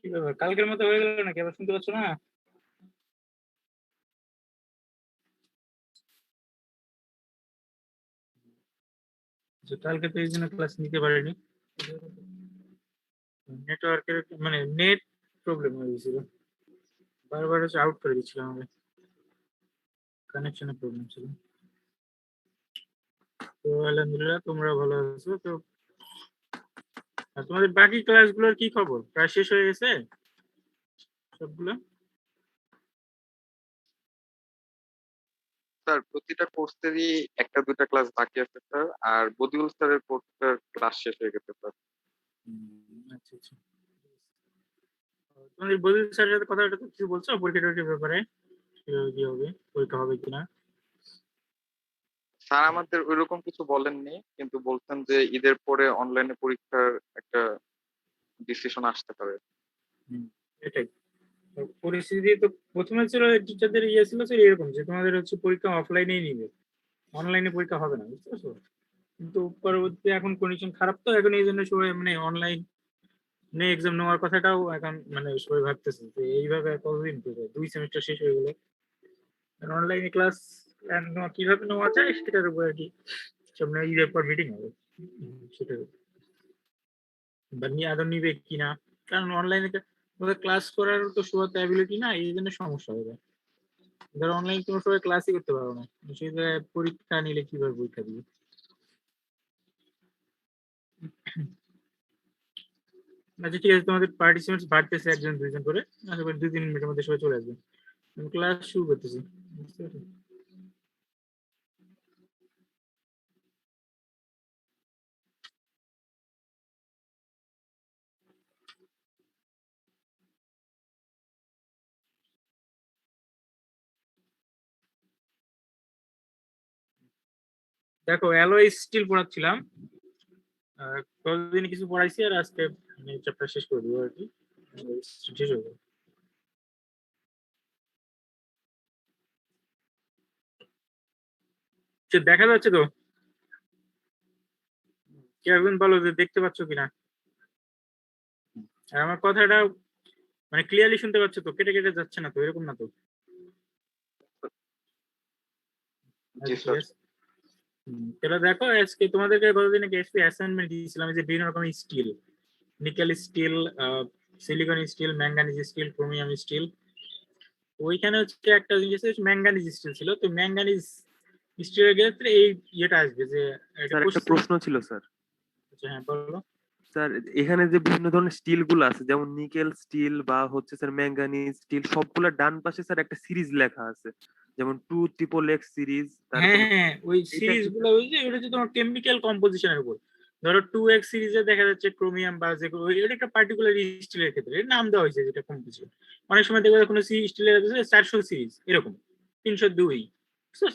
কি ব্যাপার, কালকের মতো হয়ে গেল নাকি? আবার শুনতে পাচ্ছ না? যে কালকে তো এই জন্য ক্লাস নিতে পারিনি, নেটওয়ার্কের মানে নেট প্রবলেম হয়ে গেছিল, বারবার হচ্ছে আউট করে দিচ্ছিল আমাকে, কানেকশনের প্রবলেম ছিল। তো আলহামদুলিল্লাহ তোমরা ভালো আছো তো। আর তোমাদের বাকি ক্লাসগুলোর কি খবর? প্রায় শেষ হয়ে গেছে সবগুলো? স্যার প্রতিটা কোর্সেরই একটা দুটা ক্লাস বাকি আছে স্যার, আর বদিউল স্যারের কোর্সের ক্লাস শেষ হয়ে গেছে স্যার। আচ্ছা আচ্ছা। তোমাদের বদিল স্যারের সাথে কথা কিছু বলছো পরীক্ষা টরীক্ষার ব্যাপারে? কিভাবে কি হবে, পরীক্ষা হবে কিনা? স্যার আমাদের ওইরকম কিছু বলেননি, কিন্তু বলছেন যে ঈদের পরে অনলাইনে পরীক্ষার একটা ডিসিশন আসতে পারে। এটাই পরিস্থিতি। তো প্রথমে ছিল টিচারদের ইয়ে ছিল স্যার এরকম যে তোমাদের হচ্ছে পরীক্ষা অফলাইনেই নিবে, অনলাইনে পরীক্ষা হবে না, বুঝতে পারছো? কিন্তু পরবর্তীতে এখন কন্ডিশন খারাপ, তো এখন এই জন্য সবাই মানে অনলাইন নে এক্সাম নেওয়ার কথাটাও এখন মানে সবাই ভাবতেছে যে এইভাবে কতদিন করে 2 সেমিস্টার শেষ হয়ে গেলে অনলাইনে ক্লাস কিভাবে নেওয়া যায় সেটার উপর আর কি সামনে ঈদের পর মিটিং হবে। সেটার বা নিয়ে আদৌ নিবে কিনা, কারণ অনলাইনে ওদের ক্লাস করার তো সবার অ্যাবিলিটি না, এই জন্য সমস্যা হবে। ধরো অনলাইন কোনো সময় ক্লাসই করতে পারবো না, সেই জায়গায় পরীক্ষা নিলে কিভাবে পরীক্ষা দিবে? আচ্ছা ঠিক আছে, তোমাদের পার্টিসিপেন্টস বাড়তেছে একজন দুইজন করে, আশা করি 2-3 মিনিটের মধ্যে সবাই চলে আসবে। আমি ক্লাস শুরু করতেছি, বুঝতে পারছো? দেখো অ্যালয় স্টিল পড়াচ্ছিলাম, কতদিন কিছু পড়াইছি আর আজকে চ্যাপ্টার শেষ করে দেবো আর কি, শেষ হয়ে যাবে। আচ্ছা, দেখা যাচ্ছে তো? কি একজন বলো যে দেখতে পাচ্ছ কিনা, আর আমার কথাটা মানে ক্লিয়ারলি শুনতে পাচ্ছ তো? কেটে কেটে যাচ্ছে না তো? এরকম না তো? জি আচ্ছা ঠিক স্যার। আছে। তাহলে দেখো আজকে তোমাদেরকে কতদিন আগে অ্যাসাইনমেন্ট দিয়েছিলাম যে বিভিন্ন রকমের steel, nickel steel, silicon steel, manganese steel, chromium steel. ওইখানে হচ্ছে একটা জিনিস ম্যাঙ্গানিজ স্টিল ছিল, তো ম্যাঙ্গানিজ স্টিলের ক্ষেত্রে এই ইয়েটা আসবে যে একটা স্যার একটা কোশ্চেন। প্রশ্ন ছিল স্যার। আচ্ছা হ্যাঁ বলো। স্যার এখানে যে বিভিন্ন ধরনের স্টিল গুলো আছে, যেমন নিকেল স্টিল বা হচ্ছে স্যার ম্যাঙ্গানিজ স্টিল, সবগুলা ডান পাশে স্যার একটা সিরিজ লেখা আছে, যেমন 2XXX সিরিজ, হ্যাঁ তারপরে হ্যাঁ, ওই এটা সিরিজ কি গুলো ওই যে ওটা হচ্ছে তোমার কেমিক্যাল কম্পোজিশনের উপর। ধরো 2X সিরিজে দেখা যাচ্ছে ক্রোমিয়াম বা যে এটা একটা পার্টিকুলার স্টিলের ক্ষেত্রে এর নাম দেওয়া হয়েছে যেটা কম্পোজিশন। অনেক সময় দেখবে কোনো স্টিলের 400 সিরিজ এরকম, 302,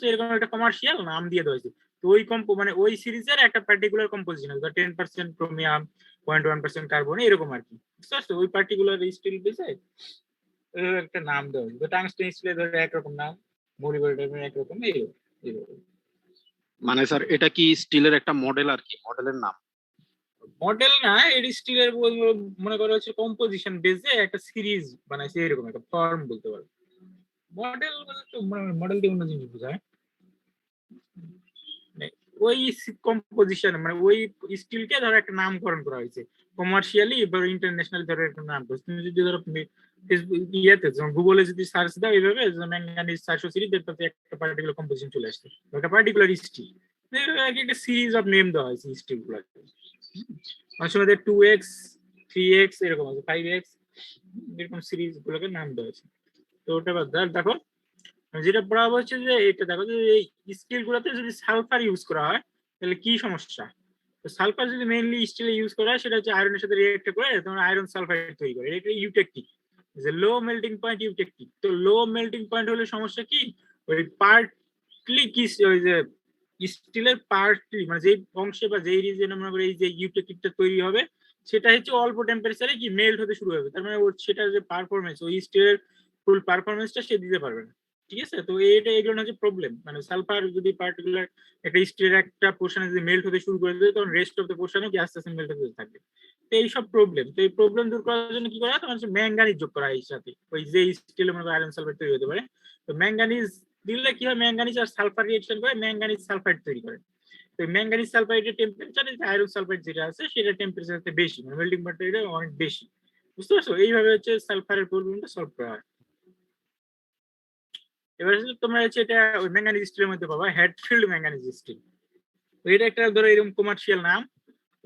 এরকম একটা কমার্শিয়াল নাম দিয়ে দেওয়া হয়েছে। তো ওই মানে ওই সিরিজের একটা পার্টিকুলার কম্পোজিশন, ধর 10% ক্রোমিয়াম, 0.1% কার্বন, এরকম আর কি, বুঝতে পারছো? ওই পার্টিকুলার স্টিল বেসে একটা নাম দেওয়া হয়েছে। টাংস্টেন স্টিলের ধরো একরকম নাম, মলিবডেনামের একরকম, এইরকম। মানে স্যার এটা কি স্টিলের একটা মডেল আর কি, মডেলের নাম? মডেল না, এর স্টিলের মনে করা হচ্ছে কম্পোজিশন বেসে একটা সিরিজ বানাইছে, এরকম একটা ফর্ম বলতে পারো। মডেল মডেল দিয়ে অন্য জিনিস বোঝায়, মানে ওই কম্পোজিশন মানে ওই স্টিলকে ধরো একটা নামকরণ করা হয়েছে কমার্শিয়ালি বা ইন্টারন্যাশনাল, ধরো একটা নাম করছে। তুমি যদি ধরো ইয়েতে গুগলে যদি সার্চ দাও এইভাবে ম্যাঙ্গানিজ 400 সিরিজ, দেখতে একটা পার্টিকুলার কম্পোজিশন চলে আসছে, একটা পার্টিকুলার স্টিল, একটা সিরিজ অফ নেম দেওয়া হয়েছে স্টিল গুলোকে। অনেক সময় 2X 3X এরকম আছে, 5X, এরকম সিরিজ গুলোকে নাম দেওয়া হয়েছে। তো ওটা বাদ দেখো যেটা পড়া হচ্ছে যে এটা দেখো যে এই স্টিল গুলোতে যদি সালফার ইউজ করা হয় তাহলে কি সমস্যা। তো সালফার যদি মেইনলি স্টিলে ইউজ করা হয় সেটা হচ্ছে আয়রনের সাথে রিয়েক্ট করে তোমার আয়রন সালফাইড তৈরি করে, এটা ইউটেকটিক, যে লো মেল্টিং পয়েন্ট ইউটেকটিক। তো লো মেল্টিং পয়েন্ট হলে সমস্যা কি, ওই পার্টলি কি ওই যে স্টিলের পার্টলি মানে যেই অংশে বা যেই রিজনে মনে করে এই যে ইউটেকটিকটা তৈরি হবে সেটা হচ্ছে অল্প টেম্পারেচারে কি মেল্ট হতে শুরু হবে, তার মানে ওর সেটা যে পারফরমেন্স ওই স্টিলের ফুল পারফরমেন্সটা সে দিতে পারবে না। ঠিক আছে, তো এটা এগুলো হচ্ছে প্রবলেম, মানে সালফার যদি পার্টিকুলার একটা স্টিলের একটা পোর্শনে যদি মেল্ট হতে শুরু করে দেয় তখন রেস্ট অফ দ্য পোর্শনে কি আস্তে আস্তে মেল্ট হতে থাকবে। তো এইসব প্রবলেম, তো এই প্রবলেম দূর করার জন্য কি করা হয়, তোমার হচ্ছে ম্যাঙ্গানিজ যোগ করা হয় এর সাথে, ওই যে স্টিল মনে করো আয়রন সালফাইড তৈরি হতে পারে। তো ম্যাঙ্গানিজ দিলে কি হয়, ম্যাঙ্গানিজ আর সালফার রিঅ্যাকশন করে ম্যাঙ্গানিজ সালফাইড তৈরি করে। তো ম্যাঙ্গানিজ সালফাইডের টেম্পারেচার আয়রন সালফাইড যেটা আছে সেটা টেম্পারেচার বেশি, মানে মেল্টিং পয়েন্ট এটা অনেক বেশি। বুঝতে পারছো? এইভাবে হচ্ছে সালফারের প্রবলেমটা সলভ করা হয়। এবার হচ্ছে তোমরা হচ্ছে এটা ওই ম্যাঙ্গানিজ স্টিলের মধ্যে পাবা হ্যাটফিল্ড ম্যাঙ্গানিজ স্টিল। তো এটা একটা ধরো এরকম কমার্শিয়াল নাম।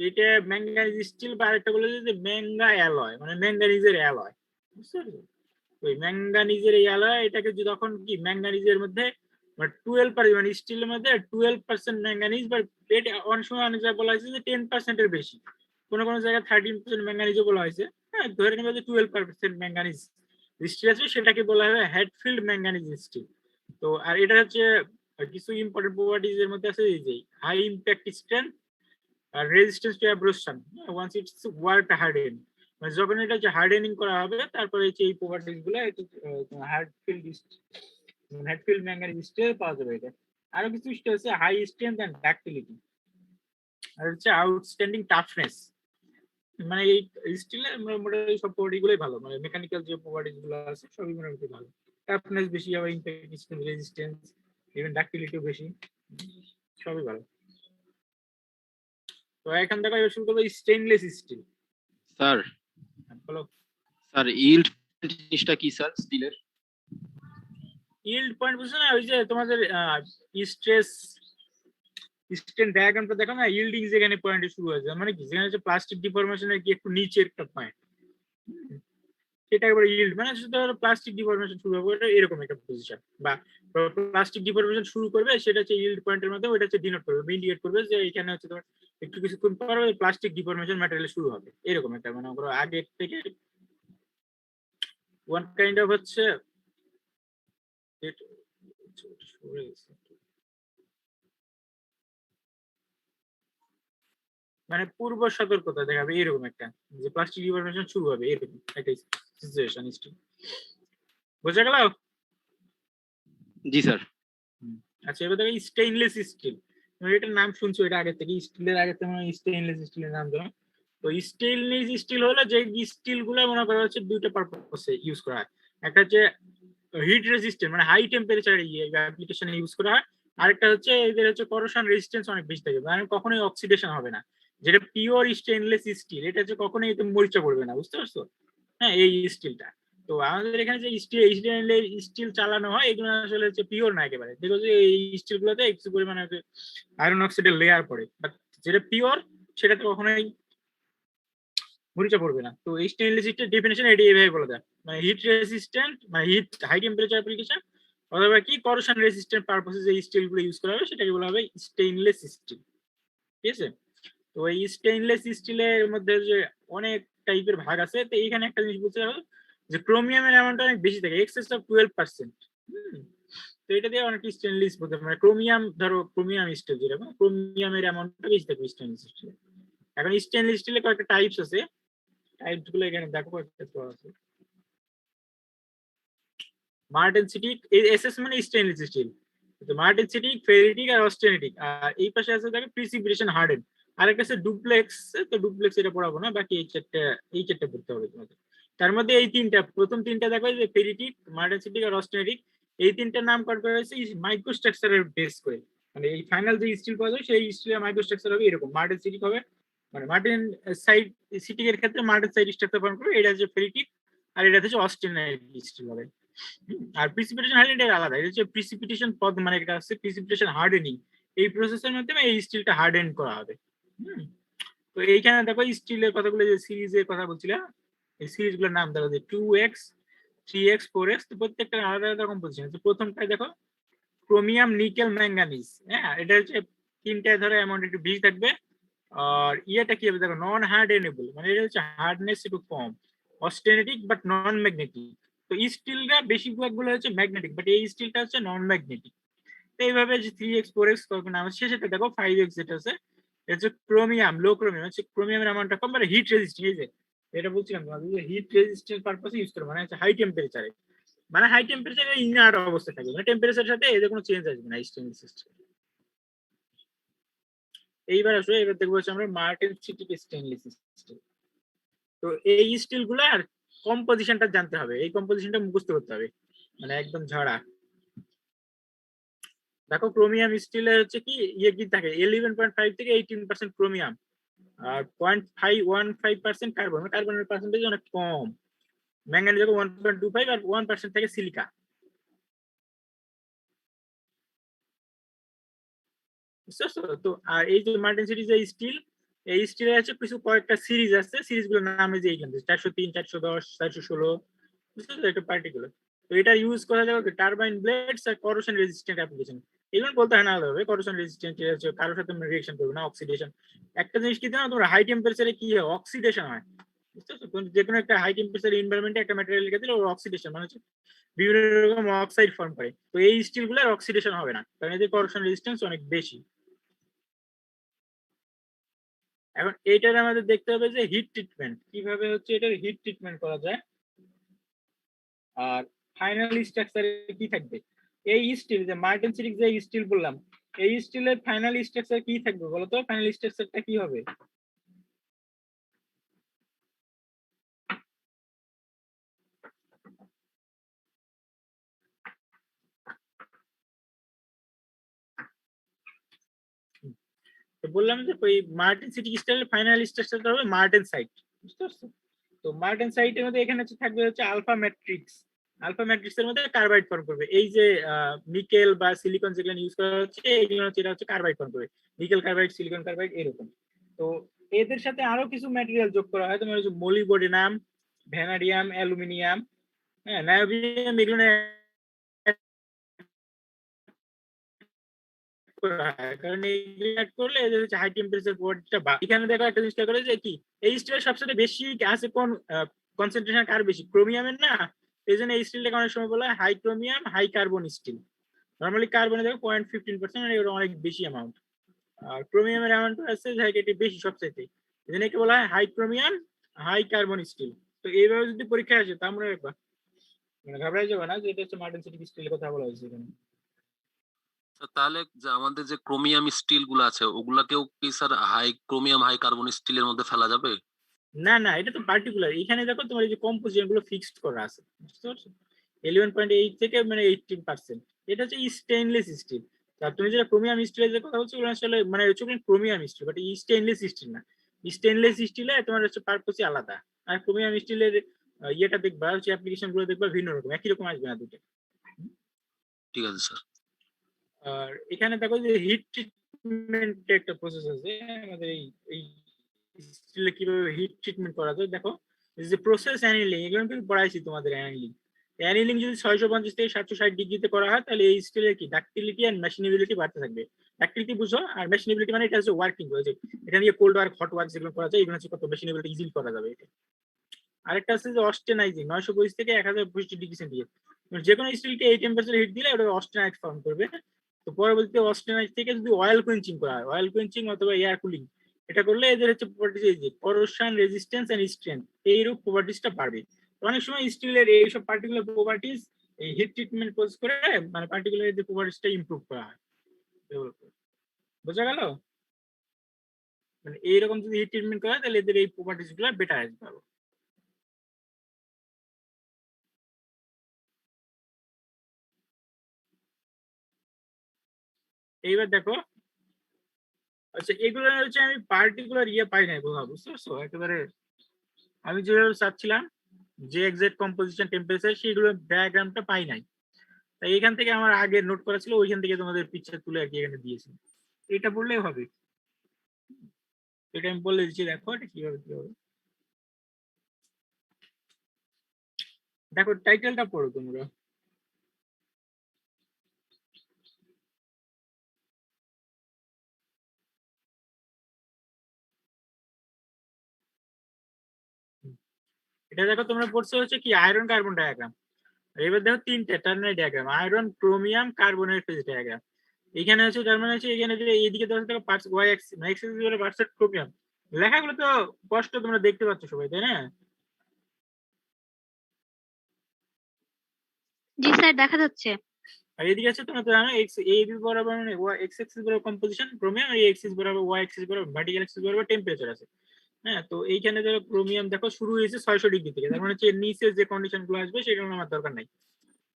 এটা ম্যাঙ্গানিজ স্টিল বা আরেকটা বলে যে ম্যাঙ্গা অ্যালয়, মানে ম্যাঙ্গানিজের অ্যালয়। বুঝতে পারছো? ওই ম্যাঙ্গানিজের এই অ্যালয় এটাকে যখন কি ম্যাঙ্গানিজের মধ্যে 12% মানে স্টিলের মধ্যে 12% ম্যাঙ্গানিজ, বা অনেক সময় অনেক জায়গায় বলা হয়েছে যে 10% এর বেশি, কোনো কোনো জায়গায় 13% ম্যাঙ্গানিজও বলা হয়েছে। হ্যাঁ, ধরে নেবে যে 12% ম্যাঙ্গানিজ স্টিল আছে, সেটাকে বলা হয় হ্যাটফিল্ড ম্যাঙ্গানিজ স্টিল। তো আর এটা হচ্ছে কিছু ইম্পর্টেন্ট প্রপার্টিজ এর মধ্যে আছে এই যে হাই ইম্প্যাক্ট স্ট্রেংথ আর resistance to abrasion once it's work harden, মানে যখন এটা যে হার্ডেনিং করা হবে তারপরে এই প্রপার্টিজ গুলো হার্ডফিল্ড ম্যাঙ্গানিজ স্টিল পাওয়া যাবে। এটা আরো কিছু স্টিল আছে হাই স্ট্রেংথ এন্ড ডাক্টিলিটি, আর হচ্ছে আউটস্ট্যান্ডিং টাফনেস। মানে এই স্টিলের মোটামুটি সব প্রপার্টি গুলোই ভালো, মানে মেকানিক্যাল যে প্রপার্টিজ গুলো আছে সবই মোটামুটি ভালো। টাফনেস বেশি, আবার ইম্প্যাক্ট স্ট্রেংথ, রেজিস্ট্যান্স, ইভেন ডাক্টিলিটিও বেশি, সবই ভালো। তো এখান থেকে শুরু করবো স্টেইনলেস স্টিল। স্যার বলো। স্যার ইল্ড জিনিসটা কি স্যার স্টিলের? ইল্ড পয়েন্ট বুঝছো না, ওই যে তোমাদের স্ট্রেস স্ট্রেন ডায়াগ্রামটা দেখো না, ইল্ডিং যেখানে পয়েন্টে শুরু হয়েছে, মানে কি যেখানে হচ্ছে প্লাস্টিক ডিফরমেশনের কি একটু নিচে একটা পয়েন্ট, সেটা একবার ইল্ড, মানে শুধু প্লাস্টিক ডিফরমেশন শুরু হবে এরকম একটা পজিশন, বা প্লাস্টিক ডিফরমেশন শুরু করবে সেটা হচ্ছে ইল্ড পয়েন্টের মধ্যে, ওটা হচ্ছে ডিনোট করবে, ইন্ডিকেট করবে যে এখানে হচ্ছে তোমার একটু কিছুক্ষণ পর প্লাস্টিক ডিফরমেশন ম্যাটেরিয়াল শুরু হবে, এরকম একটা মানে আগে থেকে ওয়ান কাইন্ড অফ হচ্ছে মানে পূর্ব সতর্কতা দেখাবে এরকম একটা, যে প্লাস্টিক ডিফরমেশন শুরু হবে এরকম একটা সিচুয়েশন স্টিল। বোঝা গেল? জি স্যার। আচ্ছা, এবার দেখো স্টেইনলেস স্টিল। এটার নাম শুনছো, এটা আগে থেকে স্টিলের আগে থেকে স্টেইনলেস স্টিলের নাম দেওয়া। তো স্টেইনলেস স্টিল হলো যে স্টিল গুলো মনে করা হচ্ছে দুইটা পারপাসে ইউজ করা হয়। একটা হচ্ছে হিট রেজিস্ট্যান্ট, মানে হাই টেম্পারেচার অ্যাপ্লিকেশনে ইউজ করা হয়। আরেকটা হচ্ছে এদের হচ্ছে করোশন রেজিস্ট্যান্স অনেক বেশি থাকে, মানে কখনোই অক্সিডেশন হবে না। যেটা পিওর স্টেইনলেস স্টিল, এটা হচ্ছে কখনোই এতে মরিচা পড়বে না, বুঝতে পারছো? হ্যাঁ, এই স্টিলটা। তো আমাদের এখানে যে স্টিল চালানো হয় এগুলো আসলে হচ্ছে পিওর না একেবারে, দেখো যে এই স্টিল গুলোতে কিছু পরিমাণে আয়রন অক্সাইডের লেয়ার পড়ে, বাট যেটা পিওর সেটাতে কখনোই মরিচা পড়বে না। তো এই স্টেইনলেস স্টিলের ডেফিনেশন এটি এইভাবে বলা যায়, মানে হিট রেজিস্ট্যান্ট, মানে হিট হাই টেম্পারেচার অ্যাপ্লিকেশন, অথবা কি করোশন রেজিস্ট্যান্ট পারপাসে যে স্টিল গুলো ইউজ করা হবে সেটাকে বলা হবে স্টেইনলেস স্টিল। ঠিক আছে? তো এই স্টেইনলেস স্টিলের মধ্যে যে অনেক টাইপের ভাগ আছে, তো এইখানে একটা জিনিস বুঝতে হবে যে ক্রোমিয়ামের অ্যামাউন্ট অনেক বেশি থাকে, এক্সেস অফ 12%। তো এটা দিয়ে অনেক স্টেইনলেস বলতে মানে ক্রোমিয়াম, ধরো ক্রোমিয়াম স্টিল যেটা, ক্রোমিয়ামের অ্যামাউন্টটা বেশি থাকে স্টেইনলেস স্টিলে। এখন স্টেইনলেস স্টিলে কয়েকটা টাইপস আছে, টাইপস গুলো এখানে দেখো কয়েকটা আছে। মার্টেনসিটিক, এসএস মানে স্টেইনলেস স্টিল, মার্টেনসিটিক, ফেরিটিক আর অস্টেনিটিক। আর এই পাশে আছে দেখো প্রিসিপিটেশন হার্ডেন, আরেকটা আছে ডুপ্লেক্স। তো ডুপ্লেক্স এটা পড়াবো না, বাকি এই চারটা পড়তে হবে তোমাদের। তার মধ্যে এই তিনটা, প্রথম তিনটা দেখো যে ফেরিটিক, মার্টেনসিটিক আর অস্টেনিটিক, এই তিনটার নাম করা হয়েছে মাইক্রোস্ট্রাকচারের বেস করে, মানে এই ফাইনাল যে স্টিল পাওয়া যাবে সেই স্টিলের মাইক্রোস্ট্রাকচার হবে এরকম। মার্টেনসিটিক হবে মানে মার্টেন সাইড সিটিক এর ক্ষেত্রে মার্টেন সাইড স্ট্রাকচার ফর্ম করবে, এটা হচ্ছে ফেরিটিক, আর এটা হচ্ছে অস্টেনাইটিক স্টিল হবে। আর প্রিসিপিটেশন হার্ডেনিং এটা আলাদা, এটা হচ্ছে প্রিসিপিটেশন পদ, মানে এটা হচ্ছে প্রিসিপিটেশন হার্ডেনিং, এই প্রসেসের মাধ্যমে এই স্টিলটা হার্ডেন করা হবে। তো এইখানে দেখো স্টিলের কথাগুলো, যে সিরিজের কথা বলছিলাম, এই সিরিজগুলোর নাম দেখো যে 2x 3x 4x, তো প্রত্যেকটা আলাদা আলাদা কম্পোজিশন। তো প্রথমটাই দেখো ক্রোমিয়াম নিকেল ম্যাঙ্গানিজ। হ্যাঁ, এটা হচ্ছে তিনটায় ধরো অ্যামাউন্ট একটু বেশি থাকবে। আর ইয়েটা কি হবে দেখো, নন হার্ডেনেবল, মানে এটা হচ্ছে হার্ডনেস একটু কম, অস্টেনেটিক বাট নন ম্যাগনেটিক। তো স্টিলটা বেশিরভাগ গুলো হচ্ছে ম্যাগনেটিক, বাট এই স্টিলটা হচ্ছে নন ম্যাগনেটিক। তো এইভাবে যে 3x 4x কখন নাম আছে, সেটা দেখো 5x যেটা আছে এটা হচ্ছে ক্রোমিয়াম, লো ক্রোমিয়াম, হচ্ছে ক্রোমিয়ামের অ্যামাউন্টটা কম, মানে হিট রেজিস্ট্যান্ট। এই যে এটা বলছিলাম তোমাদের, হিট রেজিস্ট্যান্ট পারপাসে ইউজ করে, মানে হচ্ছে হাই টেম্পারেচারে, মানে হাই টেম্পারেচারে ইনার্ট অবস্থা থাকবে, মানে টেম্পারেচারের সাথে এদের কোনো চেঞ্জ আসবে না স্টেইনলেস স্টিল। এইবার আসলে এবার দেখবো হচ্ছে আমরা মার্টেনসিটিক স্টেইনলেস স্টিল। তো এই স্টিল গুলার কম্পোজিশনটা জানতে হবে, এই কম্পোজিশনটা মুখস্থ করতে হবে, মানে একদম ঝাড়া। দেখো ক্রোমিয়াম স্টিলে হচ্ছে কি ইয়ে কি থাকে 11.5 থেকে 18% ক্রোমিয়াম আর 0.515% কার্বন, কার্বনের পার্সেন্টেজ অনেক কম। ম্যাঙ্গানিজ 1.25 আর 1% থেকে সিলিকা। তো আর এই যে মার্টিন সিরিজ স্টিল, এই স্টিলের আছে কিছু কয়েকটা সিরিজ আছে, সিরিজ গুলোর নাম এই যে এইখানে 403, 410, 416, বুঝছো তো, এটা পার্টিকুলার। তো এটা ইউজ করা যাবে টারবাইন ব্লেডস আর করোশন রেজিস্ট্যান্ট অ্যাপ্লিকেশন। এগুলো বলতে হয় না আলাদা, করোশন রেজিস্ট্যান্ট হচ্ছে কারোর সাথে রিঅ্যাকশন করবে না, অক্সিডেশন। একটা জিনিস কি জানো তোমরা, হাই টেম্পারেচারে কি হয়, অক্সিডেশন হয়, বুঝছো তো। যে কোনো একটা হাই টেম্পারেচার এনভায়রনমেন্টে একটা ম্যাটেরিয়াল লিখে দিলে ওর অক্সিডেশন মানে হচ্ছে বিভিন্ন রকম অক্সাইড ফর্ম করে। তো এই স্টিল গুলোর অক্সিডেশন হবে না, কারণ এদের করোশন রেজিস্ট্যান্স অনেক বেশি। এখন এইটার আমাদের দেখতে হবে যে হিট ট্রিটমেন্ট কিভাবে হচ্ছে, এটার হিট ট্রিটমেন্ট করা যায় আর ফাইনাল স্ট্রাকচারে কি থাকবে। এই স্টিল যে মার্টিন সিরিজ যে স্টিল বললাম, এই স্টিলের ফাইনাল স্ট্রাকচার কি থাকবে বলো তো, ফাইনাল স্ট্রাকচারটা কি হবে? তো বললাম যে ওই মার্টিন সিটি স্টাইলের ফাইনাল স্ট্রাকচারটা হবে মার্টিন সাইট, বুঝতে পারছো? তো মার্টিন সাইটের মধ্যে এখানে হচ্ছে থাকবে হচ্ছে আলফা ম্যাট্রিক্স। আলফা ম্যাট্রিক্স এর মধ্যে কার্বাইড ফর্ম করবে। এই যে নিকেল বা সিলিকন যেগুলো ইউজ করা হচ্ছে এগুলো হচ্ছে, এটা হচ্ছে কার্বাইড ফর্ম করবে, নিকেল কার্বাইড, সিলিকন কার্বাইড এরকম। তো এদের সাথে আরো কিছু ম্যাটেরিয়াল যোগ করা হয়, তোমার হচ্ছে মোলিবডেনাম, ভ্যানাডিয়াম, অ্যালুমিনিয়াম, হ্যাঁ নায়োবিয়াম, এগুলো কারণ এইগুলো অ্যাড করলে এদের হচ্ছে হাই টেম্পারেচার বডিটা বা এখানে দেখো একটা জিনিস করে যে কি এই স্টিলের সবচেয়ে বেশি আছে কোন কনসেন্ট্রেশন কার বেশি, ক্রোমিয়ামের না। এই জন্য এই স্টিলটাকে অনেক সময় বলা হয় high chromium high carbon steel. Normally কার্বনে দেখো 0.15%, মানে এটা অনেক বেশি অ্যামাউন্ট। আর ক্রোমিয়ামের অ্যামাউন্ট আছে এটি বেশি সবচাইতে, এই জন্য একে বলা হয় high chromium high carbon steel. তো এইভাবে যদি পরীক্ষা আসে তা আমরা মানে ঘাবড়াই যাবে না যে এটা হচ্ছে মার্টিন সিটি স্টিলের কথা বলা হয়েছে এখানে। তাহলে যে আমাদের যে ক্রোমিয়াম স্টিল গুলো আছে ওগুলাকেও কি sir high chromium high carbon স্টিলের মধ্যে ফেলা যাবে? না না, এটা তো পার্টিকুলার। এখানে দেখো তোমার এই যে কম্পোজিশন গুলো ফিক্সড করা আছে, বুঝতে পারছো? 11.8 থেকে মানে 18%। এটা হচ্ছে স্টেইনলেস স্টিল। আর তুমি যেটা ক্রোমিয়াম স্টিলের যে কথা বলছো ওগুলো আসলে মানে হচ্ছে chromium steel, but stainless steel না। স্টেইনলেস স্টিলে তোমার হচ্ছে পারপোসই আলাদা। আর ক্রোমিয়াম স্টিলের ইয়েটা দেখবা হচ্ছে অ্যাপ্লিকেশন গুলো দেখবা ভিন্ন রকম, একই রকম আসবে না দুটো। ঠিক আছে স্যার। আর এখানে দেখো যে হিট ট্রিটমেন্ট একটা প্রসেস আছে আমাদের এই স্টিলে কিভাবে হিট ট্রিটমেন্ট করা যায়। দেখো এই যে প্রসেস অ্যানিলিং, এগুলো কিন্তু পড়াইছি তোমাদের। অ্যানিলিং অ্যানিলিং যদি 650 থেকে 760 ডিগ্রিতে করা হয় তাহলে এই স্টিলের কি ডাক্টিলিটি এন্ড মেশিনেবিলিটি বাড়তে থাকবে। ডাক্টিলিটি বুঝো, আর মেশিনেবিলিটি মানে এটা হচ্ছে ওয়ার্কিং, যে এটা নিয়ে কোল্ড ওয়ার্ক হট ওয়ার্ক যেগুলো করা যায় এগুলো হচ্ছে কত মেশিনেবিলিটি ইজিলি করা যাবে এটা। আরেকটা আছে যে অস্টেনাইজিং, 925 থেকে 1065 ডিগ্রি সেন্টিগ্রেড। যে কোনো স্টিলকে এই টেম্পারেচার হিট দিলে ওটা অস্টেনাইট ফর্ম করবে। তো পরবর্তীতে অস্টেনাইট থেকে যদি অয়েল কুইঞ্চিং করা হয়, অয়েল কুইঞ্চিং অথবা এয়ার কুলিং, এটা করলে এদের হচ্ছে প্রপার্টিজ এই যে করোশন রেজিস্ট্যান্স এন্ড স্ট্রেংথ, এইরূপ প্রপার্টিজটা বাড়বে। তো অনেক সময় স্টিলের এইসব পার্টিকুলার প্রপার্টিজ এই হিট ট্রিটমেন্ট প্রসেস করে মানে পার্টিকুলার এদের প্রপার্টিজটা ইমপ্রুভ করা হয়, ডেভেলপ করা। বোঝা গেল? মানে এইরকম যদি হিট ট্রিটমেন্ট করা হয় তাহলে এদের এই প্রপার্টিজ গুলো বেটার আসবে। এইবার দেখো, আচ্ছা এগুলো হচ্ছে আমি পার্টিকুলার ইয়ে পাই নাই বোঝা, বুঝতে পারছো? একেবারে আমি যেভাবে চাচ্ছিলাম যে এক্সাক্ট কম্পোজিশন টেম্পারেচার সেগুলো ডায়াগ্রামটা পাই নাই। তাই এখান থেকে আমার আগে নোট করা ছিল, ওইখান থেকে তোমাদের পিকচার তুলে আর কি এখানে দিয়েছি। এটা বললেই হবে, এটা আমি বলে দিচ্ছি। দেখো এটা কিভাবে কি হবে, দেখো টাইটেলটা পড়ো তোমরা। এটা দেখো তোমরা পড়ছো হচ্ছে কি আয়রন কার্বন ডায়াগ্রাম। এবার দেখো তিনটে টার্নারি ডায়াগ্রাম, আয়রন ক্রোমিয়াম কার্বনের ফেজ ডায়াগ্রাম। এখানে হচ্ছে তার মানে হচ্ছে এখানে যে এইদিকে ধরো দেখো পার্টস ওয়াই এক্স না এক্স এক্সিস বলে পার্টস ক্রোমিয়াম। লেখাগুলো তো স্পষ্ট তোমরা দেখতে পাচ্ছ সবাই, তাই না? জি স্যার, দেখা যাচ্ছে। আর এদিকে আছে তোমরা তো জানো এক্স এ বি বরাবর মানে ওয়াই এক্স এক্সিস বরাবর কম্পোজিশন ক্রোমিয়াম, আর এক্সিস বরাবর ওয়াই এক্সিস বরাবর ভার্টিক্যাল এক্সিস বরাবর টেম্পারেচার আছে। হ্যাঁ, তো এইখানে ধরো ক্রোমিয়াম দেখো শুরু হয়েছে 600 ডিগ্রি থেকে, তার মানে হচ্ছে এর নিচে যে কন্ডিশন গুলো আসবে সেটা আমার দরকার নাই।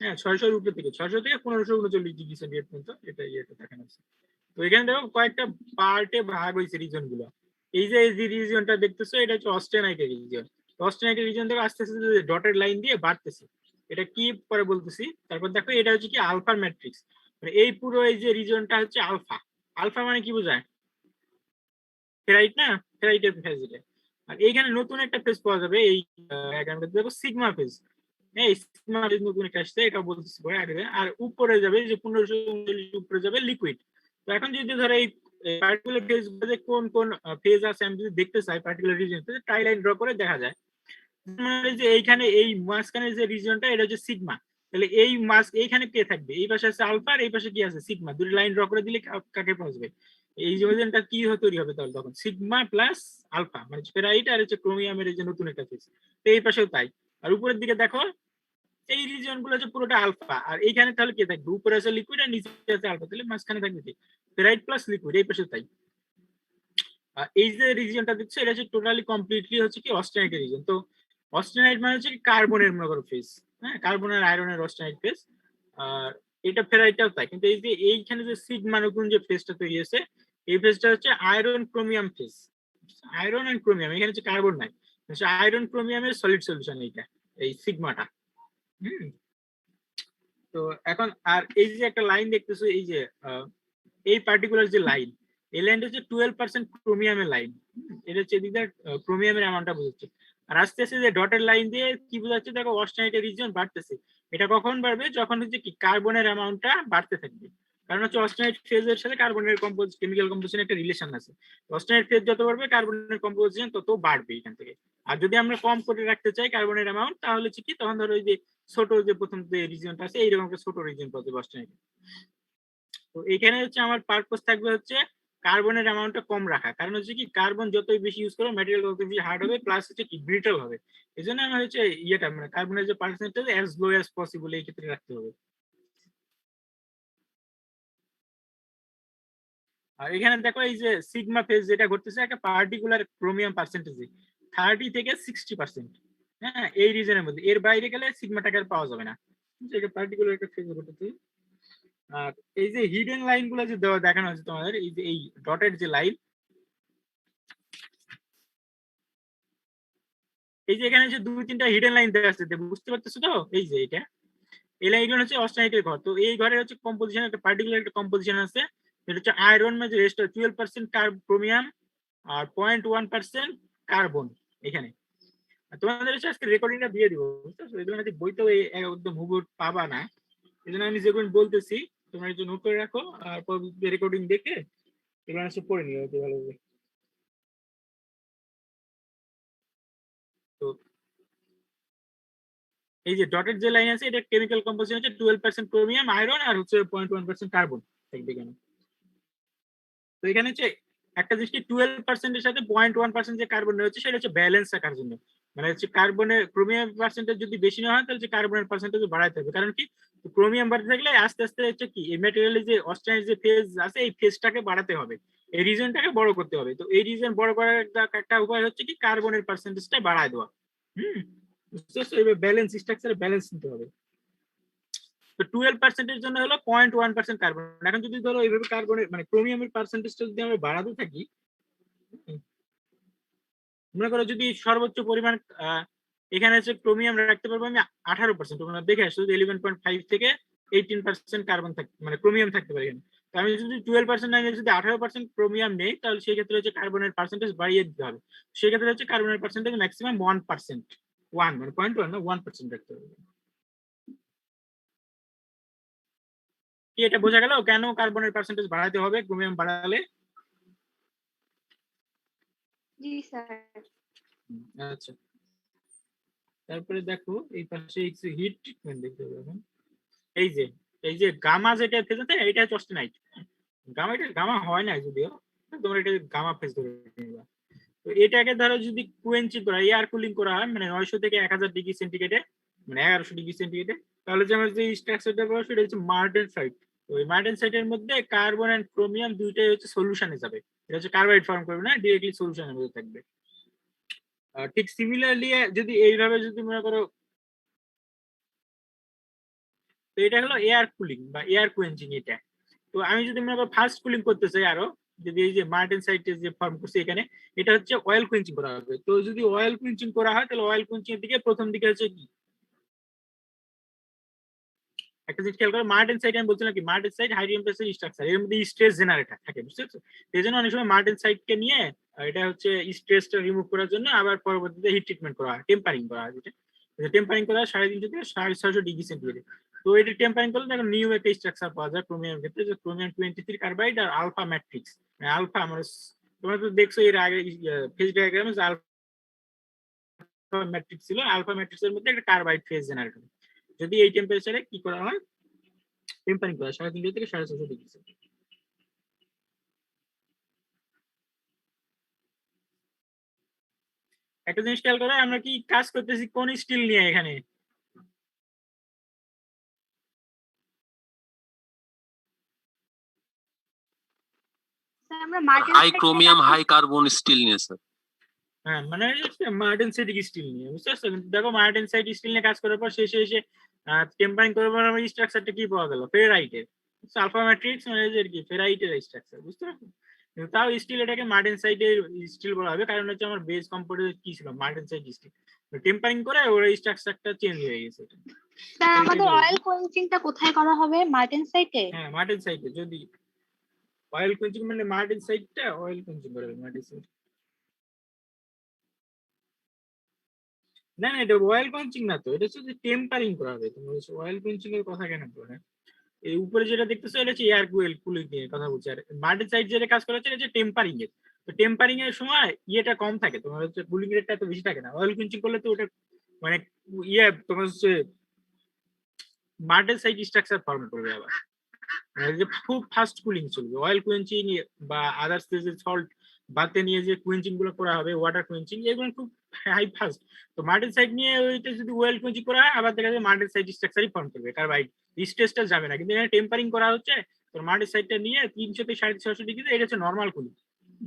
হ্যাঁ, 600 উপর থেকে 600 থেকে 1539 ডিগ্রি সেন্টিগ্রেড পর্যন্ত এটা ইয়েটা দেখানো আছে। তো এখানে দেখো কয়েকটা পার্টে ভাগ হয়েছে রিজন গুলো। এই যে রিজিয়নটা দেখতেছো এটা হচ্ছে অস্ট্রেনাইটের রিজিয়ন। অস্ট্রেনাইটের রিজিয়ন দেখো আস্তে আস্তে ডটেড লাইন দিয়ে বাড়তেছে। এটা কি পরে বলতেছি। তারপর দেখো এটা হচ্ছে কি আলফা ম্যাট্রিক্স, মানে এই পুরো এই যে রিজিয়নটা হচ্ছে আলফা। আলফা মানে কি বোঝায়? ফেরাইট না, ফেরাইটের ফেজ এটা। আর এইখানে নতুন একটা ফেজ পাওয়া যাবে এই ডায়াগ্রামটাতে দেখো সিগমা ফেজ। হ্যাঁ, সিগমা ফেজ নতুন একটা আসছে, এটা বলতেছি পরে আগে। আর উপরে যাবে যে 1539 উপরে যাবে লিকুইড। তো এখন যদি ধরো এই পার্টিকুলার ফেজ গুলোতে কোন কোন ফেজ আছে আমি যদি দেখতে চাই পার্টিকুলার রিজিয়নতে, টাই লাইন ড্র করে দেখা যায়। মানে যে এইখানে এই মাঝখানে যে রিজিয়নটা এটা হচ্ছে সিগমা, তাহলে এই মাস এইখানে কে থাকবে? এই পাশে আছে আলফা আর এই পাশে কি আছে? সিগমা। দুটো লাইন ড্র করে দিলে কাকে পাওয়া এই রিজিয়নটা কি তৈরি হবে তাহলে তখন সিগমা প্লাস আলফা, মানে ফেরাইট আর হচ্ছে ক্রোমিয়ামের এই যে নতুন একটা ফেজ। তো এই পাশেও তাই। আর উপরের দিকে দেখো এই রিজিয়ন গুলো হচ্ছে পুরোটা আলফা, আর এইখানে তাহলে কে থাকবে? উপরে আছে লিকুইড আর নিচে আছে আলফা, তাহলে মাঝখানে থাকবে কি? Ferrite plus liquid. এই পাশে তাই। এই যে রিজিয়নটা দেখছো এটা হচ্ছে টোটালি কমপ্লিটলি হচ্ছে কি অস্টেনাইট রিজিয়ন। তো অস্টেনাইট মানে হচ্ছে কার্বনের মনে করো ফেজ। হ্যাঁ, কার্বনের আয়রনের অস্টেনাইট ফেজ। আর এটা ফেরাইটটাও তাই, কিন্তু এই যে এইখানে যে সিগমা নতুন যে ফেজটা তৈরি হয়েছে এই ফেজটা হচ্ছে iron chromium phase. Iron and chromium, এখানে হচ্ছে কার্বন নাই, আয়রন ক্রোমিয়ামের সলিড সলিউশন এইটা, এই সিগমাটা। হুম। তো এখন আর এই যে একটা লাইন দেখতেছো এই যে এই পার্টিকুলার যে লাইন, এই লাইনটা হচ্ছে 12% ক্রোমিয়ামের লাইন। এটা হচ্ছে এদিকে ক্রোমিয়ামের অ্যামাউন্টটা বোঝাচ্ছে। আর আস্তে আস্তে যে ডটের লাইন দিয়ে কি বোঝাচ্ছে দেখো অস্টেনাইটের রিজিয়ন বাড়তেছে। এটা কখন বাড়বে? যখন হচ্ছে কি কার্বনের অ্যামাউন্টটা বাড়তে থাকবে। কারণ হচ্ছে অস্টেনাইট ফেজের সাথে কার্বনের কেমিক্যাল কম্পোজিশন একটা রিলেশন আছে। অস্টেনাইট ফেজ যত বাড়বে কার্বনের কম্পোজিশন তত বাড়বে এখান থেকে। আর যদি আমরা কম করে রাখতে চাই কার্বনের অ্যামাউন্ট তাহলে হচ্ছে কি তখন ধরো ওই যে ছোট যে প্রথম যে রিজিয়নটা আছে এইরকম একটা ছোট রিজিয়ন পাবে অস্টেনাইট। তো এখানে হচ্ছে আমার পারপাস থাকবে হচ্ছে কার্বনের অ্যামাউন্টটা কম রাখা। কারণ হচ্ছে কি কার্বন যতই বেশি ইউজ করবে ম্যাটেরিয়াল তত বেশি হার্ড হবে, প্লাস হচ্ছে কি ব্রিটল হবে। এই জন্য আমার হচ্ছে ইয়েটা মানে কার্বনের যে পার্সেন্টেজ অ্যাজ লো অ্যাজ পসিবল এই ক্ষেত্রে রাখতে হবে। আর এখানে দেখো এই যে সিগমা ফেজ যেটা ঘটতেছে একটা পার্টিকুলার ক্রোমিয়াম পার্সেন্টেজে 30 থেকে 60%। হ্যাঁ, এই রিজনের মধ্যে, এর বাইরে গেলে সিগমাটাকে আর পাওয়া যাবে না। এটা পার্টিকুলার একটা ফেজ ঘটতেছে। আর এই যে হিডেন লাইন গুলো যে দেখানো হচ্ছে তোমাদের, এই যে এই ডটেড যে লাইন, এই যে এখানে যে 2-3টা হিডেন লাইন দেওয়া আছে বুঝতে পারতেছো তো? এই যে এটা এই লাইনগুলো হচ্ছে অস্টেনাইটের ঘর। তো এই ঘরে হচ্ছে কম্পোজিশন একটা পার্টিকুলার একটা কম্পোজিশন আছে, এটা হচ্ছে আয়রন মানে রেস্ট 12% ক্রোমিয়াম আর 0.1% কার্বন এখানে। তোমাদের হচ্ছে আজকে রেকর্ডিংটা দিয়ে দিব, বুঝতে পারছো? এগুলো নাকি বইতেও একদম হুবহু পাবা না, এই জন্য আমি যেগুলো বলতেছি তোমরা একটু নোট করে রাখো, আর পরবর্তী রেকর্ডিং দেখে এগুলো হচ্ছে পড়ে নিও ভালোভাবে। তো এই যে ডটেড যে লাইন আছে এটা কেমিক্যাল কম্পোজিশন হচ্ছে 12% ক্রোমিয়াম আয়রন আর হচ্ছে 0.1% কার্বন থাকবে এখানে। তো এখানে হচ্ছে একটা জিনিস কি 12% এর সাথে 0.1% যে কার্বন রয়েছে সেটা হচ্ছে ব্যালেন্স রাখার জন্য। মানে হচ্ছে কার্বনের ক্রোমিয়াম পার্সেন্টেজ যদি বেশি না হয় তাহলে হচ্ছে কার্বনের পার্সেন্টেজ বাড়াইতে হবে। কারণ কি ক্রোমিয়াম বাড়তে থাকলে আস্তে আস্তে হচ্ছে কি এই ম্যাটেরিয়ালের যে অস্টেনাইট যে ফেজ আছে এই ফেজটাকে বাড়াতে হবে, এই রিজনটাকে বড় করতে হবে। তো এই রিজন বড় করার একটা উপায় হচ্ছে কি কার্বনের পার্সেন্টেজটা বাড়ায় দেওয়া। হুম, ব্যালেন্স স্ট্রাকচারে ব্যালেন্স নিতে হবে। তো 12% এর জন্য হলো 0.1% কার্বন। এখন যদি ধরো এইভাবে কার্বনের মানে ক্রোমিয়ামের পার্সেন্টেজটা যদি আমরা বাড়াতে থাকি, মনে করো যদি সর্বোচ্চ পরিমাণ এখানে হচ্ছে ক্রোমিয়াম রাখতে পারবো আমি 18%, তোমরা দেখে আসছো 11.5 থেকে 18% কার্বন থাকতে মানে ক্রোমিয়াম থাকতে পারে এখানে। তো আমি যদি 12% না নিয়ে যদি 18% ক্রোমিয়াম নেই তাহলে সেই ক্ষেত্রে হচ্ছে কার্বনের পার্সেন্টেজ বাড়িয়ে দিতে হবে। সেই ক্ষেত্রে হচ্ছে কার্বনের পার্সেন্টেজ ম্যাক্সিমাম 1%, 1 মানে 0.1 না 1% রাখতে হবে। কি এটা বোঝা গেল কেন কার্বনের পার্সেন্টেজ বাড়াতে হবে ক্রোমিয়াম বাড়ালে? জি স্যার। আচ্ছা, তারপরে দেখো এই পাশে হিট ট্রিটমেন্ট দেখতে হবে এখন। এই যে গামা যেটা ফেজ আছে এটা হচ্ছে অস্টেনাইট। গামা হয় না যদিও, তোমরা এটা গামা ফেজ ধরে নিবা। তো এটাকে ধরো যদি কুয়েঞ্চিং করা এয়ার কুলিং করা হয় মানে 900 থেকে 1000 ডিগ্রি সেন্টিগ্রেডে মানে 1100 ডিগ্রি সেন্টিগ্রেডে, তাহলে যে আমার যে স্ট্রাকচারটা পাবো সেটা হচ্ছে মার্টেনসাইট। তো ওই মার্টেনসাইটের মধ্যে কার্বন এন্ড ক্রোমিয়াম দুইটাই হচ্ছে সলিউশনে যাবে। এটা হচ্ছে কার্বাইড ফর্ম করবে না, ডিরেক্টলি সলিউশনের মধ্যে থাকবে। ঠিক সিমিলারলি যদি এইভাবে যদি মনে করো, তো এটা হলো এয়ার কুলিং বা এয়ার কুয়েঞ্চিং এটা। তো আমি যদি মনে করো ফাস্ট কুলিং করতে চাই আরো, যদি এই যে মার্টেন সাইটে যে ফর্ম করছে এখানে, এটা হচ্ছে অয়েল কুয়েঞ্চিং করা হবে। তো যদি অয়েল কুয়েঞ্চিং করা হয় তাহলে অয়েল কুয়েঞ্চিং এর দিকে প্রথম দিকে হচ্ছে কি একটা জিনিস খেয়াল করো, মার্টেন সাইট আমি বলছিলাম কি martensite high temperature structure, এর মধ্যে স্ট্রেস জেনারেটর থাকে, বুঝতে পারছো? এই জন্য অনেক সময় মার্টেন সাইটকে নিয়ে এটা হচ্ছে স্ট্রেসটা রিমুভ করার জন্য আবার পরবর্তীতে হিট ট্রিটমেন্ট করা হয়, টেম্পারিং করা হয়, যেটা টেম্পারিং করা হয় 350 থেকে 650 ডিগ্রি সেন্টিগ্রেড। তো এটা টেম্পারিং করলে দেখো নিউ একটা স্ট্রাকচার পাওয়া যায় ক্রোমিয়াম ক্ষেত্রে, যে ক্রোমিয়াম 23 কার্বাইড আর আলফা ম্যাট্রিক্স। আলফা মানে তোমরা তো দেখছো এর আগে ফেজ ডায়াগ্রামে যে আলফা ম্যাট্রিক্স ছিল, আলফা ম্যাট্রিক্সের মধ্যে একটা কার্বাইড ফেজ জেনারেট হবে যদি এই টেম্পারেচারে কি করা হয়, টেম্পারিং করা হয় 350 থেকে 650 ডিগ্রি সেন্টিগ্রেড। একটা জিনিস খেয়াল করো, আমরা কি কাজ করতেছি কোন স্টিল নিয়ে এখানে? স্যার আমরা marten high chromium high carbon steel নিয়ে স্যার। হ্যাঁ মানে মার্টেন সাইট স্টিল নিয়ে, বুঝতে পারছো? কিন্তু দেখো মার্টেন সাইট স্টিল নিয়ে কাজ করার পর শেষে এসে টেম্পারিং করার পর আমার স্ট্রাকচারটা কি পাওয়া গেল, ফেরাইটের আলফা ম্যাট্রিক্স মানে যে কি ফেরাইটের স্ট্রাকচার, বুঝতে পারছো? কিন্তু তাও স্টিল এটাকে মার্টেন সাইটের স্টিল বলা হবে, কারণ হচ্ছে আমার বেস কম্পোনেন্ট কি ছিল মার্টেন সাইট স্টিল, টেম্পারিং করে ওর স্ট্রাকচারটা চেঞ্জ হয়ে গেছে। স্যার আমাদের অয়েল কোয়েঞ্চিংটা কোথায় করা হবে, মার্টেন সাইটে? হ্যাঁ মার্টেন সাইটে, যদি অয়েল কুইঞ্চিং মানে মার্টেন সাইটটা অয়েল কুইঞ্চিং করবে মার্টেন সাইট। না না এটা অয়েল কুইঞ্চিং না, তো এটা হচ্ছে টেম্পারিং করা হবে। তুমি বলছো অয়েল কুইঞ্চিং এর কথা কেন বলে? এই উপরে যেটা দেখতেছো এটা হচ্ছে এয়ার কুলিং এর কথা বলছি, আর মার্টেন সাইট যেটা কাজ করা হচ্ছে এটা হচ্ছে টেম্পারিং এর। তো টেম্পারিং এর সময় ইয়েটা কম থাকে, তোমার হচ্ছে কুলিং রেটটা এত বেশি থাকে না। অয়েল কুইঞ্চিং করলে তো ওটা মানে তোমার হচ্ছে মার্টেন সাইট স্ট্রাকচার ফর্ম করবে আবার, মানে যে খুব ফাস্ট কুলিং চলবে। অয়েল কুয়েঞ্চিং বা আদার্স যে সল্ট বাতে নিয়ে যে কুয়েঞ্চিং গুলো করা হবে, ওয়াটার কুয়েঞ্চিং, এগুলো খুব হাই ফাস্ট। তো মার্টেন সাইড নিয়ে ওইটা যদি ওয়েল কুয়েঞ্চিং করা হয় আবার দেখা যায় মার্টেন সাইড স্ট্রাকচারই ফর্ম করবে, কার্বাইড স্ট্রেসটা যাবে না। কিন্তু এখানে টেম্পারিং করা হচ্ছে, তো মার্টেন সাইডটা নিয়ে 300 থেকে 650 ডিগ্রিতে, এটা হচ্ছে নর্মাল কুলিং।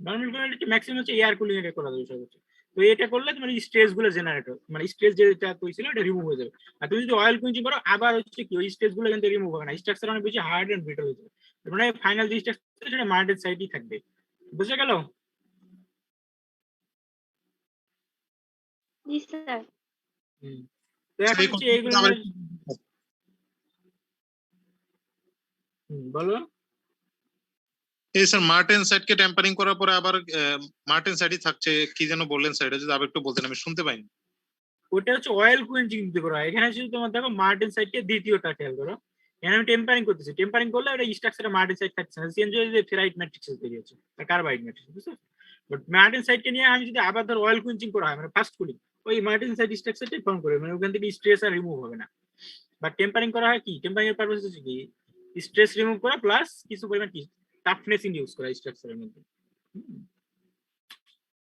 নর্মাল কুলিং হচ্ছে ম্যাক্সিমাম হচ্ছে এয়ার কুলিং এর করা যাবে সর্বোচ্চ। তো এটা করলে তোমার স্ট্রেস গুলো জেনারেট হবে, মানে স্ট্রেস যেটা হয়েছিল এটা রিমুভ হয়ে যাবে। আর তুমি যদি অয়েল কুইঞ্চিং করো আবার হচ্ছে কি ওই স্ট্রেস গুলো কিন্তু রিমুভ হবে না, স্ট্রাকচার অনেক বেশি হার্ড এন্ড ব্রিটল হয়ে যাবে। মানে ফাইনাল যে স্ট্রাকচার সেটা মার্টেন সাইডই থাকবে, বুঝে গেল? জি স্যার। তো এখন হচ্ছে এইগুলো বলো। এই স্যার মার্টেন সাইটকে টেম্পারিং করার পরে আবার মার্টেন সাইটই থাকছে, কি যেন বললেন স্যার, এটা যদি আবার একটু বলতেন, আমি শুনতে পাইনি। ওটা হচ্ছে অয়েল কুইঞ্চিং দিতে করা হয়। এখানে শুধু তোমার দেখো মার্টেন সাইডকে দ্বিতীয়টা খেয়াল করো, এখানে আমি টেম্পারিং করতেছি, টেম্পারিং করলে ওটা স্ট্রাকচারে মার্টেন সাইড থাকছে না, চেঞ্জ হয়ে যে ফেরাইট ম্যাট্রিক্স তৈরি হচ্ছে, কার্বাইড ম্যাট্রিক্স, বুঝছো? বাট মার্টেন সাইডকে নিয়ে আমি যদি আবার ধর অয়েল কুইঞ্চিং করা হয় মানে ফাস্ট কুলিং, ওই মার্টেন সাইড স্ট্রাকচারটাই ফর্ম করবে, মানে ওখান থেকে স্ট্রেস আর রিমুভ হবে না। বাট টেম্পারিং করা হয় কি, টেম্পারিং এর পারপাস হচ্ছে কি স্ট্রেস রিমুভ করা প্লাস কিছু পরিমাণ কি টাফনেস ইনডিউস করা স্ট্রাকচারের মধ্যে।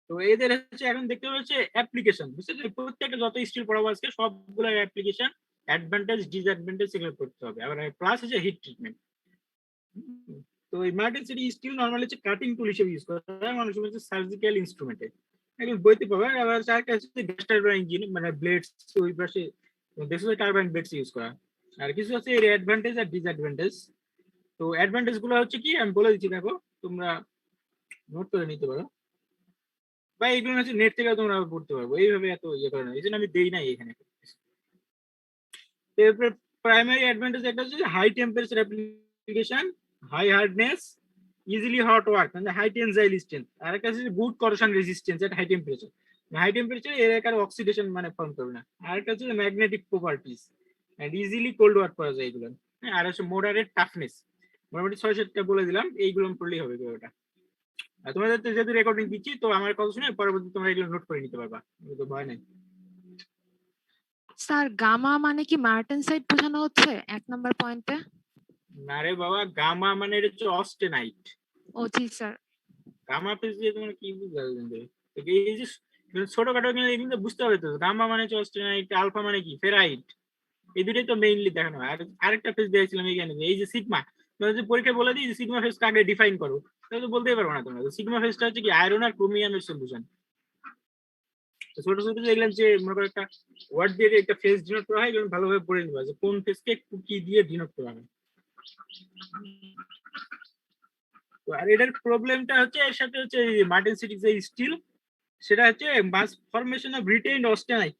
তো এদের হচ্ছে এখন দেখতে হচ্ছে অ্যাপ্লিকেশন, বুঝছো? প্রত্যেকটা যত স্টিল পড়াবো আজকে সবগুলো অ্যাপ্লিকেশন, অ্যাডভান্টেজ ডিসঅ্যাডভান্টেজ এগুলো করতে হবে, আবার প্লাস হচ্ছে হিট ট্রিটমেন্ট। তো এই মার্টেন সিটি স্টিল নরমালি হচ্ছে কাটিং টুল হিসেবে ইউজ করা হয়, মানুষ হচ্ছে সার্জিক্যাল ইনস্ট্রুমেন্টে এখন বইতে পাবে। আবার চার কাছে গ্যাস টারবাইন ইঞ্জিন মানে ব্লেডস, ওই পাশে দেখছো টারবাইন ব্লেডস ইউজ করা। আর কিছু আছে এর অ্যাডভান্টেজ আর ডিসঅ্যাডভান্টেজ। তো অ্যাডভান্টেজ গুলো হচ্ছে কি আমি বলে দিচ্ছি, দেখো তোমরা নোট করে নিতে পারো বা এইগুলো হচ্ছে নেট থেকে তোমরা পড়তে পারবো, এইভাবে এত ইয়ে করে না, এই জন্য আমি দেই নাই এখানে। এরপরে প্রাইমারি অ্যাডভান্টেজ একটা হচ্ছে high temperature application, high hardness, easily hot work মানে হাই টেনজাইল স্ট্রেংথ, আর একটা হচ্ছে good corrosion resistance at high temperature. High temperature এর কারণে অক্সিডেশন মানে ফর্ম করবে না। আর একটা হচ্ছে magnetic properties and easily cold work করা যায় এগুলো। আর হচ্ছে মডারেট টাফনেস, মোটামুটি 6-7টা বলে দিলাম, এইগুলো পড়লেই হবে ওটা। আর তোমাদের যেহেতু রেকর্ডিং দিচ্ছি তো আমার কথা শুনে পরবর্তী তোমরা এগুলো নোট করে নিতে পারবা, তো ভয় নেই। স্যার গামা মানে কি মার্টেন সাইট বোঝানো হচ্ছে 1 নাম্বার পয়েন্টে? না রে বাবা, গামা মানে এটা হচ্ছে অস্টেনাইট। ও জি স্যার। গামা পেজ দিয়ে তোমরা কি বুঝবে? এই যে ছোটখাটো কিন্তু বুঝতে হবে তো, গামা মানে হচ্ছে অস্টেনাইট, আলফা মানে কি ফেরাইট, এই দুটোই তো মেইনলি দেখানো হয়। আর আরেকটা ফেজ দিয়েছিলাম এখানে, এই যে সিগমা, তোমরা যে পরীক্ষায় বলে দিই সিগমা ফেজকে আগে ডিফাইন করো, তাহলে তো বলতেই পারবো না তোমরা। সিগমা ফেজটা হচ্ছে কি আয়রন আর ক্রোমিয়ামের সলিউশন। তো ছোট ছোট দেখলেন যে মনে করো একটা ওয়ার্ড দিয়ে যে একটা ফেস ডিনোট করা হয়, এগুলো ভালোভাবে পড়ে নিবা যে কোন ফেসকে কি দিয়ে ডিনোট করা হয়। তো আর এটার প্রবলেমটা হচ্ছে এর সাথে হচ্ছে মার্টিন সিটির যে স্টিল, সেটা হচ্ছে মাস ফরমেশন অফ রিটেইনড অস্টেনাইট।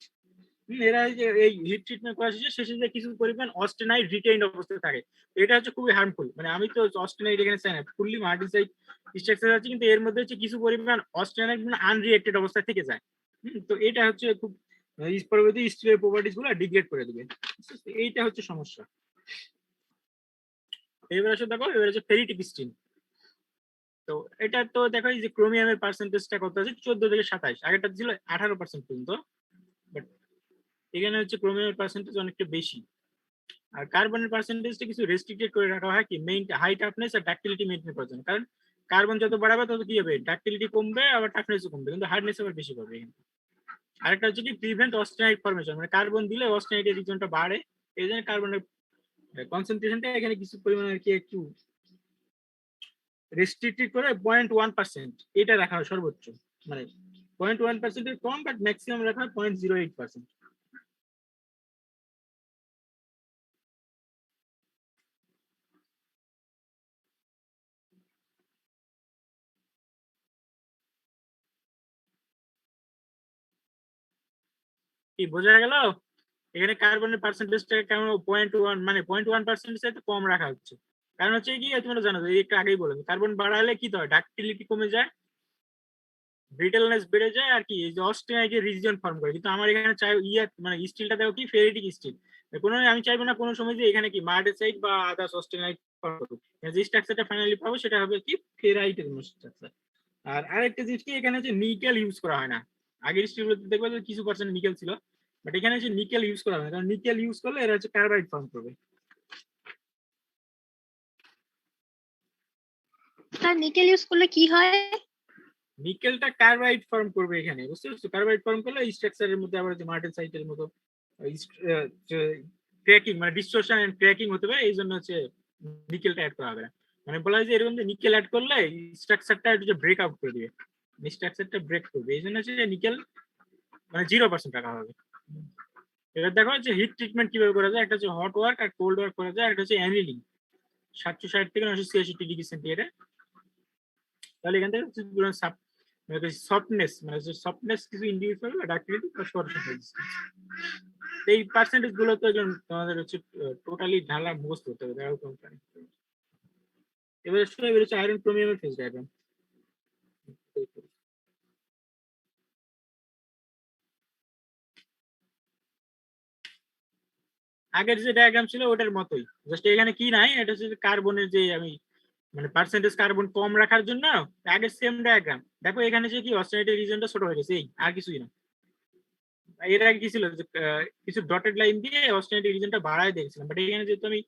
এরা যে এই হিট ট্রিটমেন্ট করা শেষে যে কিছু পরিমাণ অস্টেনাইট রিটেইনড অবস্থায় থাকে, এটা হচ্ছে খুবই হার্মফুল। মানে আমি তো অস্টেনাইট এখানে চাই না, ফুললি মার্টিনসাইট স্ট্রাকচার আছে, কিন্তু এর মধ্যে হচ্ছে কিছু পরিমাণ অস্টেনাইট মানে আনরিয়েক্টেড অবস্থায় থেকে যায়। তো এটা হচ্ছে খুব পরবর্তী স্টিলের প্রপার্টিজ গুলো ডিগ্রেড করে দেবে, এইটা হচ্ছে সমস্যা। এবার আসলে দেখো, এবার হচ্ছে ফেরিটিক স্টিল। তো এটা তো দেখো এই যে ক্রোমিয়ামের পার্সেন্টেজটা কত আছে, 14 থেকে 27, আগেরটা ছিল 18% পর্যন্ত, বাট এখানে হচ্ছে ক্রোমিয়ামের পার্সেন্টেজ অনেকটা বেশি। আর কার্বনের পার্সেন্টেজটা কিছু রেস্ট্রিক্টেড করে রাখা হয় কি, মেইন হাই টাফনেস আর ডাক্টিলিটি মেইনটেইন করার জন্য। কারণ কার্বন যত বাড়াবে তত কি হবে, ডাক্টিলিটি কমবে, আবার টাফনেসও কমবে, কিন্তু হার্ডনেস আবার বেশি পাবে এখানে। আরেকটা হচ্ছে কি প্রিভেন্ট অস্টেনাইট ফরমেশন, মানে কার্বন দিলে অস্টেনাইটের রিজনটা বাড়ে, এই জন্য কার্বনের কনসেন্ট্রেশনটা এখানে কিছু পরিমাণে আর কি একটু রেস্ট্রিক্টেড করে 0.1% এটা রাখা হয় সর্বোচ্চ, মানে 0.1% এর কম, বাট ম্যাক্সিমাম রাখা হয় 0.08%। কি বোঝা গেল? এখানে কার্বনের পার্সেন্টেজটা কেমন 0.1, মানে 0.1% চাইতে কম রাখা হচ্ছে। কারণ হচ্ছে কি, তোমরা জানো যে একটু আগেই বললাম, কার্বন বাড়ালে কি হয়, ডাক্টিলিটি কমে যায়, ব্রিটেলনেস বেড়ে যায়, আর কি এই যে অস্টেনাইটের রিজিয়ন ফর্ম করে। কিন্তু আমার এখানে চাই মানে স্টিলটা দেখো কি ফেরিটিক স্টিল, কোনো আমি চাইবো না কোনো সময় যে এখানে কি মার্টেসাইট বা আদার্স অস্টেনাইট ফর্ম করুক। যে স্ট্রাকচারটা ফাইনালি পাবো সেটা হবে কি ফেরাইটের স্ট্রাকচার। আর আরেকটা জিনিস কি, এখানে হচ্ছে নিকেল ইউজ করা হয় না। আগের স্টিলগুলোতে দেখবে যে কিছু পার্সেন্ট নিকেল ছিল, বাট এখানে হচ্ছে নিকেল ইউজ করা হয় না, কারণ নিকেল ইউজ করলে এরা হচ্ছে কার্বাইড ফর্ম করবে। স্যার নিকেল ইউজ করলে কি হয়? নিকেলটা কার্বাইড ফর্ম করবে এখানে, বুঝতে পারছো? কার্বাইড ফর্ম করলে স্ট্রাকচারের মধ্যে আবার যে মার্টেনসাইটের মতো ক্র্যাকিং, মানে ডিসটরশন এন্ড ক্র্যাকিং হতে পারে, এই জন্য হচ্ছে নিকেলটা অ্যাড করা হবে না। মানে বলা হয় যে এরকম যে নিকেল অ্যাড করলে স্ট্রাকচারটা একটু ব্রেক আউট করে দিবে, স্ট্রাকচারটা ব্রেক করবে, এই জন্য হচ্ছে নিকেল মানে 0% রাখা হবে। এবার দেখো যে হিট ট্রিটমেন্ট কিভাবে করা যায়, একটা হচ্ছে হট ওয়ার্ক আর কোল্ড ওয়ার্ক করা যায়, একটা হচ্ছে অ্যানিলিং 760 থেকে 966 ডিগ্রি সেন্টিগ্রেডে। তাহলে এখান থেকে সফটনেস, মানে সফটনেস কিছু ইন্ডিউস হবে, ডাক্টিলিটি প্লাস করেশন রেজিস্ট্যান্স। এই পার্সেন্টেজ গুলো তো তোমাদের হচ্ছে টোটালি ঢালা মুখস্থ করতে হবে। এবার হচ্ছে আয়রন ক্রোমিয়ামের ফেজ ডায়াগ্রাম। আগের যে ডায়াগ্রাম ছিল ওটার মতোই, জাস্ট এখানে কি নাই, এটা হচ্ছে কার্বনের যে আমি মানে পার্সেন্টেজ কার্বন কম রাখার জন্য আগের সেম ডায়াগ্রাম। দেখো এখানে যে কি অস্টেনাইটের রিজনটা ছোট হয়ে গেছে, এই আর কিছুই না। এর আগে কি ছিল যে কিছু ডটেড লাইন দিয়ে অস্টেনাইটের রিজনটা বাড়ায় দিয়েছিলাম, বাট এখানে যেহেতু আমি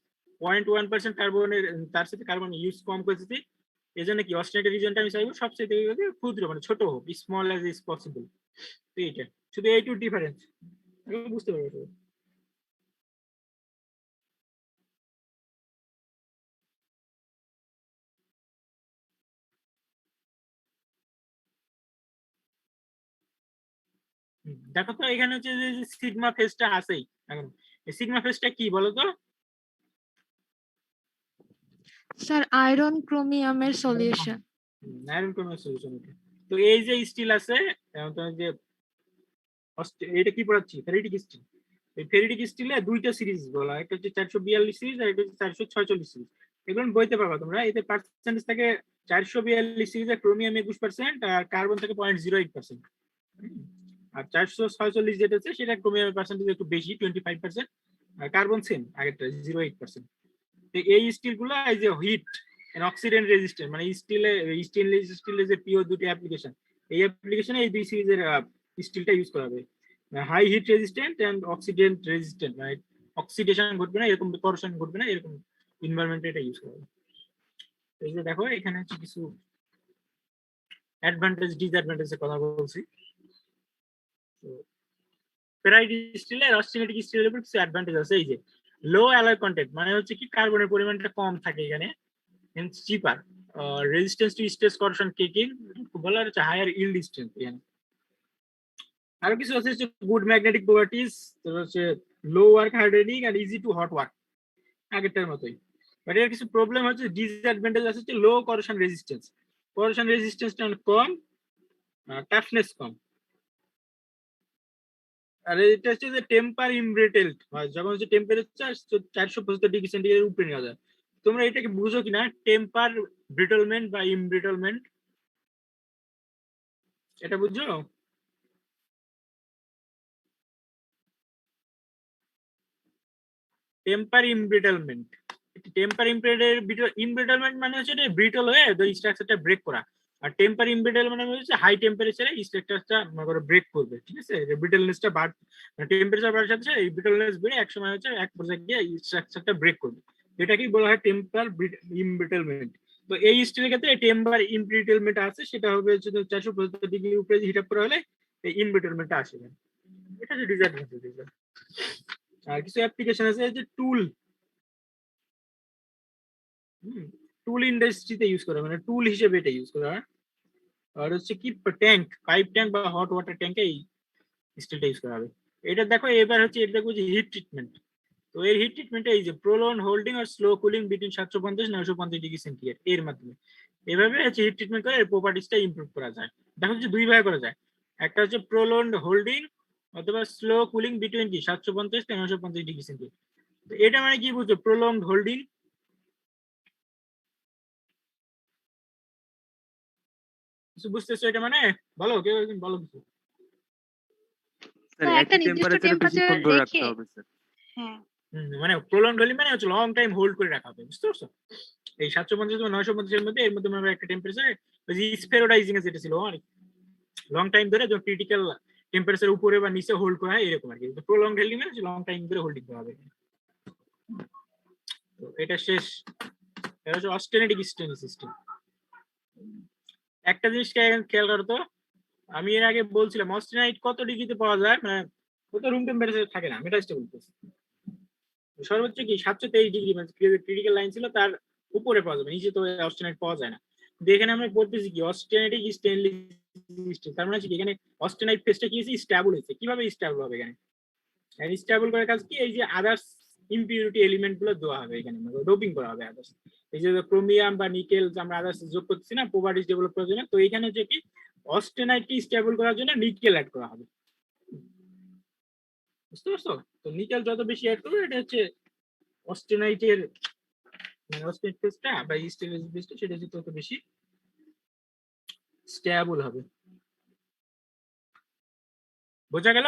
0.1% কার্বনের তার সাথে কার্বন ইউজ কম করেছি, এই জন্য কি অস্টেনাইটের রিজনটা আমি চাইবো সবচেয়ে ক্ষুদ্র, মানে ছোট হোক, স্মল অ্যাজ ইজ পসিবল। তো এইটা শুধু এইটু ডিফারেন্স, বুঝতে পারবো। দেখো তো এখানে হচ্ছে যে সিগমা ফেজটা আছেই। এখন এই সিগমা ফেজটা কি বলতো? স্যার আয়রন ক্রোমিয়ামের সলিউশন। Iron chromium solution. তো এই যে স্টিল আছে, তোমার যে এটা কি পড়াচ্ছি, ফেরিটিক স্টিল। এই ফেরিটিক স্টিলে দুইটা সিরিজ বলা, একটা হচ্ছে 442 সিরিজ আর একটা হচ্ছে 446 সিরিজ। এগুলো বইতে পারবা তোমরা। এতে পার্সেন্টেজ থাকে 442 সিরিজে ক্রোমিয়াম 21% আর কার্বন থাকে 0.08%। আর 446 যেটা আছে সেটা ক্রোমিয়ামের পার্সেন্টেজ একটু বেশি, 25%, আর কার্বন সেম আগেরটা 0.8%। তো এই স্টিল গুলো এই যে হিট অক্সিডেন্ট রেজিস্ট্যান্ট, মানে স্টেনলেস স্টিলের যে পিও দুটি অ্যাপ্লিকেশন, এই অ্যাপ্লিকেশনে এই দুই সিরিজের স্টিলটা ইউজ করা হবে। High heat resistant and oxidant resistant, মানে অক্সিডেশন ঘটবে না, এরকম করশন ঘটবে না, এরকম এনভায়রনমেন্টে এটা ইউজ করা হবে। এই যে দেখো এখানে হচ্ছে কিছু অ্যাডভান্টেজ ডিসঅ্যাডভান্টেজের কথা বলছি। তো ফেরাইট স্টিলের অস্টেনাইটিক স্টিলের উপর কিছু অ্যাডভান্টেজ আছে। এই যে লো অ্যালয় কন্টেন্ট, মানে হচ্ছে কি কার্বনের পরিমাণটা কম থাকে এখানে, hence cheaper. Resistance to stress corrosion caking, বলা হচ্ছে হায়ার ইল্ড স্ট্রেংথ। এখানে আরো কিছু আছে হচ্ছে গুড ম্যাগনেটিক প্রপার্টিজ, হচ্ছে লো ওয়ার্ক হার্ডেনিং আর ইজি টু হট ওয়ার্ক, আগেরটার মতোই। বাট এর কিছু প্রবলেম হচ্ছে, ডিসঅ্যাডভান্টেজ আছে হচ্ছে লো করোশন রেজিস্ট্যান্স, করোশন রেজিস্ট্যান্সটা কম, টাফনেস কম। আর এটা হচ্ছে যে টেম্পার ইমব্রেটেল হয় যখন হচ্ছে টেম্পারেচার 475 ডিগ্রি সেন্টিগ্রেডের উপরে নেওয়া যায়। তোমরা এটাকে বুঝো কিনা, টেম্পার ব্রিটলমেন্ট বা ইমব্রিটলমেন্ট, এটা বুঝছো? টেম্পার ইমব্রিটলমেন্ট, টেম্পার ইমব্রিটলমেন্ট মানে হচ্ছে এটা ব্রিটল হয়ে ওই স্ট্রাকচারটা ব্রেক করা, আর টেম্পার ইমব্রিটলমেন্ট মানে হচ্ছে হাই টেম্পারেচারে স্ট্রাকচারটা মনে করো ব্রেক করবে, ঠিক আছে? ব্রিটলনেসটা টেম্পারেচার বাড়ার সাথে সাথে এই ব্রিটলনেস বেড়ে এক সময় হচ্ছে এক পর্যায়ে গিয়ে স্ট্রাকচারটা ব্রেক করবে, এটাকেই বলা হয় টেম্পার ইমব্রিটলমেন্ট। তো এই স্টিলের ক্ষেত্রে টেম্পার ইমব্রিটলমেন্ট আছে, সেটা হবে হচ্ছে 475 ডিগ্রি উপরে হিট আপ করা হলে এই ইমব্রিটলমেন্টটা আসে। এটা হচ্ছে ডিসঅ্যাডভান্টেজ। আর কিছু অ্যাপ্লিকেশন আছে যে টুল, টুল ইন্ডাস্ট্রিতে ইউজ করা, মানে টুল হিসেবে এটা ইউজ করা হয়। আর হচ্ছে কি ট্যাঙ্ক, পাইপ ট্যাঙ্ক বা হট ওয়াটার ট্যাঙ্কে এই স্টিলটা ইউজ করা হবে। এটা দেখো এবার হচ্ছে এটা দেখো যে হিট ট্রিটমেন্ট। তো এর হিট ট্রিটমেন্টে এই যে প্রোলন হোল্ডিং আর slow cooling between 750-950 degree centigrade এর মাধ্যমে এভাবে হচ্ছে হিট ট্রিটমেন্ট করে এর প্রপার্টিসটা ইমপ্রুভ করা যায়। দেখো যে দুই ভাবে করা যায়, একটা হচ্ছে প্রোলন হোল্ডিং অথবা স্লো কুলিং বিটুইন কি 750-950 ডিগ্রি সেন্টিগ্রেড। তো এটা মানে কি বুঝছো, প্রোলন হোল্ডিং? কিছু বুঝতেছো এটা মানে? বলো কেউ একজন বলো কিছু। স্যার একটা একই নির্দিষ্ট টেম্পারেচারে টেম্পারেচার বেশিক্ষণ ধরে রাখতে রেখে, হবে স্যার। হ্যাঁ মানে প্রলং হোল্ডিং মানে হচ্ছে লং টাইম হোল্ড করে রাখা হবে, বুঝতে পারছো? এই 750 থেকে 950 এর মধ্যে, এর মধ্যে আমরা একটা টেম্পারেচারে ওই যে স্পেরোডাইজিং এ যেটা ছিল অনেক লং টাইম ধরে যখন ক্রিটিক্যাল টেম্পারেচার উপরে বা নিচে হোল্ড করা হয় এরকম আর কি। প্রলং হোল্ডিং মানে লং টাইম ধরে হোল্ডিং করা হবে। তো এটা শেষ, এটা হচ্ছে অস্টেনেটিক স্টেন সিস্টেম। একটা জিনিস খেয়াল করো তো, আমি এর আগে বলছিলাম অস্টেনাইট কত ডিগ্রিতে পাওয়া যায়, মানে কত রুম টেম্পারেচার থাকে না, মেটাসটা বলতেছি। সর্বোচ্চ কি 723 ডিগ্রি, মানে ক্রিটিক্যাল লাইন ছিল তার উপরে পাওয়া যাবে, নিচে তো অস্টেনাইট পাওয়া যায় না। কিন্তু এখানে আমরা বলতেছি কি অস্টেনেটিক স্টেনলেস স্টিল, তার মানে হচ্ছে কি এখানে অস্টেনাইট ফেসটা কি হয়েছে, স্টেবল হয়েছে। কিভাবে স্টেবল হবে এখানে? স্টেবল করার কাজ কি, এই যে আদার্স ইম্পিউরিটি এলিমেন্ট গুলো দেওয়া হবে এখানে, ডোপিং করা হবে আদার্স, এই যে ক্রোমিয়াম বা নিকেল আমরা আদার্স যোগ করতেছি না প্রপার্টিস ডেভেলপ করার জন্য, তো এখানে হচ্ছে কি অস্টেনাইটকে স্টেবল করার জন্য নিকেল অ্যাড করা হবে, বুঝতে পারছো? তো নিকেল যত বেশি অ্যাড করবে এটা হচ্ছে অস্টেনাইটের মানে অস্টেনাইট ফেসটা বা স্টেনলেস ফেসটা সেটা হচ্ছে তত বেশি স্টেবল হবে। বোঝা গেল?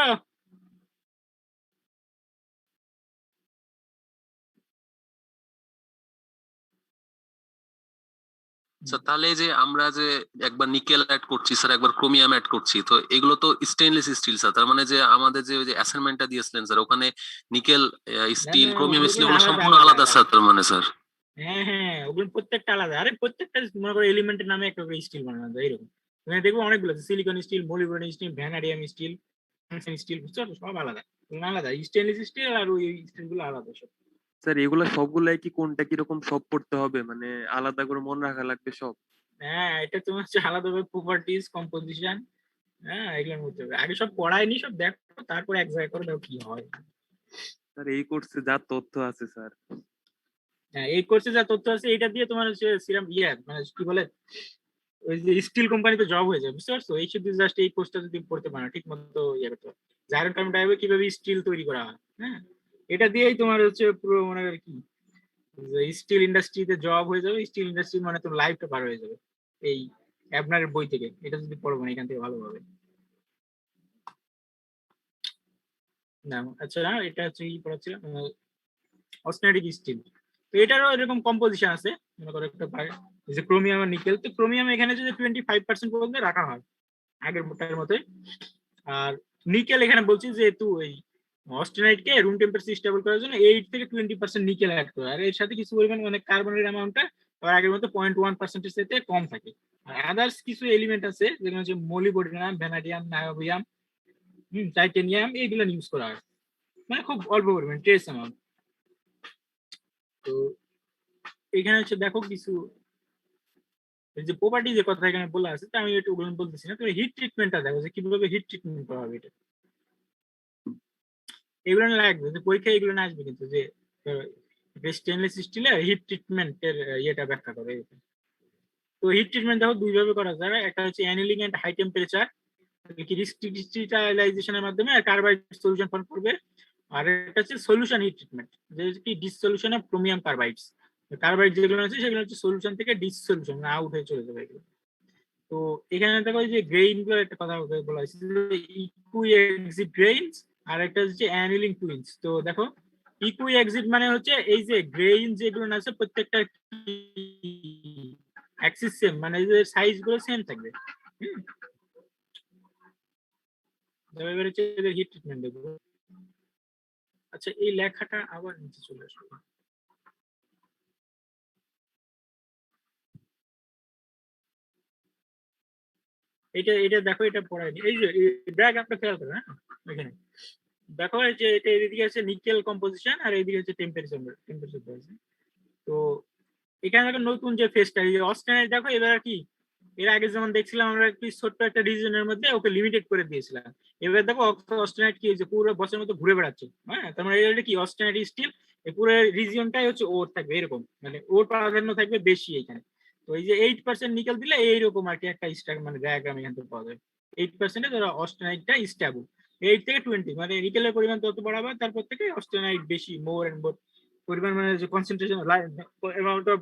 স্যার তাহলে এই যে আমরা যে একবার নিকেল অ্যাড করছি স্যার, একবার ক্রোমিয়াম অ্যাড করছি, তো এগুলো তো স্টেনলেস স্টিল স্যার, তার মানে যে আমাদের যে ওই যে অ্যাসাইনমেন্টটা দিয়েছিলেন স্যার, ওখানে নিকেল স্টিল ক্রোমিয়াম স্টিল ওগুলো সম্পূর্ণ আলাদা স্যার, তার মানে স্যার? হ্যাঁ হ্যাঁ, ওগুলো প্রত্যেকটা আলাদা। আরে প্রত্যেকটা মনে করো এলিমেন্টের নামে একটা করে স্টিল বানানো যায় এরকম। তুমি দেখবো অনেকগুলো আছে, silicon steel, molybdenum steel, vanadium steel, steel, বুঝছো? সব আলাদা আলাদা স্টেনলেস স্টিল আর ওই স্টিল গুলো আলাদা সব। স্যার এগুলা সবগুলাই কি কোনটা কিরকম সব পড়তে হবে, মানে আলাদা করে মনে রাখা লাগবে সব? হ্যাঁ, এটা তোমার হচ্ছে আলাদাভাবে প্রপার্টিজ, কম্পোজিশন, হ্যাঁ এগুলোর মধ্যে হবে। আগে সব পড়ায়নি, সব দেখো, তারপর এক জায়গায় করে দাও কি হয়। স্যার এই কোর্সে যা তথ্য আছে স্যার। হ্যাঁ, এই কোর্সে যা তথ্য আছে এটা দিয়ে তোমার হচ্ছে সিরাম মানে কি বলে ওই যে স্টিল কোম্পানিতে জব হয়ে যায়, বুঝতে পারছো? এই শুধু জাস্ট এই কোর্সটা যদি পড়তে পারো ঠিক মতো করতে পারো, জাইরন কার্বন ডাইঅক্সাইড কিভাবে স্টিল তৈরি করা হয়, হ্যাঁ এটা দিয়েই তোমার হচ্ছে পুরো মানে কি স্টিল ইন্ডাস্ট্রিতে জব হয়ে যাবে। স্টিল ইন্ডাস্ট্রি মানে তোমার লাইফটা পার হয়ে যাবে এই অ্যাবনারের বই থেকে, এটা যদি পড়বো না এখান থেকে ভালোভাবে। না আচ্ছা, না এটা হচ্ছে কি পড়াচ্ছিলাম, অস্টেনাইটিক স্টিল। তো এটারও এরকম কম্পোজিশন আছে, মনে করো একটা যে ক্রোমিয়াম আর নিকেল। তো ক্রোমিয়াম এখানে যদি 25% পর্যন্ত রাখা হয় আগের মোটার মতোই, আর নিকেল এখানে বলছি যেহেতু এই অস্টেনাইটকে রুম টেম্পারেচার স্টেবল করার জন্য 8 থেকে 20% নিকেল অ্যাড করে, আর এর সাথে কিছু পরিমাণ মানে কার্বনের অ্যামাউন্টটা আর আগের মতো 0.1% এর সাথে কম থাকে। আর আদার্স কিছু এলিমেন্ট আছে যেগুলো হচ্ছে মলিবডেনাম, ভ্যানাডিয়াম, নায়োবিয়াম, টাইটেনিয়াম, এইগুলো ইউজ করা হয়, মানে খুব অল্প পরিমাণ ট্রেস অ্যামাউন্ট। তো এখানে হচ্ছে দেখো কিছু এই যে প্রপার্টি যে কথা এখানে বলা আছে তা আমি একটু ওগুলো বলতেছি না, তুমি হিট ট্রিটমেন্টটা দেখো যে কিভাবে হিট ট্রিটমেন্ট করা হবে এটা, এগুলো না লাগবে যে পরীক্ষায় এগুলো না আসবে কিন্তু যে স্টেনলেস স্টিলের হিট ট্রিটমেন্টের ইয়েটা ব্যাখ্যা করে। তো হিট ট্রিটমেন্ট দেখো দুই ভাবে করা যায়, একটা হচ্ছে অ্যানিলিং এন্ড হাই টেম্পারেচার ডিস্টিলাইজেশনের মাধ্যমে কার্বাইড সলিউশন ফর্ম করবে, আর এটা হচ্ছে সলিউশন হিট ট্রিটমেন্ট যে কি ডিসসলিউশন অফ ক্রোমিয়াম কার্বাইডস, কার্বাইড যেগুলো আছে সেগুলো হচ্ছে সলিউশন থেকে ডিসসলিউশন আউট হয়ে চলে যাবে এগুলো। তো এখানে দেখো যে গ্রেইন গুলো একটা কথা বলা হয়েছে ইকুই এক্সিট গ্রেইনস আর একটা হচ্ছে অ্যানিলিং টুইনস। তো দেখো ইকুই এক্সিট মানে হচ্ছে এই যে গ্রেইন যেগুলো আছে প্রত্যেকটা অ্যাক্সিস সেম, মানে যে সাইজ গুলো সেম থাকবে। এবার হচ্ছে হিট ট্রিটমেন্ট দেখবো। আচ্ছা এই লেখাটা আবার নিচে চলে আসবে, এটা এটা দেখো এটা পড়ায়নি, এই যে ব্র্যাক আপনি খেয়াল করেন হ্যাঁ এখানে দেখো এই যে এটা এদিকে আছে নিকেল কম্পোজিশন আর এদিকে হচ্ছে টেম্পারেচার আছে। তো এখানে দেখো নতুন যে ফেসটা এই যে অস্টেনাইট দেখো এবার কি এর আগে যেমন দেখছিলাম আমরা একটু ছোট্ট একটা রিজনের মধ্যে ওকে লিমিটেড করে দিয়েছিলাম, এবার দেখো অস্টেনাইট কি হয়েছে পুরো বছরের মতো ঘুরে বেড়াচ্ছে। হ্যাঁ তার মানে এটা কি অস্টেনাইট স্টিল এই পুরো রিজিয়নটাই হচ্ছে ওর থাকবে এরকম, মানে ওর প্রাধান্য থাকবে বেশি এখানে। তো এই যে 8% নিকেল দিলে এইরকম আর কি একটা স্ট্রাকচার মানে ডায়াগ্রাম এখান থেকে পাওয়া যায়। 8% ধরো অস্টেনাইটটা স্টেবল, 8 থেকে 20 মানে নিকেলের পরিমাণ তত বাড়াবে তারপর থেকে অস্টেনাইট বেশি মোর এন্ড মোর পরিমাণ মানে যে concentration amount of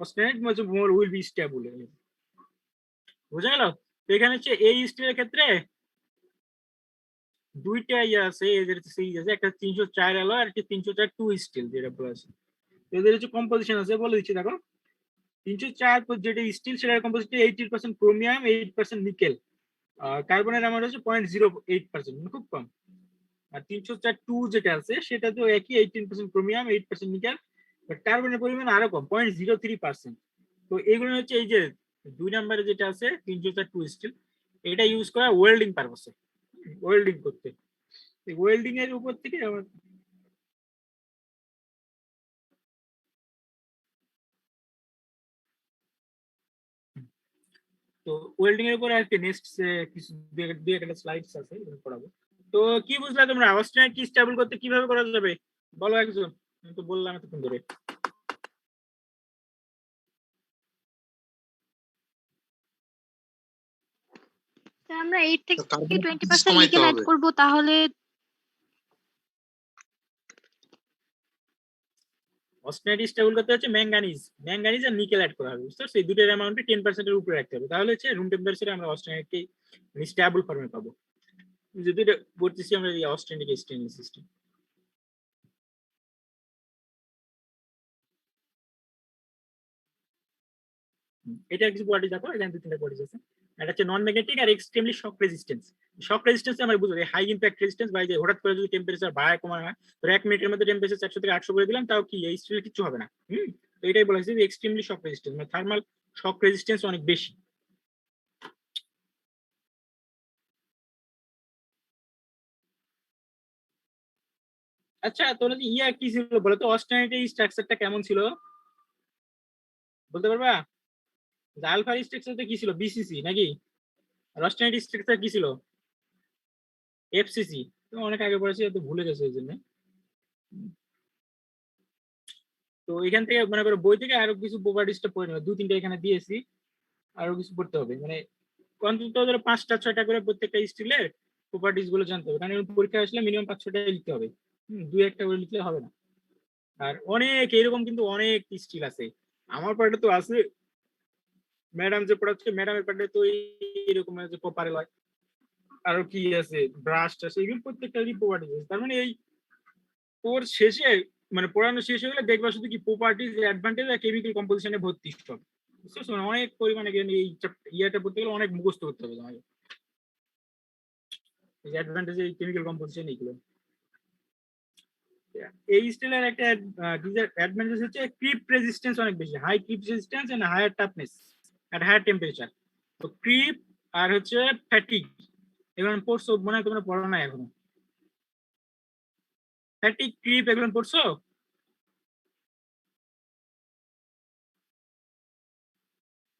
austenite more will be stable. বুঝা গেল? তো এখানে হচ্ছে এই স্টিলের ক্ষেত্রে দুইটা ইয়ে আছে, এদের সিরিজ আছে, একটা 304 এলো আর একটা 304 টু স্টিল যেটা বলা আছে। এদের হচ্ছে কম্পোজিশন আছে বলে দিচ্ছি দেখো 304 যেটা স্টিল সেটার কম্পোজিশন 80% ক্রোমিয়াম 8% নিকেল, কার্বনের অ্যামাউন্ট হচ্ছে 0.08% মানে খুব কম। আর 304 টু যেটা আছে সেটা তো একই 18% ক্রোমিয়াম 8% নিকেল, বাট কার্বনের পরিমাণ আরো কম 0.03%। তো এগুলো হচ্ছে এই যে 2 নম্বরে যেটা আছে 304 টু স্টিল এটা ইউজ করা ওয়েল্ডিং পারপাসে, ওয়েল্ডিং করতে। ওয়েল্ডিং এর উপর থেকে আমার তো ওয়েল্ডিং এর উপর আর কি নেক্সট কিছু দুই একটা স্লাইডস আছে এগুলো পড়াবো। তো কি বুঝলা তোমরা অস্টেনাইট কি স্টেবল করতে কিভাবে করা যাবে বলো একজন, আমি তো বললাম এতক্ষণ ধরে। স্যার আমরা 8 থেকে কার্বন 20% কমাইতে নিকেল অ্যাড হবে। করব তাহলে অস্টেনাইট স্টেবল করতে হচ্ছে ম্যাঙ্গানিজ আর নিকেল অ্যাড করা হবে, বুঝতে পারছো? এই দুটোর অ্যামাউন্টে 10% এর উপরে রাখতে হবে, তাহলে হচ্ছে রুম টেম্পারেচারে আমরা অস্টেনাইটকে স্টেবল ফর্মে পাবো। যদি এটা করতেছি আমরা এই অস্টেনাইট স্টেনলেস সিস্টেম। এটা কিছু কোয়ালিটি দেখো এখানে দুই তিনটা কোয়ালিটি আছে, এটা হচ্ছে non magnetic are extremely shock resistance. Shock resistance আমরা বুঝবো হাই ইম্প্যাক্ট রেজিস্ট্যান্স বা যে হঠাৎ করে যদি টেম্পারেচার বাড়ায় কমায় হয় তো 1 মিনিটের মধ্যে টেম্পারেচার 400 থেকে 800 করে দিলাম তাও কি এই স্টিলের কিছু হবে না। তো এটাই বলা হয়েছে যে এক্সট্রিমলি শক রেজিস্ট্যান্স মানে থার্মাল শক রেজিস্ট্যান্স অনেক বেশি। আচ্ছা তোমরা যে ইয়া কি ছিল বলো তো অস্টেনাইটের স্ট্রাকচারটা কেমন ছিল বলতে পারবা? আলফার স্ট্রাকচারটা কি ছিল বিসিসি নাকি? আর অস্টেনাইট স্ট্রাকচার কি ছিল এফসিসি। তো অনেক আগে পড়েছি তো ভুলে গেছে এই জন্য। তো এখান থেকে মনে করো বই থেকে আরো কিছু প্রপার্টিসটা পড়ে নেবে, 2-3টা এখানে দিয়েছি আরো কিছু পড়তে হবে, মানে অন্তত ধরো 5টা 6টা করে প্রত্যেকটা স্টিলের প্রপার্টিস গুলো জানতে হবে, কারণ পরীক্ষা আসলে মিনিমাম 5-6টা লিখতে হবে, 2-1টা করে লিখলে হবে না। আর অনেক এরকম কিন্তু অনেক স্টিল আছে, আমার পার্টে তো আছে, ম্যাডাম যে পড়াচ্ছে ম্যাডামের পার্টে তো এইরকম আছে কপারেল হয়, আরো কি আছে ব্রাশ আছে, এগুলো প্রত্যেকটা প্রপার্টিস আছে। তার মানে এই ওর শেষে মানে পড়ানো শেষ হয়ে গেলে দেখবা শুধু কি প্রপার্টিজ অ্যাডভান্টেজ আর কেমিক্যাল কম্পোজিশনে ভর্তি সব, বুঝতে পারছো? মানে অনেক পরিমাণে এই ইয়াটা পড়তে গেলে অনেক মুখস্থ করতে হবে তোমাকে, এই অ্যাডভান্টেজ এই কেমিক্যাল কম্পোজিশন এইগুলো। এই স্টিলের একটা অ্যাডভান্টেজ হচ্ছে ক্রিপ রেজিস্ট্যান্স অনেক বেশি, high creep resistance and higher toughness at higher temperature. তো ক্রিপ আর হচ্ছে ফ্যাটিক এগুলো পড়ছো মনে হয় তোমরা পড়ো না এখনো? ফ্যাটিক ক্রিপ এগুলো পড়ছো?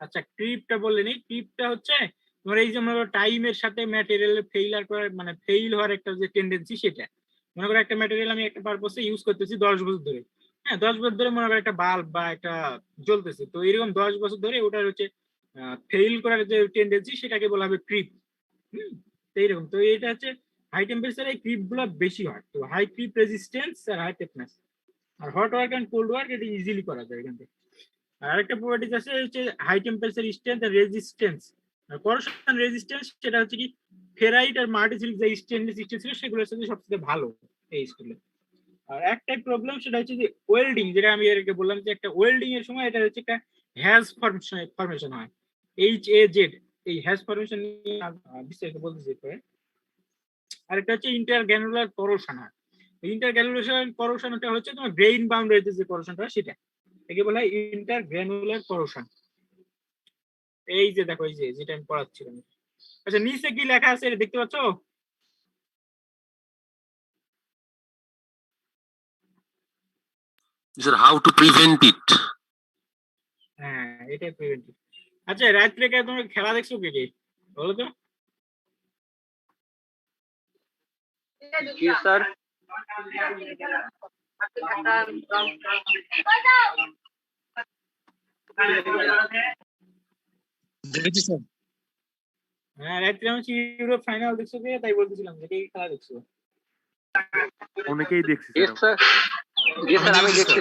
আচ্ছা ক্রিপটা বললেন, এই ক্রিপটা হচ্ছে তোমার এই যে মনে করো টাইমের সাথে ম্যাটেরিয়াল ফেইলার করার মানে ফেইল হওয়ার একটা যে টেন্ডেন্সি সেটা। মনে করো একটা ম্যাটেরিয়াল আমি একটা পারপাসে ইউজ করতেছি 10 বছর ধরে, হ্যাঁ 10 বছর ধরে মনে করো একটা বাল্ব বা একটা জ্বলতেছে, তো এরকম 10 বছর ধরে ওটার হচ্ছে ফেইল করার যে টেন্ডেন্সি সেটাকে বলা হবে ক্রিপ। তো এইরকম, তো এটা হচ্ছে হাই টেম্পারেচারে এই ক্রিপ গুলো বেশি হয়, তো হাই ক্রিপ রেজিস্ট্যান্স আর হাই টেকনেস। আর hot work and cold work এটা ইজিলি করা যায় এখান থেকে। আর আরেকটা প্রপার্টিজ আছে হচ্ছে হাই টেম্পারেচার স্ট্রেংথ আর রেজিস্ট্যান্স। আর করোশন রেজিস্ট্যান্স সেটা হচ্ছে কি ফেরাইট আর মাল্টিসিলিক যে স্টেনলেস স্টিল ছিল সেগুলোর সাথে সবথেকে ভালো এই স্টিলে। আর একটাই প্রবলেম সেটা হচ্ছে যে ওয়েল্ডিং, যেটা আমি এর আগে বললাম যে একটা ওয়েল্ডিং এর সময় এটা হচ্ছে একটা হ্যাজ ফর্মেশন হয়, HAZ। এই হ্যাজ ফর্মেশন নিয়ে বিস্তারিত বলতেছি পরে। আর একটা হচ্ছে ইন্টারগ্রানুলার করোশন হয়। ইন্টারগ্রানুলার করোশনটা হচ্ছে তোমার গ্রেইন বাউন্ডারিতে যে করোশনটা সেটা একে বলা হয় ইন্টারগ্রানুলার করোশন। এই যে দেখো এই যে যেটা আমি পড়াচ্ছিলাম। আচ্ছা নিচে কি লেখা আছে এটা দেখতে পাচ্ছ? স্যার হাউ টু প্রিভেন্ট ইট। হ্যাঁ এটাই প্রিভেন্টিভ। আচ্ছা রাত্রে কে তোমরা খেলা দেখছো কে কে বলো তো? জি স্যার। দেখেছি স্যার। হ্যাঁ রাত্রে আমি ইউরোপ ফাইনাল দেখছো কে, তাই বলতেছিলাম যে কে খেলা দেখছো। অনেকেই দেখছি জি স্যার। স্যার। জি স্যার আমি দেখছি।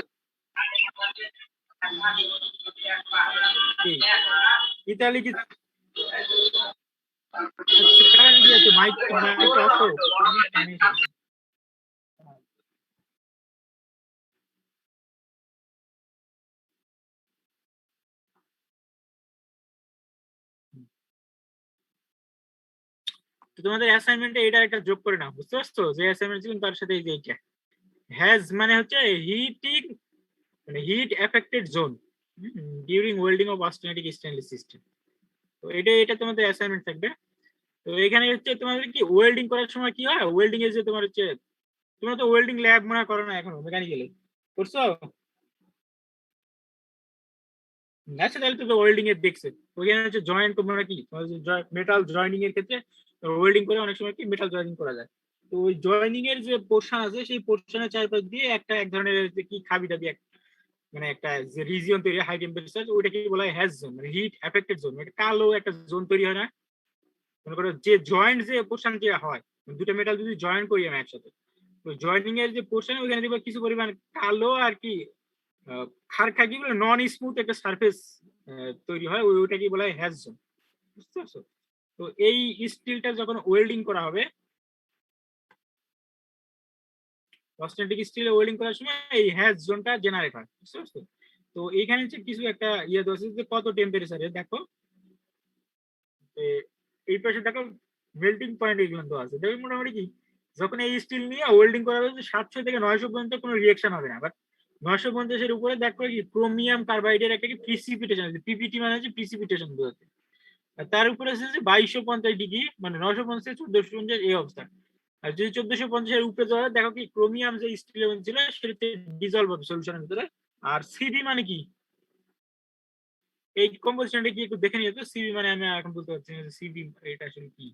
কি ইতালি কি আচ্ছা কারা কি আছে মাইক মাইক অফ করো। তো তোমাদের অ্যাসাইনমেন্টে এটা একটা যোগ করে নাও, বুঝতে পারছো? যে অ্যাসাইনমেন্ট ছিল তার সাথে এই যে এটা হ্যাজ মানে হচ্ছে হিটিং মানে heat affected zone during welding of austenitic stainless system. তো এটা তোমাদের অ্যাসাইনমেন্ট থাকবে। তো এখানে হচ্ছে তোমাদের কি ওয়েল্ডিং করার সময় কি হয়, ওয়েল্ডিং এর যে তোমার হচ্ছে তোমরা তো ওয়েল্ডিং ল্যাব মনে করো না এখনো মেকানিক্যালে করছো? আচ্ছা তাহলে তো ওয়েল্ডিং এর দেখছে ওইখানে হচ্ছে জয়েন্ট তোমরা কি মেটাল জয়েনিং এর ক্ষেত্রে ওয়েল্ডিং করে অনেক সময় কি মেটাল জয়েনিং করা যায়। তো ওই জয়েনিং এর যে পোর্শন আছে সেই পোর্শনের চারপাশ দিয়ে একটা এক ধরনের যে কি খাবি দাবি মানে একটা যে রিজিয়ন তৈরি হাই টেম্পারেচার ওইটাকে বলা হয় হ্যাজ জোন মানে হিট এফেক্টেড জোন। এটা কালো একটা জোন তৈরি হয় না, মনে করো যে জয়েন্ট যে পোর্শন যে হয় দুটো মেটাল যদি জয়েন করি আমি একসাথে, তো জয়েনিং এর যে পোর্শন ওইখানে দেখবে কিছু পরিমাণ কালো আর কি খারখা কি বলে নন স্মুথ একটা সারফেস তৈরি হয়, ওইটাকে বলা হয় হ্যাজ জোন, বুঝতে পারছো? তো এই স্টিলটা যখন ওয়েল্ডিং করা হবে অস্টেনিটিক স্টিলে ওয়েল্ডিং করার সময় এই হ্যাজ জোনটা জেনারেট হয়, বুঝতে পারছো? তো এইখানে হচ্ছে কিছু একটা ইয়ে দেওয়া আছে যে কত টেম্পারেচারে দেখো এই পাশে দেখো মেল্টিং পয়েন্ট এগুলো দেওয়া আছে, দেখো মোটামুটি কি যখন এই স্টিল নিয়ে ওয়েল্ডিং করা হবে 700 থেকে 900 পর্যন্ত কোনো রিঅ্যাকশন হবে না, বাট 950 উপরে দেখো কি ক্রোমিয়াম কার্বাইডের একটা কি প্রিসিপিটেশন আছে, পিপিটি মানে হচ্ছে প্রিসিপিটেশন বোঝাতে। আর তার উপরে আছে যে 2250 ডিগ্রি মানে 950 থেকে 1450 এই অবস্থা। আর যদি 1450 এর উপরে যাওয়া দেখো কি ক্রোমিয়াম যে স্টিল ছিল সেটাতে ডিজলভ হবে সলিউশনের ভিতরে। আর সিবি মানে কি এই কম্পোজিশনটা কি একটু দেখে নিও তো, সিবি মানে আমি এখন বলতে পারছি না সিবি এটা আসলে কি।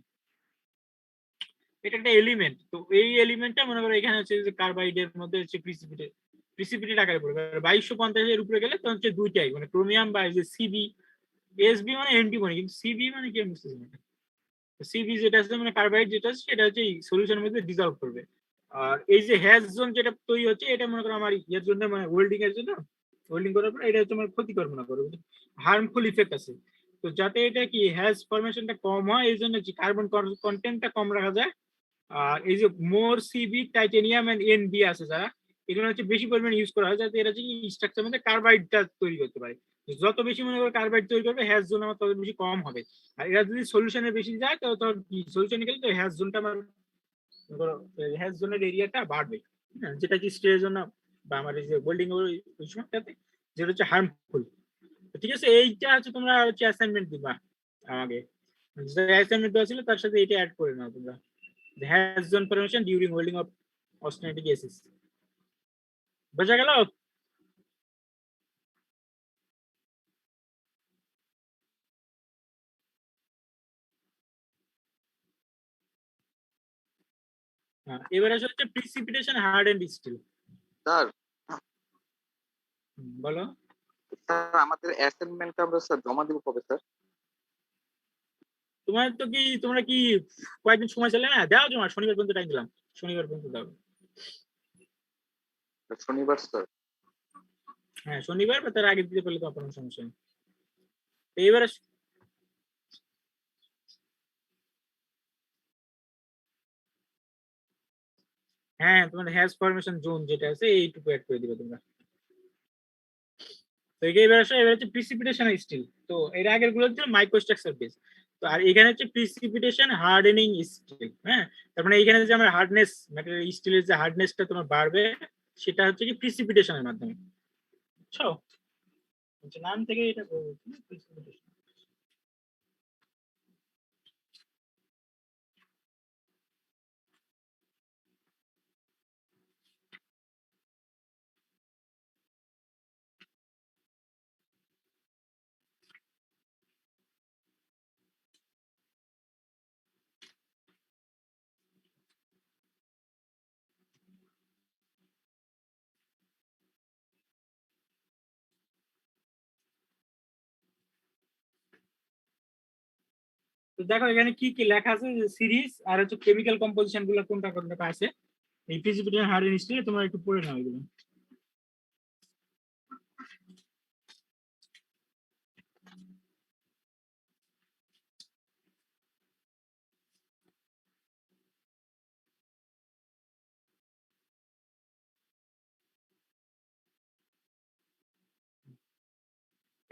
এটা একটা এলিমেন্ট, তো এই এলিমেন্টটা মনে করো এখানে হচ্ছে যে কার্বাইডের মধ্যে হচ্ছে প্রিসিপিটেট আকারে পড়বে। 2250 এর উপরে গেলে তখন হচ্ছে দুইটাই মানে ক্রোমিয়াম বা এই যে সিবি। এসবি মানে অ্যান্টিমনি, কিন্তু সিবি মানে কি আমি বুঝতেছি না। সিবি যেটা আছে মানে কার্বাইড যেটা আছে সেটা হচ্ছে এই সলিউশনের মধ্যে ডিজলভ করবে। আর এই যে হ্যাজ জোন যেটা তৈরি হচ্ছে এটা মনে করো আমার ইয়ের জন্য মানে ওয়েল্ডিং এর জন্য ওয়েল্ডিং করার পর এটা হচ্ছে আমার ক্ষতিকর মনে করো, হার্মফুল ইফেক্ট আছে। তো যাতে এটা কি হ্যাজ ফরমেশনটা কম হয় এই জন্য কি কার্বন কন্টেন্টটা কম রাখা যায়। আর এই যে মোর সিবি টাইটেনিয়াম এন্ড এনবি আছে যারা এগুলো হচ্ছে বেশি পরিমাণে ইউজ করা হয় যাতে এরা যে স্ট্রাকচার মধ্যে কার্বাইডটা তৈরি করতে পারে। যত বেশি মনে করো কার্বাইড তৈরি করবে হ্যাজ জোন আমার তত বেশি কম হবে। আর এরা যদি সলিউশনে বেশি যায় তো তোর সলিউশনে গেলে তো হ্যাজ জোনটা আমার হ্যাজ জোনের এরিয়াটা বাড়বে, যেটা কি স্টেজের জন্য বা আমার এই যে ওয়েল্ডিং ওই সময়টাতে যেটা হচ্ছে হার্মফুল। ঠিক আছে এইটা হচ্ছে তোমরা হচ্ছে অ্যাসাইনমেন্ট দিবা আমাকে, যে অ্যাসাইনমেন্ট দেওয়া ছিল তার সাথে এটা অ্যাড করে নাও তোমরা। The has zone formation during welding of austenitic gases. বোঝা গেল? এবার আসলে হচ্ছে প্রিসিপিটেশন হার্ডেন্ড স্টিল। স্যার বলো। স্যার আমাদের অ্যাসাইনমেন্টটা আমরা স্যার জমা দিব কবে স্যার? তোমরা কি কয়েকদিন সময় চাইলে না, দাও জমা, শনিবার পর্যন্ত টাইম দিলাম, শনিবার পর্যন্ত দাও। শনিবার স্যার? হ্যাঁ শনিবার বা তার আগে দিতে পারলে তো আপনার সমস্যা নেই। এইবার হ্যাঁ তোমার হ্যাশ ফরমেশন জোন যেটা আছে এইটুকু অ্যাড করে দিবে তোমরা। তো এবার আসলে এবার হচ্ছে প্রিসিপিটেশন স্টিল। তো এর আগের গুলো ছিল মাইক্রোস্ট্রাকচার বেস। তো আর এখানে হচ্ছে প্রিসিপিটেশন হার্ডেনিং স্টিল। হ্যাঁ তার মানে এখানে যে আমার হার্ডনেস ম্যাটেরিয়াল স্টিলের যে হার্ডনেসটা তোমার বাড়বে সেটা হচ্ছে কি প্রিসিপিটেশনের মাধ্যমে। বুঝছো? নাম থেকে এটা প্রিসিপিটেশন। তো দেখো এখানে কি কি লেখা আছে, সিরিজ আর হচ্ছে কেমিক্যাল কম্পোজিশন গুলো কোনটা কোনটা আছে এই প্রিসিপিটেশন হার্ডেনিং স্টিলে, তোমরা একটু পড়ে নাও এগুলো।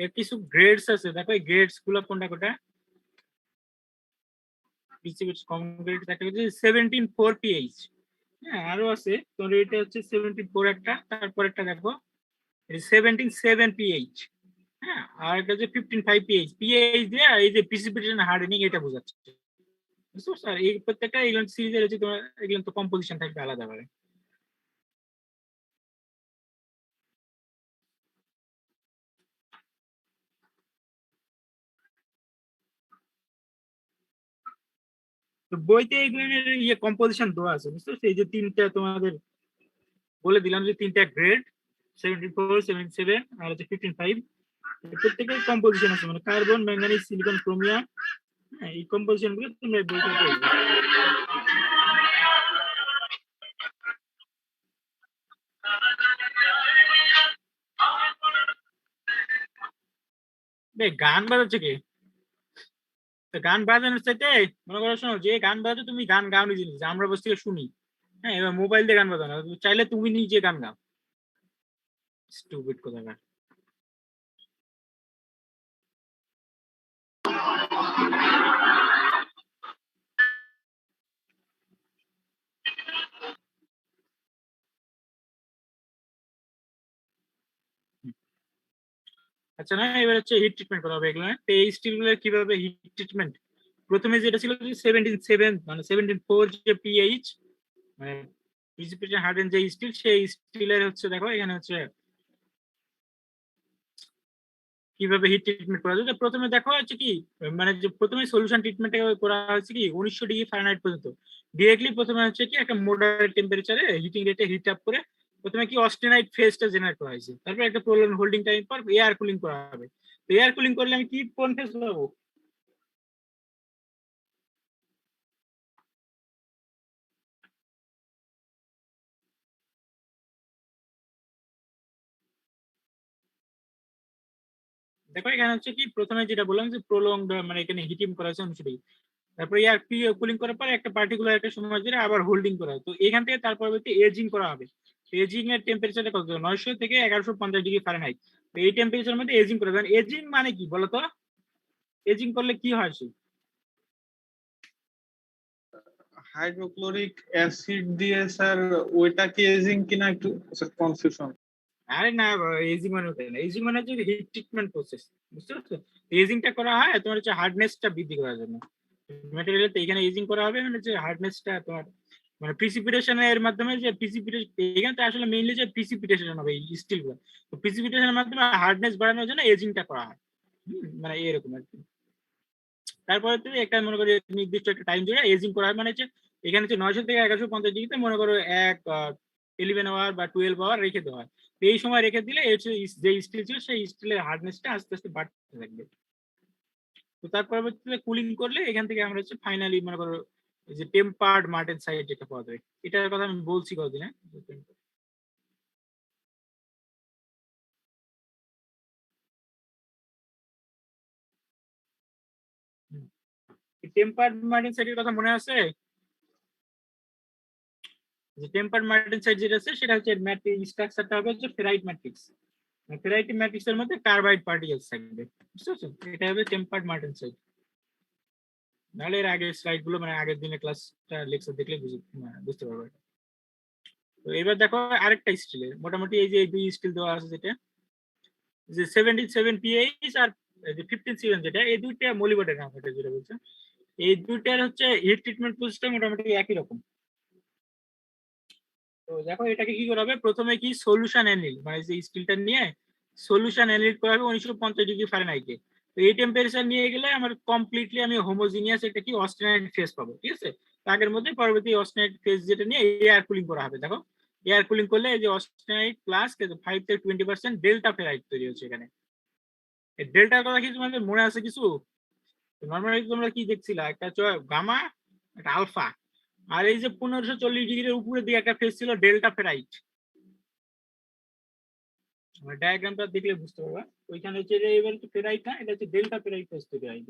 এর কিছু গ্রেডস আছে, দেখো এই গ্রেডস গুলো কোনটা কোনটা। প্রিসিপিটেশন কমন গ্রেড একটা হচ্ছে 17.4 পিএইচ। হ্যাঁ আরো আছে, তোর এটা হচ্ছে 74 একটা, তারপর একটা দেখো 17.7 পিএইচ। হ্যাঁ আর এটা হচ্ছে 15.5 পিএইচ। পিএইচ দিয়ে এই যে প্রিসিপিটেশন হার্ডেনিং এটা বোঝাচ্ছে। বুঝছো স্যার? এই প্রত্যেকটা এগুলো সিরিজের হচ্ছে তোমার এগুলো তো কম্পোজিশন থাকবে আলাদা করে। তো বইতে এগুলোর ইয়ে কম্পোজিশন দেওয়া আছে, বুঝতে পারছো? এই যে তিনটা তোমাদের বলে দিলাম যে তিনটা গ্রেড 74, 77 আর হচ্ছে 15.5, প্রত্যেকের কম্পোজিশন আছে, মানে কার্বন, ম্যাঙ্গানিজ, সিলিকন, ক্রোমিয়াম। হ্যাঁ এই কম্পোজিশন গুলো তোমরা বইতে পড়বে। গান বাজাচ্ছে কি? তো গান বাজানোর চাইতে মনে করো, শোনো, যে গান বাজাতো তুমি গান গাওনি জিনিস আমরা বসে থেকে শুনি। হ্যাঁ এবার মোবাইল দিয়ে গান বাজানো, চাইলে তুমি নিজে গান গাও। স্টুপিড কোথাকার। আচ্ছা না, এবার হচ্ছে হিট ট্রিটমেন্ট করা হবে এগুলো। তো এই স্টিল গুলো কিভাবে হিট ট্রিটমেন্ট, প্রথমে যেটা ছিল 17.7 মানে 17.4 যে পিএইচ, মানে প্রিসিপিটেশন হার্ডেন যে স্টিল, সেই স্টিলের হচ্ছে দেখো এখানে হচ্ছে কিভাবে হিট ট্রিটমেন্ট করা যায়। প্রথমে দেখো হচ্ছে কি, মানে যে প্রথমে সলিউশন ট্রিটমেন্ট করা হচ্ছে কি 1900 ডিগ্রি ফারেনহাইট পর্যন্ত। ডিরেক্টলি প্রথমে হচ্ছে কি একটা মডারেট টেম্পারেচারে হিটিং রেটে হিট আপ করে প্রথমে কি অস্টেনাইট ফেজটা জেনারেট করা হয়েছে, তারপর একটা প্রলং হোল্ডিং টাইম পর এয়ার কুলিং করা হবে। তো এয়ার কুলিং করলে আমি কি কোন ফেজ পাবো? দেখো এখানে হচ্ছে কি প্রথমে যেটা বললাম যে প্রলং, মানে এখানে হিটিং করা হয়েছে 1900 ডিগ্রি, তারপরে এয়ার কুলিং করার পরে একটা পার্টিকুলার একটা সময় ধরে আবার হোল্ডিং করা হয়। তো এখান থেকে তার পরবর্তী এজিং করা হবে। এজিং এর টেম্পারেচারটা কত? 900 থেকে 1150 ডিগ্রি ফারেনহাইট। তো এই টেম্পারেচারের মধ্যে এজিং করা যায়। এজিং মানে কি বলতো? এজিং করলে কি হয়? হাইড্রোক্লোরিক অ্যাসিড দিয়ে স্যার, ওইটা কি এজিং কিনা একটু কনফিউশন। আরে না, এজিং মানে তাই না, এজিং মানে হচ্ছে হিট ট্রিটমেন্ট প্রসেস, বুঝতে পারছো? এজিংটা করা হয় তোমার হচ্ছে হার্ডনেসটা বৃদ্ধি করার জন্য ম্যাটেরিয়াল। তো এখানে এজিং করা হবে মানে যে হার্ডনেসটা তোমার মানে প্রিসিপিটেশনের মাধ্যমে, যে প্রিসিপিটেশন এখানে তো আসলে মেইনলি যে প্রিসিপিটেশন হবে এই স্টিল গুলো, তো প্রিসিপিটেশনের মাধ্যমে হার্ডনেস বাড়ানোর জন্য এজিংটা করা হয়। মানে এরকম আর কি। তারপরে তুমি একটা মনে করি নির্দিষ্ট একটা টাইম ধরে এজিং করা হয়, মানে হচ্ছে এখানে হচ্ছে 900 থেকে 1150 ডিগ্রিতে মনে করো 11 আওয়ার বা 12 আওয়ার রেখে দেওয়া হয়। তো এই সময় রেখে দিলে এই হচ্ছে যে স্টিল ছিল সেই স্টিলের হার্ডনেসটা আস্তে আস্তে বাড়তে থাকবে। তো তার পরবর্তীতে কুলিং করলে এখান থেকে আমরা হচ্ছে ফাইনালি মনে করো যে টেম্পার্ড মার্টেনসাইট যেটা পাওয়া যায়, এটার কথা আমি বলছি কতদিন। টেম্পার্ড মার্টেনসাইটের কথা মনে আছে? যে টেম্পার্ড মার্টেনসাইট যেটা আছে সেটা হচ্ছে ম্যাট্রিক্স স্ট্রাকচারটা হবে হচ্ছে ফেরাইট ম্যাট্রিক্স। ফেরাইট ম্যাট্রিক্সের মধ্যে কার্বাইড পার্টিকেলস থাকবে, বুঝতে পারছো? এটা হবে টেম্পার্ড মার্টেনসাইট। নাহলে এর আগের স্লাইড গুলো মানে আগের দিনের ক্লাসটা লেকচার দেখলে বুঝতে পারবে। তো এবার দেখো আরেকটা স্টিলের, মোটামুটি এই যে দুই স্টিল দেওয়া আছে যেটা যে 77 পিএইচ আর যে 15 যেটা, এই দুইটা মলিবডের নাম, এটা যেটা বলছে এই দুইটার হচ্ছে হিট ট্রিটমেন্ট প্রসেসটা মোটামুটি একই রকম। তো দেখো এটাকে কি করা হবে, প্রথমে কি সলিউশন অ্যানিল মানে যে স্টিলটা নিয়ে সলিউশন অ্যানিল করা হবে 1950 ডিগ্রি ফারেনহাইটে। তো এই টেম্পারেচার নিয়ে গেলে আমার কমপ্লিটলি আমি হোমোজিনিয়াস একটা কি অস্টেনাইট ফেজ পাবো, ঠিক আছে? আগের মধ্যে পরবর্তী অস্টেনাইট ফেজ যেটা নিয়ে এয়ার কুলিং করা হবে। দেখো এয়ার কুলিং করলে এই যে অস্টেনাইট প্লাস 5 থেকে 20% ডেল্টা ফেরাইট তৈরি হচ্ছে এখানে। এই ডেল্টার কথা কি তোমাদের মনে আছে কিছু? নরমালি তোমরা কি দেখছিলা, একটা গামা একটা আলফা, আর এই যে 1540 ডিগ্রির উপরে দিকে একটা ফেজ ছিল ডেল্টা ফেরাইট। ডায়াগ্রামটা দেখলে বুঝতে পারবা। ওইখানে হচ্ছে যে এবার তো ফেরাইট না, এটা হচ্ছে ডেল্টা ফেরাইট ফেজ তৈরি হয়।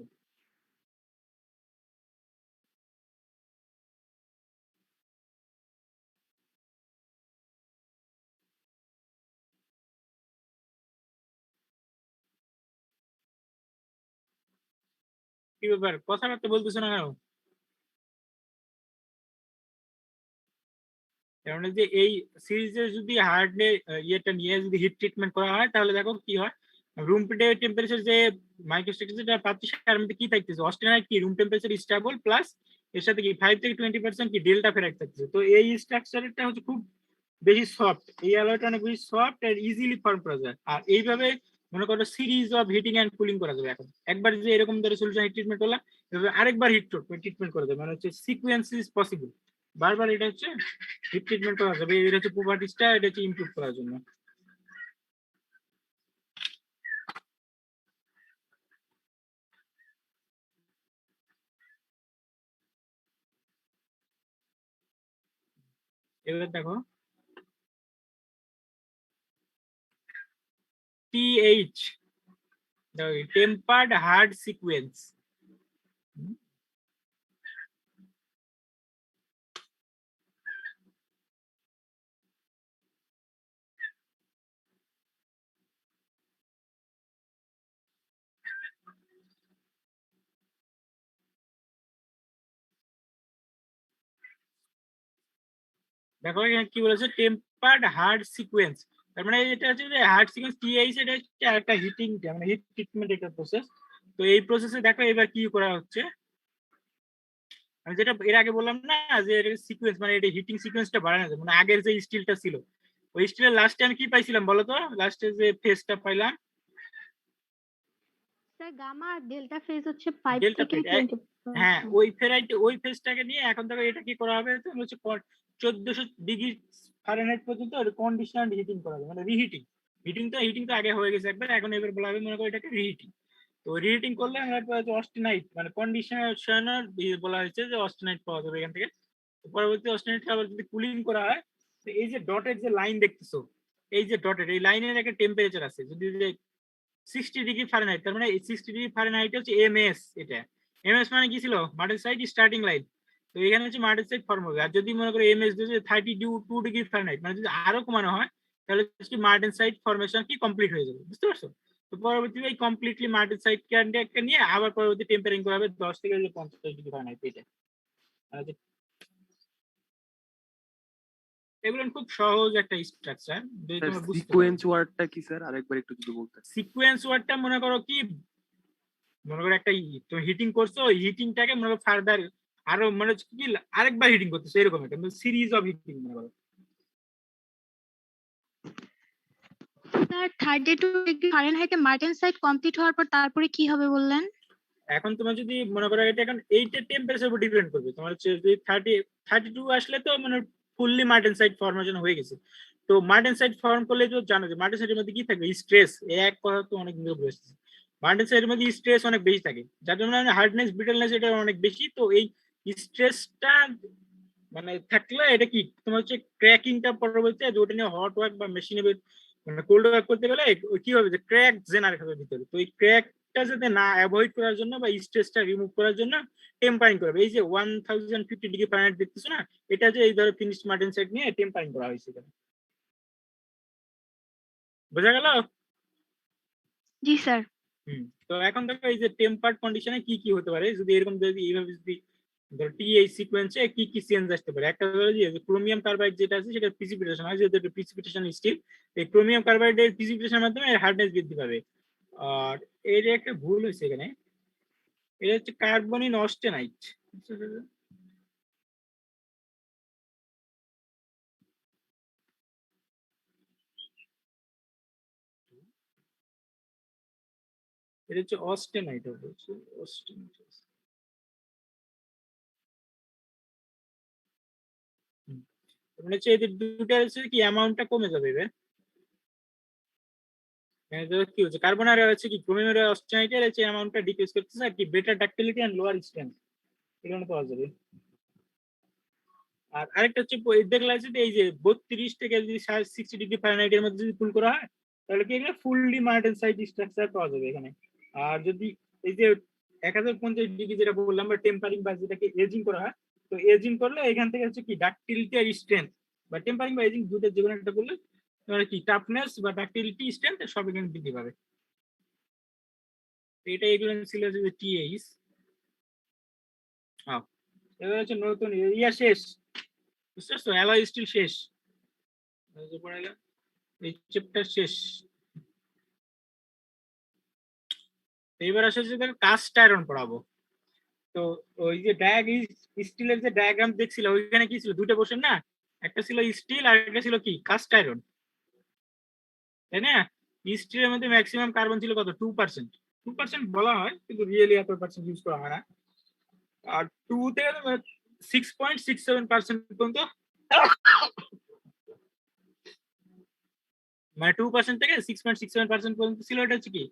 কি ব্যাপার, কথাবার্তা বলতেছো না কেন? কারণ যে এই সিরিজে যদি হার্ডনে ইয়েটা নিয়ে যদি হিট ট্রিটমেন্ট করা হয় তাহলে দেখো কি হয়, রুম টেম্পারেচার যে মাইক্রোস্ট্রাকচার যেটা পাচ্ছি তার মধ্যে কি থাকতেছে, অস্টেনাইট কি রুম টেম্পারেচার স্টেবল প্লাস এর সাথে কি 5 থেকে 20% কি ডেল্টা ফেরাইট থাকতেছে। তো এই স্ট্রাকচারটা হচ্ছে খুব বেশি সফট, এই অ্যালয়টা অনেক বেশি সফট আর ইজিলি ফর্ম করা যায়। আর এইভাবে মনে করো series of heating and cooling করা যাবে। এখন একবার যে এরকম ধরে সলিউশন হিট ট্রিটমেন্ট করলাম, এভাবে আরেকবার হিট ট্রিটমেন্ট করা যাবে, মানে হচ্ছে সিকোয়েন্স ইজ পসিবল, বারবার এটা হচ্ছে হিট ট্রিটমেন্ট করা যাবে। এটা হচ্ছে প্রপার্টিসটা, এটা হচ্ছে ইমপ্রুভ করার জন্য। এবার দেখো TH টেম্পার্ড হার্ড সিকোয়েন্স। দেখো এখানে কি বলেছে, টেম্পার্ড হার্ড সিকোয়েন্স, তার মানে এটা হচ্ছে যে হার্ড সিকোয়েন্স TH, এটা হচ্ছে একটা হিটিং মানে হিট ট্রিটমেন্ট একটা প্রসেস। তো এই প্রসেসে দেখো এবার কি করা হচ্ছে, আমি যেটা এর আগে বললাম না যে সিকোয়েন্স মানে এটা হিটিং সিকোয়েন্সটা বাড়ানো যায়, মানে আগের যে স্টিলটা ছিল ওই স্টিলের লাস্টে আমি কি পাইছিলাম বলো তো, লাস্টে যে ফেজটা পাইলাম স্যার গামা আর ডেল্টা ফেজ হচ্ছে 5 ডেল্টা থেকে ফেজ, 20%। হ্যাঁ ওই ফেরাইট ওই ফেজটাকে নিয়ে এখন দেখো এটা কি করা হবে, তো হচ্ছে 1400 ডিগ্রি ফারেনহাইট পর্যন্ত কন্ডিশনাল হিটিং করা হবে, মানে রিহিটিং। হিটিং তো আগে হয়ে গেছে একবার, এখন এবার বলা হবে মনে করো এটাকে রিহিটিং। তো রিহিটিং করলে আমরা অস্টেনাইট মানে কন্ডিশনার বলা হয়েছে যে অস্টেনাইট পাওয়া যাবে এখান থেকে। পরবর্তী অস্টেনাইটকে আবার যদি কুলিং করা হয়, তো এই যে ডটের যে লাইন দেখতেছো, এই যে ডটের এই লাইনের একটা টেম্পারেচার আছে, যদি 60 ডিগ্রি ফারেনহাইট, তার মানে 60 ডিগ্রি ফারেনহাইট হচ্ছে এমএস। এটা এমএস মানে কি ছিল, মার্টেনসাইট স্টার্টিং লাইন। তো এখানে হচ্ছে মার্টেনসাইট ফর্ম হবে। আর যদি মনে করো এমএস 32 ডিগ্রি ফারেনহাইট মানে যদি আরো কমানো হয় তাহলে হচ্ছে মার্টেনসাইট ফর্মেশন কি কমপ্লিট হয়ে যাবে, বুঝতে পারছো? তো পরবর্তীতে এই কমপ্লিটলি মার্টেনসাইটকে নিয়ে আবার পরবর্তী টেম্পারিং করা হবে 10 থেকে 50 ডিগ্রি ফারেনহাইট। এটা এগুলো খুব সহজ একটা স্ট্রাকচার, যদি তোমরা বুঝতে পারো। সিকোয়েন্স ওয়ার্ডটা কি স্যার, আরেকবার একটু যদি বলতেন। সিকোয়েন্স ওয়ার্ডটা মনে করো কি, মনে করো একটা তুমি হিটিং করছো, ওই হিটিংটাকে মনে করো ফার্দার আরো মানে হচ্ছে কি আরেকবার হিটিং করতেছো, এরকম একটা সিরিজ অফ হিটিং মনে করো। স্যার 32 ডিগ্রি ফারেনহাইটে মার্টেনসাইট কমপ্লিট হওয়ার পর তারপরে কি হবে বললেন? এখন তোমার যদি মনে করো এটা এখন এইটার টেম্পারেচার উপর ডিপেন্ড করবে, তোমার হচ্ছে যদি 32 আসলে তো মানে ফুললি মার্টেনসাইট ফর্মেশন হয়ে গেছে। তো মার্টেনসাইট ফর্ম করলে তো জানো যে মার্টেনসাইটের মধ্যে কি থাকবে, স্ট্রেস। এক কথা তো অনেক দিন ধরে বলেছি, মার্টেনসাইটের মধ্যে স্ট্রেস অনেক বেশি থাকে, যার জন্য হার্ডনেস ব্রিটলনেস এটা অনেক বেশি। তো এই স্ট্রেসটা মানে থাকলে এটা কি তোমার হচ্ছে ক্র্যাকিংটা পরবর্তীতে ওটা নিয়ে হট ওয়ার্ক বা মেশিনে মানে কোল্ড ওয়ার্ক করতে গেলে কি হবে যে ক্র্যাক জেনারেট হবে ভিতরে। তো এই ক্র্যাকটা যাতে না অ্যাভয়েড করার জন্য বা স্ট্রেসটা রিমুভ করার জন্য টেম্পারিং করবে। এই যে 1050 ডিগ্রি ফারেনহাইট দেখতেছো না, এটা যে এই ধরো ফিনিশড মার্টেনসাইট নিয়ে টেম্পারিং করা হয়েছে। বোঝা গেল? জি স্যার। তো এখন দেখো এই যে টেম্পার্ড কন্ডিশনে কি কি হতে পারে, যদি এরকম যদি এইভাবে যদি ধরো টিএইচ সিকোয়েন্সে কি কি চেঞ্জ আসতে পারে। একটা হলো যে ক্রোমিয়াম কার্বাইড যেটা আছে সেটা প্রিসিপিটেশন হয়, যেহেতু এটা প্রিসিপিটেশন স্টিল, এই ক্রোমিয়াম কার্বাইডের প্রিসিপিটেশনের মাধ্যমে হার্ডনেস বৃদ্ধি পাবে। আর এর একটা ভুল হয়েছে এখানে, এটা হচ্ছে কার্বনিন অস্টেনাইট। এটা হচ্ছে অস্টেনাইট হবে, অস্টেনাইট। মানে হচ্ছে এদের দুটার হচ্ছে কি অ্যামাউন্টটা কমে যাবে এবার। কি হচ্ছে কার্বন আর হচ্ছে কি ক্রোমিয়াম আর অস্টেনাইটের হচ্ছে অ্যামাউন্টটা ডিক্রিজ করতেছে, আর কি better ductility and lower strength এগুলো পাওয়া যাবে। আর আরেকটা হচ্ছে দেখলা আছে এই যে 32 থেকে যদি 60 ডিগ্রি ফারেনহাইটের মধ্যে যদি ফুল করা হয় তাহলে কি এগুলো ফুললি মার্টেনসাইট স্ট্রাকচার পাওয়া যাবে এখানে। আর যদি এই যে 1050 ডিগ্রি যেটা বললাম বা টেম্পারিং বা যেটাকে এজিং করা হয়, তো এজিং করলে এখান থেকে হচ্ছে কি ডাক্টিলিটি আর স্ট্রেংথ, বা টেম্পারিং বা এজিং দুটো যে কোনো একটা করলে তোমার কি টাফনেস বা ডাক্টিলিটি স্ট্রেংথ সব এখানে বৃদ্ধি পাবে। এটা এগুলো ছিল যে টিএইচ। এবার হচ্ছে নতুন ইয়া শেষ, বুঝতে পারছো? অ্যালয় স্টিল শেষ, এই চ্যাপ্টার শেষ। এবার আসে যে কাস্ট আয়রন পড়াবো। তো ওই যে স্টিলের যে ডায়াগ্রাম দেখছিল ওইখানে কি ছিল, দুটো পোর্শন না, একটা ছিল স্টিল আর একটা ছিল কি কাস্ট আয়রন, তাই না? স্টিলের মধ্যে ম্যাক্সিমাম কার্বন ছিল কত, 2%। 2% বলা হয় কিন্তু রিয়েলি এত পার্সেন্ট ইউজ করা হয় না। আর 2 থেকে 6.67% পর্যন্ত, মানে 2% থেকে 6.67% পর্যন্ত ছিল। এটা হচ্ছে কি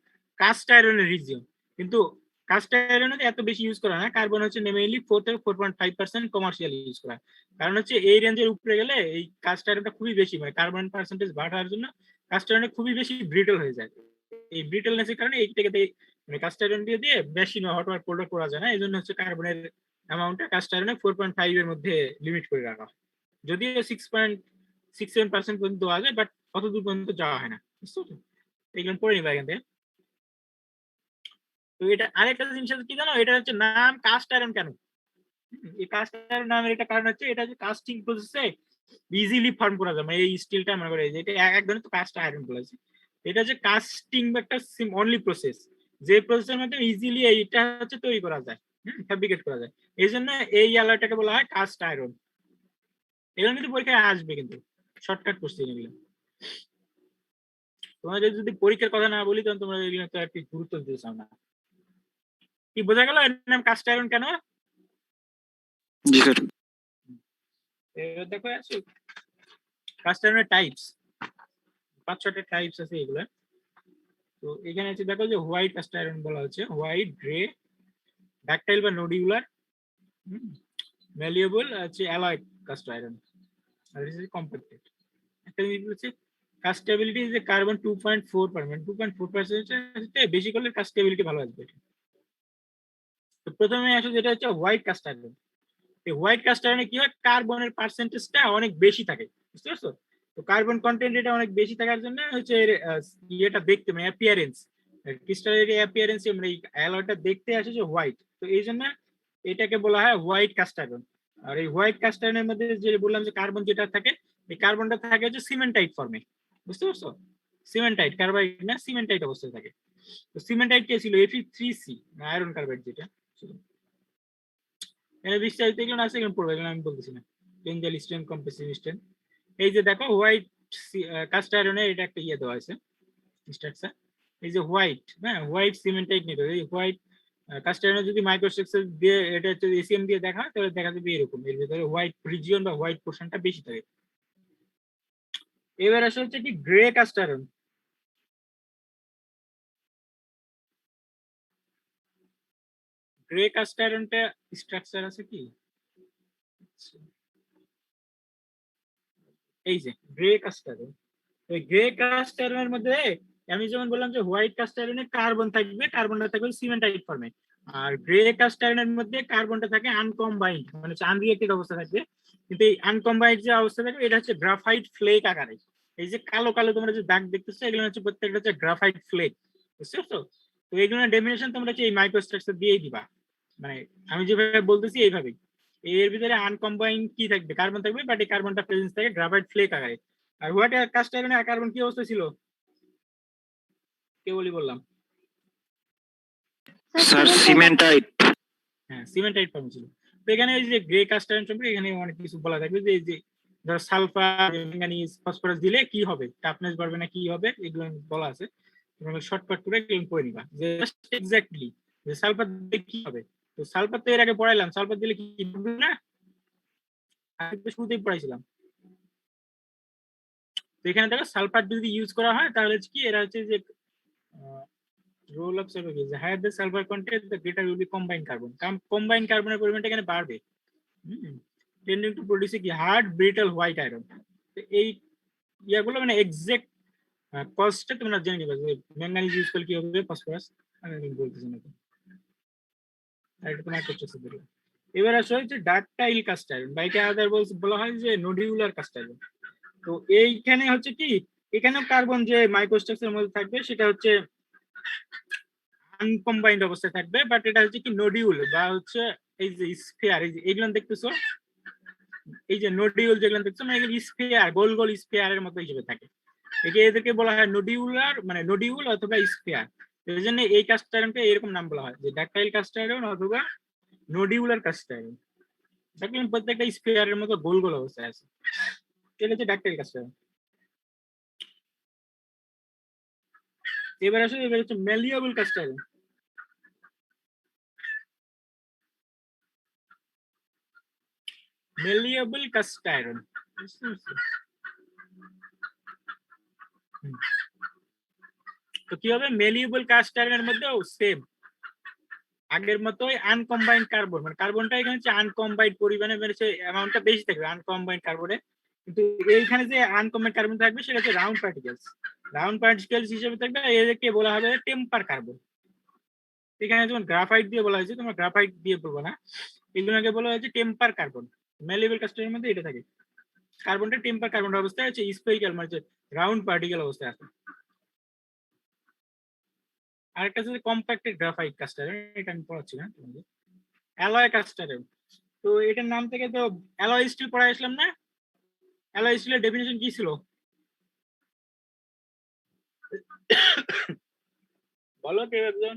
কাস্ট আয়রনের রিজিয়ন, কিন্তু কাস্ট আয়রনে এত বেশি ইউজ করা না, কার্বন হচ্ছে মেইনলি 4 থেকে 4.5% কমার্শিয়ালি ইউজ করা। কারণ হচ্ছে এই রেঞ্জের উপরে গেলে এই কাস্ট আয়রনটা খুবই বেশি, মানে কার্বন পার্সেন্টেজ বাড়ার জন্য কাস্ট আয়রন খুবই বেশি ব্রিটল হয়ে যায়। এই ব্রিটলনেসের কারণে এইটাকে মানে কাস্ট আয়রন দিয়ে বেশি হট ওয়ার্ক কোল্ড করা যায় না, এই জন্য হচ্ছে কার্বনের অ্যামাউন্টটা কাস্ট আয়রনে 4.5 এর মধ্যে লিমিট করে রাখা হয়। যদিও 6.67% পর্যন্ত দেওয়া যায়, বাট অত দূর পর্যন্ত যাওয়া হয় না, বুঝছো? এগুলো পড়ে নিবা এখান থেকে। তো এটা আরেকটা জিনিস আছে কি জানো, এটা হচ্ছে নাম কাস্ট আয়রন কেন? এই কাস্ট আয়রন নামের এটা কারণ হচ্ছে এটা যে কাস্টিং প্রসেসে ইজিলি ফর্ম করা যায়, মানে এই স্টিলটা মনে করে যে এটা এক ধরনের তো কাস্ট আয়রন বলেছে, এটা যে কাস্টিং একটা অনলি প্রসেস, যে প্রসেসের মাধ্যমে ইজিলি এইটা হচ্ছে তৈরি করা যায়, ফ্যাব্রিকেট করা যায়, এই জন্য এই অ্যালয়টাকে বলা হয় কাস্ট আয়রন। এগুলো কিন্তু পরীক্ষায় আসবে, কিন্তু শর্টকাট কোশ্চেন এগুলো। তোমাদের যদি পরীক্ষার কথা না বলি তখন তোমরা এগুলো তো আর কি গুরুত্ব দিতে চাও না। কি বোঝা গেল এর নাম কাস্ট আয়রন কেন? জি স্যার। এবার দেখো আছে কাস্ট আয়রনের টাইপস, 5-6টা টাইপস আছে এগুলো। তো এখানে আছে দেখো যে হোয়াইট কাস্ট আয়রন বলা হচ্ছে, হোয়াইট, গ্রে, ডাকটাইল বা নোডিউলার, ম্যালিয়েবল আছে অ্যালয় কাস্ট আয়রন, আর দিস ইজ কম্প্যাক্টেড। একটা জিনিস হচ্ছে কাস্টেবিলিটি যে কার্বন 2.4%, 2.4% বেশি করলে কাস্টেবিলিটি ভালো আসবে। তো প্রথমে আসে যেটা হচ্ছে হোয়াইট কাস্ট আয়রন। এই হোয়াইট কাস্ট আয়রনে কি হয়, কার্বনের পার্সেন্টেজটা অনেক বেশি থাকে, বুঝতে পারছো? তো কার্বন কন্টেন্ট এটা অনেক বেশি থাকার জন্য হচ্ছে এটা দেখতে মানে অ্যাপিয়ারেন্স, ক্রিস্টালের অ্যাপিয়ারেন্স মানে এই অ্যালয়টা দেখতে আসে যে হোয়াইট, তো এই জন্য এটাকে বলা হয় হোয়াইট কাস্ট আয়রন। আর এই হোয়াইট কাস্ট আয়রনের মধ্যে যে বললাম যে কার্বন যেটা থাকে, এই কার্বনটা থাকে হচ্ছে সিমেন্টাইট ফর্মে, বুঝতে পারছো? সিমেন্টাইট, কার্বাইড না, সিমেন্টাইট অবস্থায় থাকে। তো সিমেন্টাইট কে ছিল Fe3C, আয়রন কার্বাইড যেটা ছিল। এর বিস্তারিত এগুলো আছে, এগুলো পড়বে, এগুলো আমি বলতেছি না। বেঞ্জাল স্ট্রেন, কম্প্রেসিভ স্ট্রেন। এই যে দেখো হোয়াইট কাস্ট আয়রনে এটা একটা ইয়ে দেওয়া আছে স্ট্রাকচার, এই যে হোয়াইট, হ্যাঁ হোয়াইট সিমেন্টাইট নিতে, এই হোয়াইট কাস্ট আয়রনে যদি মাইক্রোস্ট্রাকচার দিয়ে এটা হচ্ছে এসিএম দিয়ে দেখা হয়, তাহলে দেখা যাবে এরকম, এর ভিতরে হোয়াইট রিজিয়ন বা হোয়াইট পোর্শনটা বেশি থাকে। এবার আসলে হচ্ছে কি grey cast iron. Grey cast আয়রনটা স্ট্রাকচার আছে কি, এই যে গ্রে কাস্ট আয়রন। ওই গ্রে কাস্ট আয়রনের মধ্যে আমি যেমন বললাম যে হোয়াইট কাস্ট আয়রনে কার্বন থাকবে, কার্বনটা থাকবে সিমেন্টাইট ফর্মে, আর গ্রে কাস্ট আয়রনের মধ্যে কার্বনটা থাকে আনকম্বাইন্ড, মানে হচ্ছে আনরিয়েক্টেড অবস্থা থাকবে। কিন্তু এই আনকম্বাইন্ড যে অবস্থা থাকবে এটা হচ্ছে গ্রাফাইট ফ্লেক আকারে। এই যে কালো কালো তোমরা যে দাগ দেখতেছো এগুলো হচ্ছে প্রত্যেকটা হচ্ছে গ্রাফাইট ফ্লেক, বুঝছো তো? তো এইগুলোর ডেফিনেশন তোমরা হচ্ছে এই মাইক্রোস্ট্রাকচার দিয়েই দিবা, মানে আমি যেভাবে বলতেছি এইভাবেই। এর ভিতরে আনকম্বাইন্ড কি থাকবে, কার্বন থাকবে, বাট এই কার্বনটা প্রেজেন্স থাকে গ্রাফাইট ফ্লেক আকারে। আর হোয়াইট কাস্ট আয়রনে কার্বন কি অবস্থা ছিল কে বলি বললাম? স্যার সিমেন্টাইট। হ্যাঁ, সিমেন্টাইট ফর্ম ছিল। তো এখানে এই যে গ্রে কাস্ট আয়রন সম্পর্কে এখানে অনেক কিছু বলা থাকবে, যে এই যে ধর সালফার, ম্যাঙ্গানিজ, ফসফরাস দিলে কি হবে, টাফনেস বাড়বে না কি হবে, এগুলো বলা আছে। তোমরা শর্টকাট করে এগুলো পড়ে নিবা যে এক্স্যাক্টলি যে সালফার দিলে কি হবে। তো সালফার তো এর আগে পড়াইলাম, সালফার দিলে কি হবে না, আজকে শুরুতেই পড়াইছিলাম। তো এখানে দেখো সালফার যদি ইউজ করা হয় তাহলে কি এরা হচ্ছে যে role of sulphur is higher the sulfur content the greater will be combined carbon, combined কার্বনের পরিমাণটা এখানে বাড়বে, tending to produce কি হার্ড ব্রিটল হোয়াইট আয়রন। তো এই ইয়াগুলো মানে এক্সাক্ট কস্টটা তোমরা জেনে নিবা, যে ম্যাঙ্গানিজ ইউজ করলে কি হবে, ফসফরাস আমি বলতেছি না। আর এটা তোমার করতেছে দেখো। এবার আসলে হচ্ছে ডাকটাইল কাস্ট আয়রন, বা এটা আদার বলা হয় যে নোডিউলার কাস্ট আয়রন। তো এইখানে হচ্ছে কি এখানেও কার্বন যে মাইক্রোস্ট্রাকচারের মধ্যে থাকবে সেটা হচ্ছে আনকম্বাইন্ড অবস্থায় থাকবে, বাট এটা হচ্ছে কি নোডিউল বা হচ্ছে এই যে স্ফিয়ার, এই যে এগুলো দেখতেছো, এই যে নোডিউল যেগুলো দেখছো মানে এগুলো স্ফিয়ার, গোল গোল স্ফিয়ারের মতো হিসেবে থাকে। এদেরকে বলা হয় নোডিউলার, মানে নোডিউল অথবা স্ফিয়ার। এই জন্য এই কাস্ট আয়রনকে এরকম নাম বলা হয় যে ডাকটাইল কাস্ট আয়রন অথবা নোডিউলার কাস্ট আয়রন। দেখলেন প্রত্যেকটা স্ফিয়ারের মতো গোল গোল অবস্থায় আছে, এটা হচ্ছে ডাকটাইল কাস্ট আয়রন। এবার হচ্ছে ম্যালিয়েবল কাস্ট আয়রন। ম্যালিয়েবল কাস্ট আয়রন তো কি হবে, ম্যালিয়েবল কাস্ট আয়রনের মধ্যেও সেম আগের মতোই আনকম্বাইন্ড কার্বন, মানে কার্বনটা এখানে হচ্ছে আনকম্বাইন্ড পরিমাণে বেড়েছে, অ্যামাউন্টটা বেশি থাকবে আনকম্বাইন্ড কার্বনে, কিন্তু এইখানে যে আনকম্বাইন্ড কার্বন থাকবে সেটা হচ্ছে রাউন্ড পার্টিকেলস। রাউন্ড পার্টিকেলস হিসেবে থাকবে, এদেরকে বলা হবে টেম্পার কার্বন। এখানে যেমন গ্রাফাইট দিয়ে বলা হয়েছে, তোমরা গ্রাফাইট দিয়ে বলবো না, এগুলোকে বলা হয়েছে টেম্পার কার্বন। ম্যালিয়েবল কাস্টের মধ্যে এটা থাকে, কার্বনটা টেম্পার কার্বন অবস্থায় আছে, স্ফেরিক্যাল মানে রাউন্ড পার্টিকেল অবস্থায় আছে। আরেকটা হচ্ছে কম্প্যাক্টেড গ্রাফাইট কাস্টার, এটা আমি পড়াচ্ছি না তোমাদের। অ্যালয় কাস্টার, তো এটার নাম থেকে তো অ্যালয় স্টিল পড়া আসলাম না। অ্যালয় স্টিলের ডেফিনিশন কি ছিল বলো কেউ একজন?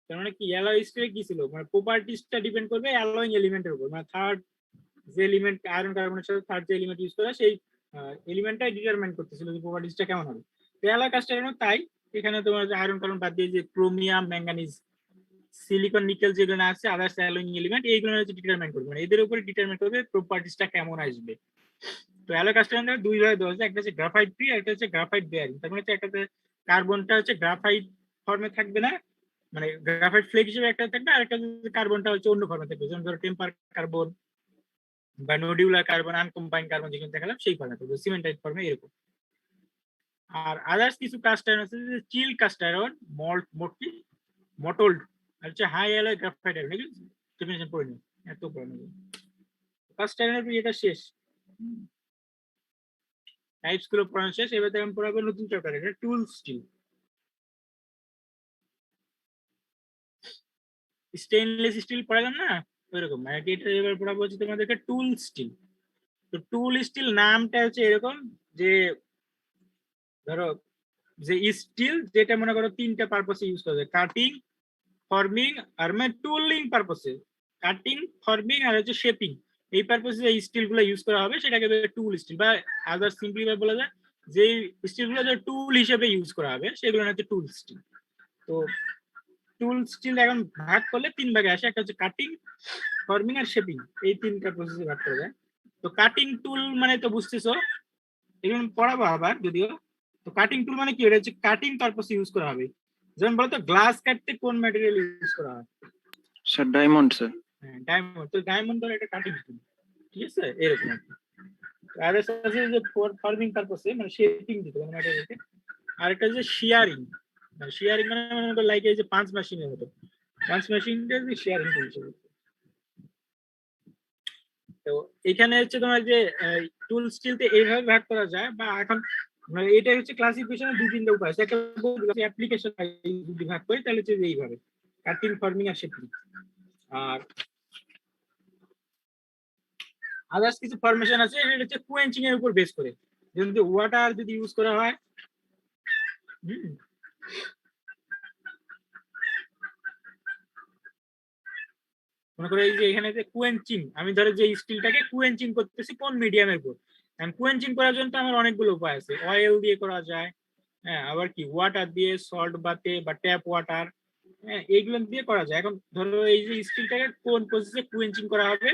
তার মানে কি অ্যালয় স্টিলে কি ছিল, মানে প্রপার্টিসটা ডিপেন্ড করবে অ্যালয়িং এলিমেন্টের উপর, মানে থার্ড যে এলিমেন্ট আয়রন কার্বনের সাথে থার্ড যে এলিমেন্ট ইউজ করা সেই এলিমেন্টটাই ডিটারমাইন করতেছিল যে প্রপার্টিসটা কেমন হবে। তো অ্যালয় কাস্টার তাই এখানে তোমার আয়রন কার্বন বাদ দিয়ে যে ক্রোমিয়াম, ম্যাঙ্গানিজ, সিলিকন, নিকেল যেগুলো আছে আদার্স অ্যালয়িং এলিমেন্ট, এইগুলো হচ্ছে ডিটারমাইন করবে, মানে এদের উপরে ডিটারমাইন করবে প্রপার্টিসটা কেমন আসবে। তো অ্যালয় কাস্টার দুই ভাবে দেওয়া আছে, একটা হচ্ছে গ্রাফাইট ফ্রি, একটা হচ্ছে গ্রাফাইট বেয়ারিং। তার মানে হচ্ছে একটাতে কার্বনটা হচ্ছে গ্রাফাইট ফর্মে থাকবে না, মানে গ্রাফাইট ফ্লেক হিসেবে একটা থাকবে, আর একটা কার্বনটা হচ্ছে অন্য ফর্মে থাকবে, যেমন ধরো টেম্পার কার্বন বা নোডিউলার কার্বন, আনকম্বাইন্ড কার্বন যেখানে দেখালাম সেই ফর্মে থাকবে, সিমেন্টাইট ফর্মে এরকম। আর আদার্স কিছু কাস্ট আয়রন আছে, যে চিল কাস্ট আয়রন, মটোল্ড, আর হচ্ছে হাই অ্যালয় গ্রাফাইট আয়রন, এগুলো ডেফিনিশন পড়ে নিই, এত পড়ে নিই। কাস্ট আয়রনের এটা শেষ, টাইপস গুলো পড়ানো শেষ। এবার আমি পড়াবো নতুন চ্যাপ্টার, এটা টুল স্টিল। স্টেইনলেস স্টিল পড়ালাম না ওইরকম, এটা এবার পড়াবো হচ্ছে তোমাদেরকে টুল স্টিল। তো টুল স্টিল নামটা হচ্ছে এরকম যে ধরো যে স্টিল যেটা মনে করো তিনটা পারপাসে ইউজ করা যায়, কাটিং, ফর্মিং আর মানে টুলিং পারপাসে, কাটিং, ফর্মিং আর হচ্ছে শেপিং, এই পারপাসে যে স্টিল গুলো ইউজ করা হবে সেটাকে টুল স্টিল, বা আদার সিম্পলি বলা যায় যে স্টিলগুলো যে টুল হিসেবে ইউজ করা হবে সেগুলো হচ্ছে টুল স্টিল। তো টুল স্টিল এখন ভাগ করলে 3 ভাগে আসে, একটা হচ্ছে কাটিং, ফর্মিং আর শেপিং, এই 3টা প্রসেসে ভাগ করা যায়। তো কাটিং টুল মানে তো বুঝতেছো, এগুলো পড়াবো আবার যদিও। তো কাটিং টুল মানে কি, এটা হচ্ছে কাটিং পারপাস ইউজ করা হবে। যেমন বলতো গ্লাস কাটতে কোন ম্যাটেরিয়াল ইউজ করা হয়? Sir diamond sir. হ্যাঁ, ডায়মন্ড। তো ডায়মন্ড হলো একটা কাটিং টুল, ঠিক আছে, এরকম আর কি। আর আছে যে ফর্মিং পারপাসে মানে শেপিং দিতে মানে ম্যাটেরিয়ালকে। আর একটা যে শিয়ারিং, মানে শিয়ারিং মানে লাইক এই যে পাঁচ মেশিনের মতো, পাঁচ মেশিনটা যে শিয়ারিং টুল হিসেবে। তো এখানে হচ্ছে তোমার যে টুল স্টিলতে এইভাবে ভাগ করা যায়, বা এখন মানে এটা হচ্ছে ক্লাসিফিকেশনের দুই তিনটা উপায় আছে। একটা অ্যাপ্লিকেশন যদি ভাগ করি তাহলে হচ্ছে এইভাবে কাটিং, ফর্মিং আর শেপিং। আর আদার্স কিছু ফরমেশন আছে, এটা হচ্ছে কুয়েঞ্চিং এর উপর বেস করে। যদি ওয়াটার যদি ইউজ করা হয়, মনে করো এই যে এখানে যে কুয়েঞ্চিং, আমি ধরো যে স্টিলটাকে কুয়েঞ্চিং করতেছি কোন মিডিয়ামের উপর। কুয়েঞ্চিং করার জন্য তো আমার অনেকগুলো উপায় আছে, অয়েল দিয়ে করা যায়, হ্যাঁ, আবার কি ওয়াটার দিয়ে, সল্ট বাতে বা ট্যাপ ওয়াটার, হ্যাঁ, এইগুলো দিয়ে করা যায়। এখন ধরো এই যে স্টিলটাকে কোন প্রসেসে কুয়েঞ্চিং করা হবে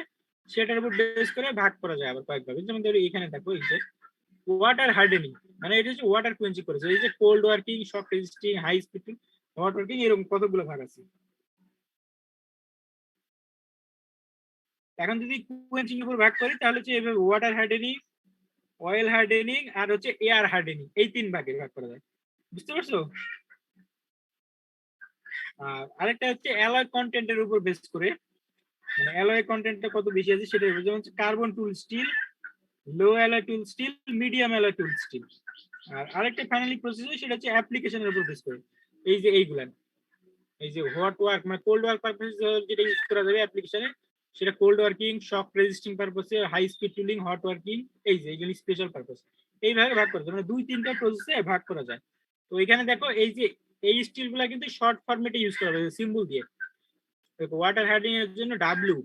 সেটার উপর বেস করে ভাগ করা যায় আবার কয়েকভাবে। যেমন ধরো এখানে দেখো এই যে ওয়াটার হার্ডেনিং, মানে এটা হচ্ছে ওয়াটার কুয়েঞ্চিং করেছে। এই যে cold working, shock resisting, high speed hot working, এরকম কতগুলো ভাগ আছে। এখন যদি কুয়েঞ্চিং এর উপর ভাগ করি তাহলে হচ্ছে এভাবে ওয়াটার হার্ডেনিং, অয়েল হার্ডেনিং আর হচ্ছে এয়ার হার্ডেনিং, এই 3 ভাগে ভাগ করা যায়। বুঝতে পারছো? আর আরেকটা হচ্ছে অ্যালয় কন্টেন্টের উপর বেস করে, মানে অ্যালয় কন্টেন্টটা কত বেশি আছে সেটা, যেমন কার্বন টুল স্টিল, লো অ্যালয় টুল স্টিল, মিডিয়াম অ্যালয় টুল স্টিল। আর আরেকটা ফাইনালি প্রসেস সেটা হচ্ছে অ্যাপ্লিকেশনের উপর বেস করে। এই যে এইগুলা, এই যে হট ওয়ার্ক মানে কোল্ড ওয়ার্ক পারপাস যেটা ইউজ করা যাবে অ্যাপ্লিকেশনে, সেটা কোল্ড ওয়ার্কিং, শক রেজিস্টিং পারপাসে, high speed tooling, hot working, এই যে এইগুলি স্পেশাল পারপাস। এইভাবে ভাগ করা যায়, মানে 2-3টা প্রসেসে ভাগ করা যায়। তো এখানে দেখো এই যে এই স্টিলগুলা কিন্তু শর্ট ফরম্যাটে ইউজ করা হবে সিম্বল দিয়ে। ওয়াটার হার্ডিং এর জন্য ডাব্লিউ,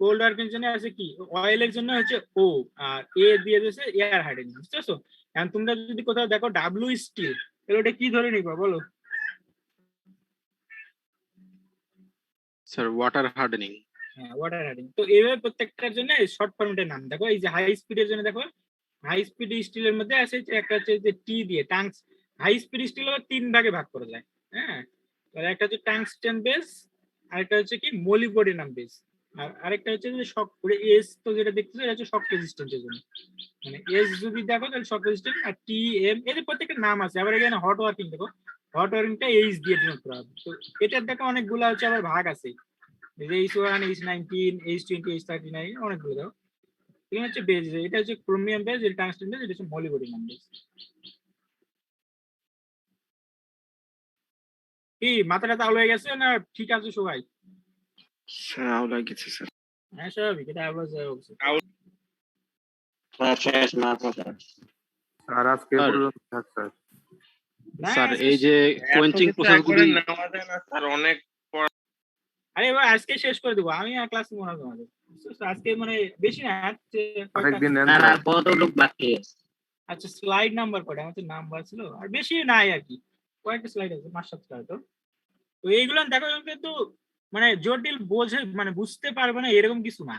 কোল্ড ওয়ার্কিং এর জন্য আছে কি অয়েলের জন্য হচ্ছে ও, আর এ দিয়ে দিয়েছে এয়ার হার্ডিং। বুঝতে পারছো? এখন তোমরা যদি কোথাও দেখো ডাব্লিউ স্টিল, তাহলে ওটা কি ধরে নিবা বলো? Sir water hardening. হ্যাঁ, ওয়াটার হার্ডিং। তো এইভাবে প্রত্যেকটার জন্য শর্ট ফরম্যাটের নাম দেখো। এই যে হাই স্পিডের জন্য দেখো, হাই স্পিড স্টিলের মধ্যে আছে একটা হচ্ছে যে টি দিয়ে টাংস। হাই স্পিড স্টিল আবার 3 ভাগে ভাগ করা যায়, হ্যাঁ। তাহলে একটা হচ্ছে টাংস্টেন বেস, আরেকটা হচ্ছে কি মলিবডেনাম বেস, আর আরেকটা হচ্ছে যে শক এস, তো যেটা দেখতেছো এটা হচ্ছে শক রেজিস্ট্যান্সের জন্য, মানে এস যদি দেখো তাহলে শক রেজিস্ট্যান্স। আর টি এম, এদের প্রত্যেকটা নাম আছে। আবার এখানে হট ওয়ার্কিং দেখো, হট ওয়ার্কিংটা এইচ দিয়ে ডিনোট করা হবে। তো এটার দেখো অনেকগুলো হচ্ছে আবার ভাগ আছে, H1, H19, H20, H39, অনেকগুলো দাও। এখানে হচ্ছে বেজ, এটা হচ্ছে ক্রোমিয়াম বেজ, এটা টাংস্টেন বেজ, এটা হচ্ছে মলিবডেনাম বেজ। কি মাথাটা তাহলে হয়ে গেছে না ঠিক আছে সবাই? স্যার আউলা গেছে স্যার। হ্যাঁ স্বাভাবিক, এটা আবার যাই হোক। আর আজকে স্যার, পর্যন্ত থাক স্যার। না, স্যার এই যে কোয়েঞ্চিং প্রসেস গুলি স্যার অনেক আরে এবার আজকে শেষ করে দেবো আমি, আর ক্লাস মনে হয় তোমাদের। আজকে মানে বেশি না, আরেকদিন নেন স্যার স্যার। আর কতটুকু বাকি আছে? আচ্ছা স্লাইড নাম্বার কটা? আমার নাম্বার ছিল আর বেশি নাই আর কি, কয়েকটা স্লাইড আছে, 5-7টা হয়তো। তো এইগুলো দেখো কিন্তু মানে জটিল বোঝে মানে বুঝতে পারবে না এরকম কিছু না।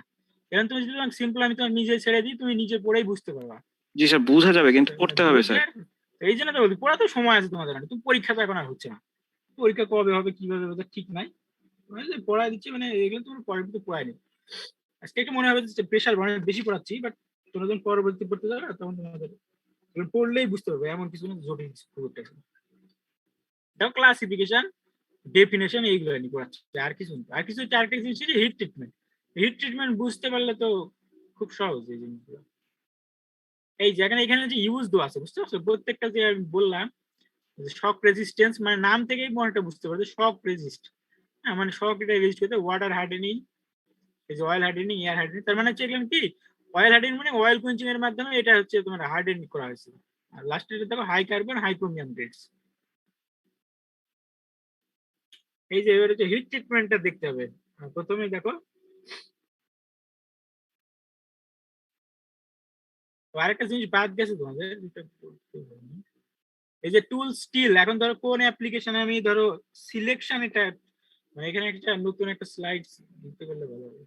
এরকম তুমি যদি সিম্পল আমি তোমার নিজে ছেড়ে দিই, তুমি নিজে পড়েই বুঝতে পারবা। জি স্যার বোঝা যাবে কিন্তু পড়তে হবে স্যার। এই জন্য তো বলি পড়া তো সময় আছে তোমাদের, তুমি পরীক্ষা তো এখন আর হচ্ছে না, পরীক্ষা কবে হবে কিভাবে হবে ঠিক নাই, পড়াই দিচ্ছি মানে এগুলো তোমার পরের মতো পড়াই নেই। আজকে একটু মনে হবে যে প্রেশার অনেক বেশি পড়াচ্ছি, বাট তোমরা যখন পরবর্তী পড়তে যাবে তখন তোমাদের পড়লেই বুঝতে পারবে, এমন কিছু না জটিল খুব একটা। দেখো ক্লাসিফিকেশন, ডেফিনেশন, এইগুলো নিয়ে পড়াচ্ছি, আর কিছু না। আর কিছু আরেকটা জিনিস হিট ট্রিটমেন্ট। হিট ট্রিটমেন্ট বুঝতে পারলে তো খুব সহজ এই জিনিসগুলো। এই যে এখানে যে ইউজ দেওয়া আছে, বুঝতে পারছো? প্রত্যেকটা যে আমি বললাম শক রেজিস্ট্যান্স, মানে নাম থেকেই মনেটা বুঝতে পারবে শক রেজিস্ট, হ্যাঁ, মানে শক এটা রেজিস্ট করতে। ওয়াটার হার্ডেনিং, এই যে অয়েল হার্ডেনিং, এয়ার হার্ডেনিং, তার মানে হচ্ছে এগুলো কি অয়েল হার্ডেনিং মানে অয়েল কুইঞ্চিং এর মাধ্যমে এটা হচ্ছে তোমার হার্ডেনিং করা হয়েছে। আর লাস্টে দেখো high carbon, high chromium grades. এই যে এবার হচ্ছে হিট ট্রিটমেন্টটা দেখতে হবে। প্রথমে দেখো আরেকটা জিনিস বাদ গেছে তোমাদের, এই যে টুল স্টিল, এখন ধরো কোন অ্যাপ্লিকেশনে আমি ধরো সিলেকশন, এটা মানে এখানে একটা নতুন একটা স্লাইড দিতে পারলে ভালো হবে।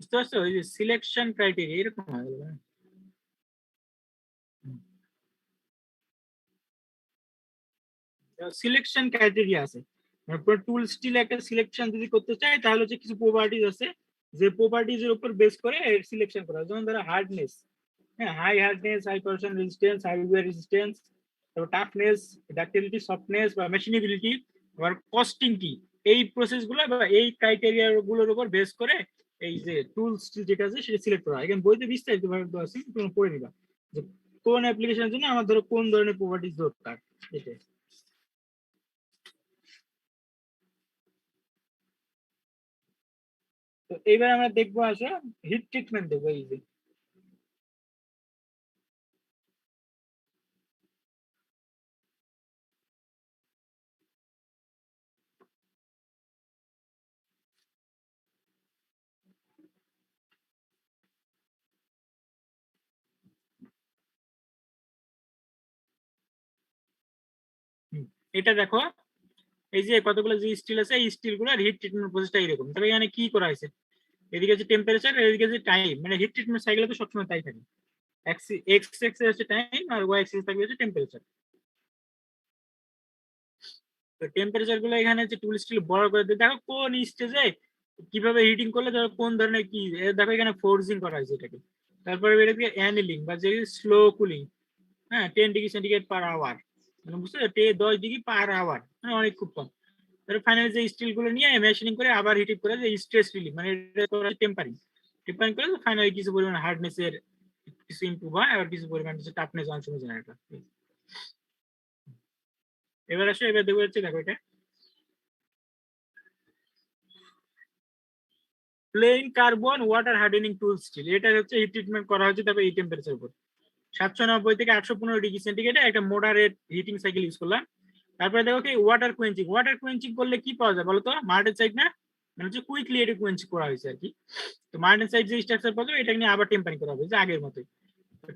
বুঝতে পারছো, ওই যে সিলেকশন ক্রাইটেরিয়া এরকম হয়ে গেল। সিলেকশন ক্রাইটেরিয়া আছে, মানে পুরো টুল স্টিল একটা সিলেকশন যদি করতে চাই তাহলে হচ্ছে কিছু প্রপার্টিজ আছে, যে প্রপার্টিজ এর উপর বেস করে সিলেকশন করা হয়। যেমন ধরো হার্ডনেস, হ্যাঁ, high hardness, high person resistance, high wear resistance, তারপর টাফনেস, ডাক্টিলিটি, সফটনেস বা মেশিনেবিলিটি, আবার কস্টিং কি, এই প্রসেস গুলো বা এই ক্রাইটেরিয়া গুলোর উপর বেস করে এই যে টুল স্টিল যেটা আছে সেটা সিলেক্ট করা হয়। এখানে বইতে বিস্তারিত ভাবে দেওয়া আছে, তুমি পড়ে নিবা যে কোন অ্যাপ্লিকেশনের জন্য আমার ধরো কোন ধরনের প্রপার্টিজ দরকার এটাই। তো এইবার আমরা দেখবো আসলে হিট ট্রিটমেন্ট দেখবো। এই যে এটা দেখো, এই যে কতগুলো যে স্টিল আছে, এই স্টিল গুলোর হিট ট্রিটমেন্ট প্রসেসটা এরকম। তবে এখানে কি করা হয়েছে, এদিকে যে টেম্পারেচার, এদিকে যে টাইম, মানে হিট ট্রিটমেন্ট সাইকেলে তো সবসময় তাই থাকে, এক্স এক্সিস হচ্ছে টাইম আর ওয়াই এক্সিস থাকবে হচ্ছে টেম্পারেচার। তো টেম্পারেচার গুলো এখানে যে টুল স্টিল বড় করে দিয়ে দেখো কোন স্টেজে কিভাবে হিটিং করলে ধরো কোন ধরনের কি, দেখো এখানে ফোর্সিং করা হয়েছে এটাকে। তারপরে এটাকে অ্যানিলিং বা যে স্লো কুলিং, হ্যাঁ 10 ডিগ্রি সেন্টিগ্রেড পার আওয়ার, মানে বুঝতে 10 ডিগ্রি পার আওয়ার, মানে অনেক খুব কম। তারপরে ফাইনালি যে স্টিল গুলো নিয়ে মেশিনিং করে আবার হিটিং করে যে স্ট্রেস রিলিফ, মানে টেম্পারিং টেম্পারিং করে ফাইনালি কিছু পরিমাণ হার্ডনেস এর কিছু ইমপ্রুভ হয়, আবার কিছু পরিমাণ টাফনেস অনেক সময় জেনারেট হয়। এবার আসো, এবার দেখবো হচ্ছে, দেখো এটা প্লেন কার্বন ওয়াটার হার্ডেনিং টুল স্টিল, এটা হচ্ছে হিট ট্রিটমেন্ট করা হচ্ছে তারপর এই টেম্পারেচার উপর 790 থেকে 815 ডিগ্রি সেন্টিগ্রেডে একটা মডারেট হিটিং সাইকেল ইউজ করলাম। তারপরে দেখো কি ওয়াটার কোয়েঞ্চিং, ওয়াটার কোয়েঞ্চিং করলে কি পাওয়া যায় বলতো, মার্টেন সাইড না, মানে হচ্ছে কুইকলি এটা কোয়েঞ্চ করা হয়েছে আর কি। তো মার্টেন সাইড যে স্ট্রাকচার পাওয়া যাবে এটা নিয়ে আবার টেম্পারিং করা হবে যে আগের মতোই।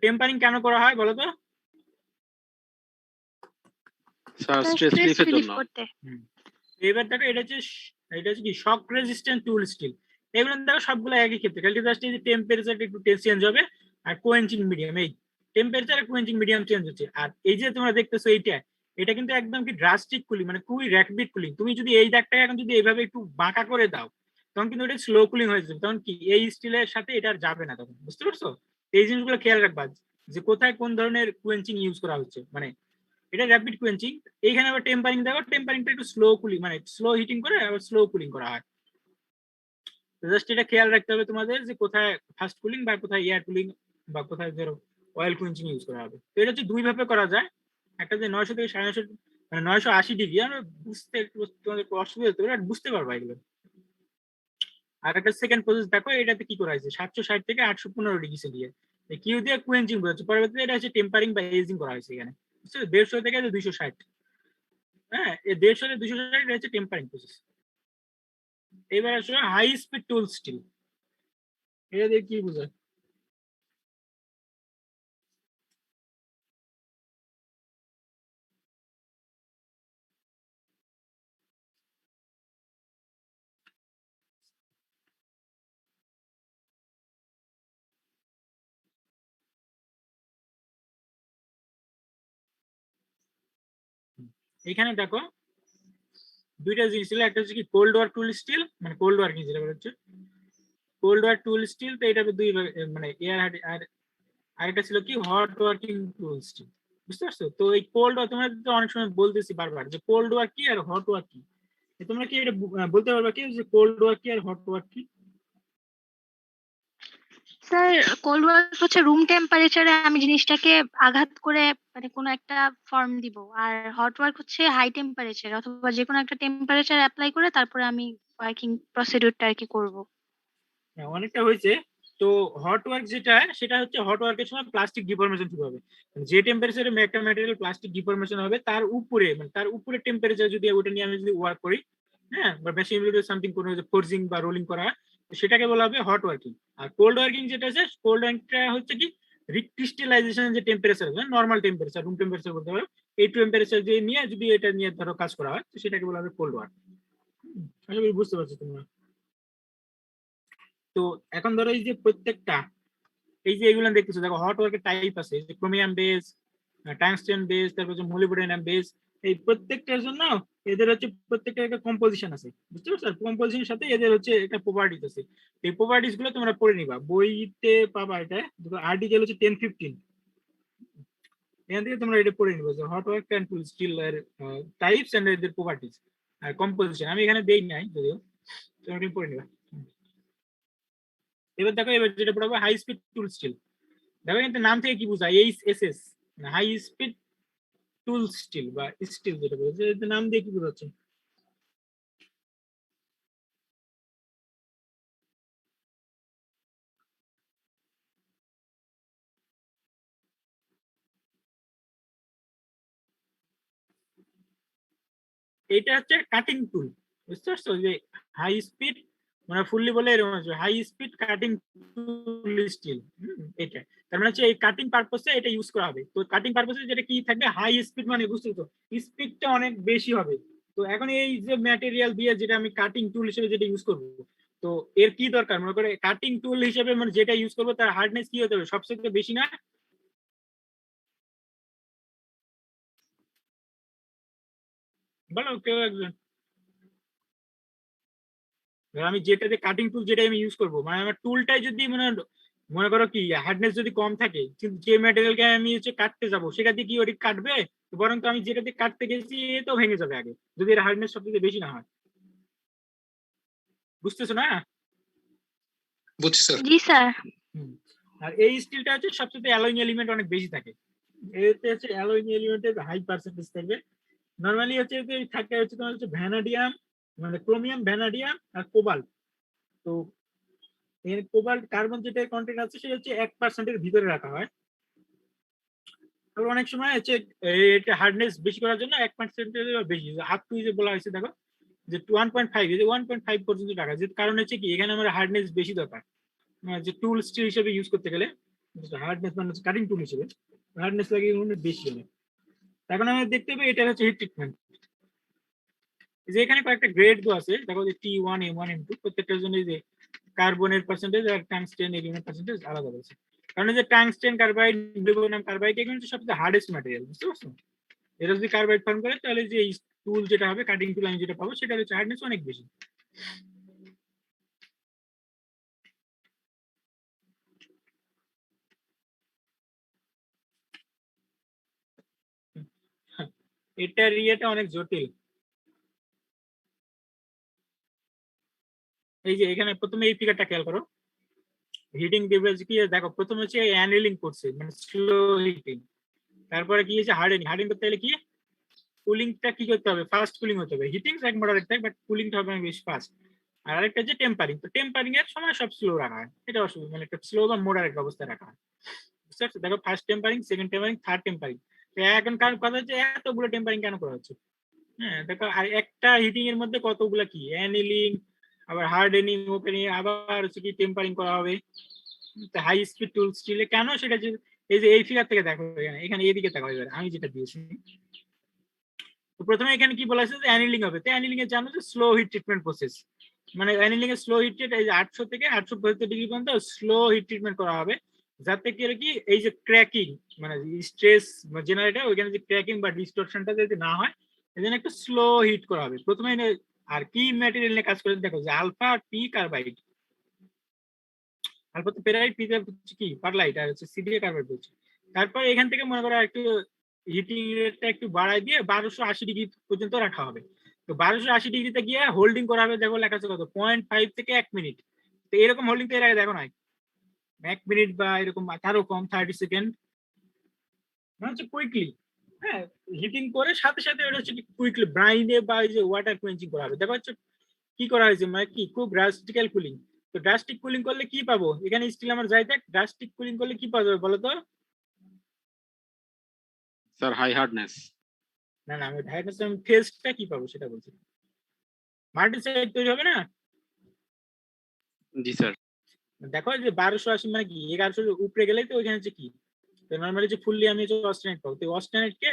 টেম্পারিং কেন করা হয় বলতো? স্যার স্ট্রেস স্ট্রেস রিলিফের রিলিফ জন্য। করতে। এবার দেখো এটা হচ্ছে কি শক রেজিস্ট্যান্ট টুল স্টিল, এগুলো দেখো সবগুলো একই ক্ষেত্রে, খালি জাস্ট এই যে টেম্পারেচারটা একটু চেঞ্জ হবে আর কোয়েঞ্চিং মিডিয়াম, এই টেম্পারেচার আর কোয়েঞ্চিং মিডিয়াম চেঞ্জ হচ্ছে। আর এই যে তোমরা দেখতেছো এটা কিন্তু একদম কি ড্রাস্টিক কুলিং, মানে খুবই র্যাপিড কুলিং। তুমি যদি এই দাগটাকে এখন যদি এইভাবে একটু বাঁকা করে দাও তখন কিন্তু এটা স্লো কুলিং হয়ে যাবে, তখন কি এই স্টিলের সাথে এটা আর যাবে না তখন, বুঝতে পারছো? এই জিনিসগুলো খেয়াল রাখবা যে কোথায় কোন ধরনের কোয়েঞ্চিং ইউজ করা হচ্ছে, মানে এটা র্যাপিড কোয়েঞ্চিং। এইখানে আবার টেম্পারিং দেখো, টেম্পারিংটা একটু স্লো কুলিং, মানে স্লো হিটিং করে আবার স্লো কুলিং করা হয়। জাস্ট এটা খেয়াল রাখতে হবে তোমাদের যে কোথায় ফাস্ট কুলিং বা কোথায় এয়ার কুলিং বা কোথায় ধরো অয়েল কুইঞ্চিং ইউজ করা হবে। তো এটা হচ্ছে দুই ভাবে করা যায়, একটা যে 900 থেকে 950, মানে 980 ডিগ্রি, আমরা বুঝতে একটু তোমাদের অসুবিধা হতে পারে, বুঝতে পারবা এগুলো। আর একটা সেকেন্ড প্রসেস দেখো, এটাতে কি করা হয়েছে 760 থেকে 815 ডিগ্রি সেন্টিগ্রেড কিউ দিয়ে কুয়েঞ্চিং করা হচ্ছে, পরবর্তীতে এটা হচ্ছে টেম্পারিং বা এজিং করা হয়েছে এখানে, বুঝছো? 150 থেকে 260, হ্যাঁ এই 150 থেকে 260 এটা হচ্ছে টেম্পারিং প্রসেস। এবার আসলে হাই স্পিড টুল স্টিল, এটা দিয়ে কি বোঝায়? এখানে দেখো দুইটা জিনিস ছিল, একটা হচ্ছে কি কোল্ড ওয়ার টুল স্টিল, মানে কোল্ড ওয়ার্কিং যেটা বলা হচ্ছে কোল্ড ওয়ার টুল স্টিল। তো এটা দুই মানে এয়ার আর আরেকটা ছিল কি হট ওয়ার্কিং টুল স্টিল, বুঝতে পারছো? তো এই কোল্ড ওয়ার তোমরা তো অনেক সময় বলতেছি বারবার যে কোল্ড ওয়ার কি আর হট ওয়ার কি, তোমরা কি এটা বলতে পারবা কি যে কোল্ড ওয়ার কি আর হট ওয়ার কি? স্যার কোল্ড ওয়ার্ক হচ্ছে রুম টেম্পারেচারে আমি জিনিসটাকে আঘাত করে মানে কোনো একটা ফর্ম দিব, আর হট ওয়ার্ক হচ্ছে হাই টেম্পারেচার অথবা যে কোনো একটা টেম্পারেচার অ্যাপ্লাই করে তারপরে আমি ওয়ার্কিং প্রসিডিউরটা আর কি করবো। হ্যাঁ, অনেকটা হয়েছে। তো হট ওয়ার্ক যেটা সেটা হচ্ছে হট ওয়ার্কের সময় প্লাস্টিক ডিফরমেশন শুরু হবে। যে টেম্পারেচারে একটা ম্যাটেরিয়াল প্লাস্টিক ডিফরমেশন হবে তার উপরে মানে তার উপরে টেম্পারেচার যদি ওটা নিয়ে আমি যদি ওয়ার্ক করি, হ্যাঁ, বা মেশিন সামথিং কোনো ফোর্জিং বা রোলিং করা হয়, তো সেটাকে বলা হবে হট ওয়ার্কিং। আর কোল্ড ওয়ার্কিং যেটা আছে, কোল্ড ওয়ার্কটা হচ্ছে কি রিক্রিস্টালাইজেশন যে টেম্পারেচার আছে, নর্মাল টেম্পারেচার রুম টেম্পারেচার বলতে পারো, এই টেম্পারেচার দিয়ে নিয়ে যদি এটা নিয়ে ধরো কাজ করা হয়, তো সেটাকে বলা হবে কোল্ড ওয়ার্ক। আশা করি বুঝতে পারছো তোমরা। তো এখন ধরো এই যে প্রত্যেকটা এই যে এগুলো দেখতেছো, দেখো হট ওয়ার্কের টাইপ আছে, যে ক্রোমিয়াম বেস, টাংস্টেন বেস, তারপর যে মোলিবডেনাম বেস। এই প্রত্যেকটার জন্য এদের হচ্ছে প্রত্যেকটার একটা কম্পোজিশন আছে, বুঝতে পারছো? কম্পোজিশনের সাথে এদের হচ্ছে একটা প্রপার্টিজ আছে। এই প্রপার্টিজ গুলো তোমরা পড়ে নিবা, বইতে পাবা। এটা আর্টিকেল হচ্ছে 10-15, এখান থেকে তোমরা এটা পড়ে নিবা যে hot work and tool steel এর টাইপস এন্ড এদের প্রপার্টিজ আর কম্পোজিশন। আমি এখানে দেই নাই যদিও, তোমরা এটা পড়ে নিবা। এবার দেখো, এবার যেটা পড়াবো হাই স্পিড টুল স্টিল। দেখো কিন্তু নাম থেকে কি বোঝায়, এইচএসএস, হাই স্পিড টুল স্টিল বা স্টিল যেটা বলছে, নাম দিয়ে কি বোঝাচ্ছে? এটা হচ্ছে কাটিং টুল, বুঝতে পারছো? যে হাই স্পিড মানে ফুললি বলে এরকম আছে, হাই স্পিড কাটিং টুল স্টিল। এটা তার মানে হচ্ছে এই কাটিং পারপসে এটা ইউজ করা হবে। তো কাটিং পারপসে যেটা কি থাকবে, হাই স্পিড মানে বুঝতে তো স্পিডটা অনেক বেশি হবে। তো এখন এই যে ম্যাটেরিয়াল দিয়ে যেটা আমি কাটিং টুল হিসেবে যেটা ইউজ করব, তো এর কি দরকার? মনে করে কাটিং টুল হিসেবে মানে যেটা ইউজ করবো তার হার্ডনেস কি হতে হবে? সবচেয়ে বেশি না? বলো কেউ একজন। আমি যেটাতে কাটিং টুল যেটা আমি ইউজ করবো, মানে আমার টুলটাই যদি মনে করো কি হার্ডনেস যদি কম থাকে, কিন্তু যে ম্যাটেরিয়ালকে আমি হচ্ছে কাটতে যাবো সেটা দিয়ে কি ওটি কাটবে? বরং তো আমি যেটাতে কাটতে গেছি এ তো ভেঙে যাবে আগে, যদি এর হার্ডনেস সবথেকে বেশি না হয়। বুঝতেছো না? বুঝছি স্যার। জি স্যার। আর এই স্টিলটা হচ্ছে সবচেয়ে অ্যালয়িং এলিমেন্ট অনেক বেশি থাকে। এতে হচ্ছে অ্যালয়িং এলিমেন্টের হাই পার্সেন্টেজ থাকবে। নরমালি হচ্ছে যে থাকে হচ্ছে তোমার হচ্ছে ভ্যানাডিয়াম, মানে ক্রোমিয়াম, ভ্যানাডিয়াম আর কোবাল্ট। তো এর কোবাল্ট কার্বন যেটা কন্টেন্ট আছে সেটা হচ্ছে 1% ভিতরে রাখা হয়। আবার অনেক সময় হচ্ছে এটা হার্ডনেস বেশি করার জন্য 1% বেশি, আপ টু যে বলা হয়েছে দেখো যে 1.5, এই যে 1.5 পর্যন্ত রাখা, যে কারণ হচ্ছে কি এখানে আমার হার্ডনেস বেশি দরকার, যে টুল স্টিল হিসেবে ইউজ করতে গেলে হার্ডনেস মানে কাটিং টুল হিসেবে হার্ডনেস লাগে বেশি হবে। এখন আমরা দেখতে পাই এটা হচ্ছে হিট ট্রিটমেন্ট। যে এখানে কয়েকটা গ্রেড তো আছে, দেখো যে T1, M1, M2 প্রত্যেকটার জন্য যে কার্বনের পার্সেন্টেজ আর টাংস্টেন এলিমেন্ট পার্সেন্টেজ আলাদা আছে। কারণ যে টাংস্টেন কার্বাইড, মোলিবডেনাম কার্বাইড এগুলো হচ্ছে সবচেয়ে হার্ডেস্ট ম্যাটেরিয়াল, বুঝতে পারছো? এটা যদি কার্বাইড ফর্ম করে তাহলে যে টুল যেটা হবে, কাটিং টুল আমি যেটা পাবো সেটা হচ্ছে হার্ডনেস অনেক বেশি। এটার ইয়েটা অনেক জটিল। এই যে এখানে প্রথমে এই ফিগারটা খেয়াল করো, হিটিং ডিভাইস কি দেখো, প্রথমে হচ্ছে অ্যানিলিং করছে মানে স্লো হিটিং, তারপরে কি হচ্ছে হার্ডেনিং। হার্ডেনিং করতে গেলে কি কুলিংটা কি করতে হবে? ফাস্ট কুলিং হতে হবে। হিটিং এক মডারেট থাকে, বাট কুলিংটা হবে বেশি ফাস্ট। আর আরেকটা যে টেম্পারিং, তো টেম্পারিং এর সময় সব স্লো রাখা হয়, এটা অসুবিধা মানে একটা স্লো বা মডারেট অবস্থায় রাখা হয়, বুঝতে পারছো? দেখো first tempering, second tempering, third tempering. এখন কার কথা হচ্ছে এতগুলো টেম্পারিং কেন করা হচ্ছে? হ্যাঁ দেখো, আর একটা হিটিং এর মধ্যে কতগুলা কি অ্যানিলিং, আবার হার্ডেনিং, ওপেনিং, আবার হচ্ছে কি টেম্পারিং করা হবে। হাই স্পিড টুল স্টিলে কেন সেটা যে এই যে এই ফিগার থেকে দেখো, এখানে এদিকে দেখো, এবার আমি যেটা দিয়েছি। তো প্রথমে এখানে কি বলা আছে যে অ্যানিলিং হবে, তো অ্যানিলিং এর জানো যে স্লো হিট ট্রিটমেন্ট প্রসেস, মানে অ্যানিলিং এর স্লো হিট রেট এই যে 800 থেকে 875 ডিগ্রি পর্যন্ত স্লো হিট ট্রিটমেন্ট করা হবে, যাতে কি এই যে ক্র্যাকিং মানে স্ট্রেস জেনারেটর ওইখানে যে ক্র্যাকিং বা ডিস্টরশনটা যাতে না হয়, এজন্য একটু স্লো হিট করা হবে প্রথমে। আর কি ম্যাটেরিয়াল নিয়ে কাজ করে দেখো, যে আলফা পি কার্বাইড, আলফা তো পেরাইট, পি হচ্ছে কি পারলাইট, আর হচ্ছে সিডিএ কার্বাইড বলছে। তারপর এখান থেকে মনে করো একটু হিটিং রেটটা একটু বাড়াই দিয়ে 1280 ডিগ্রি পর্যন্ত রাখা হবে। তো 1280 ডিগ্রিতে গিয়ে হোল্ডিং করা হবে, দেখো লেখা আছে কত 0.5 থেকে 1 মিনিট। তো এরকম হোল্ডিং তো এর আগে দেখো নাই, 1 মিনিট বা এরকম তারও কম 30 সেকেন্ড মানে হচ্ছে কুইকলি, হ্যাঁ হিটিং করে সাথে সাথে ওটা হচ্ছে কুইকলি ব্রাইনে বা এই যে ওয়াটার কুয়েঞ্চিং করা হবে। দেখো হচ্ছে কি করা হয়েছে মানে কি খুব ড্রাস্টিক্যাল কুলিং। তো ড্রাস্টিক কুলিং করলে কি পাবো, এখানে স্টিল আমার যাই থাক, ড্রাস্টিক কুলিং করলে কি পাওয়া যাবে বলো তো? Sir high hardness. না না, আমি ধারণা আমি ফেজটা কি পাবো সেটা বলছি। মার্টেনসাইট তৈরি হবে না? জি স্যার। দেখো যে 1280 মানে কি 1100 উপরে গেলেই তো ওইখানে হচ্ছে কি, তো নরমালি যে ফুললি আমি যে অস্টেনেট পাবো, তো অস্টেনেট কে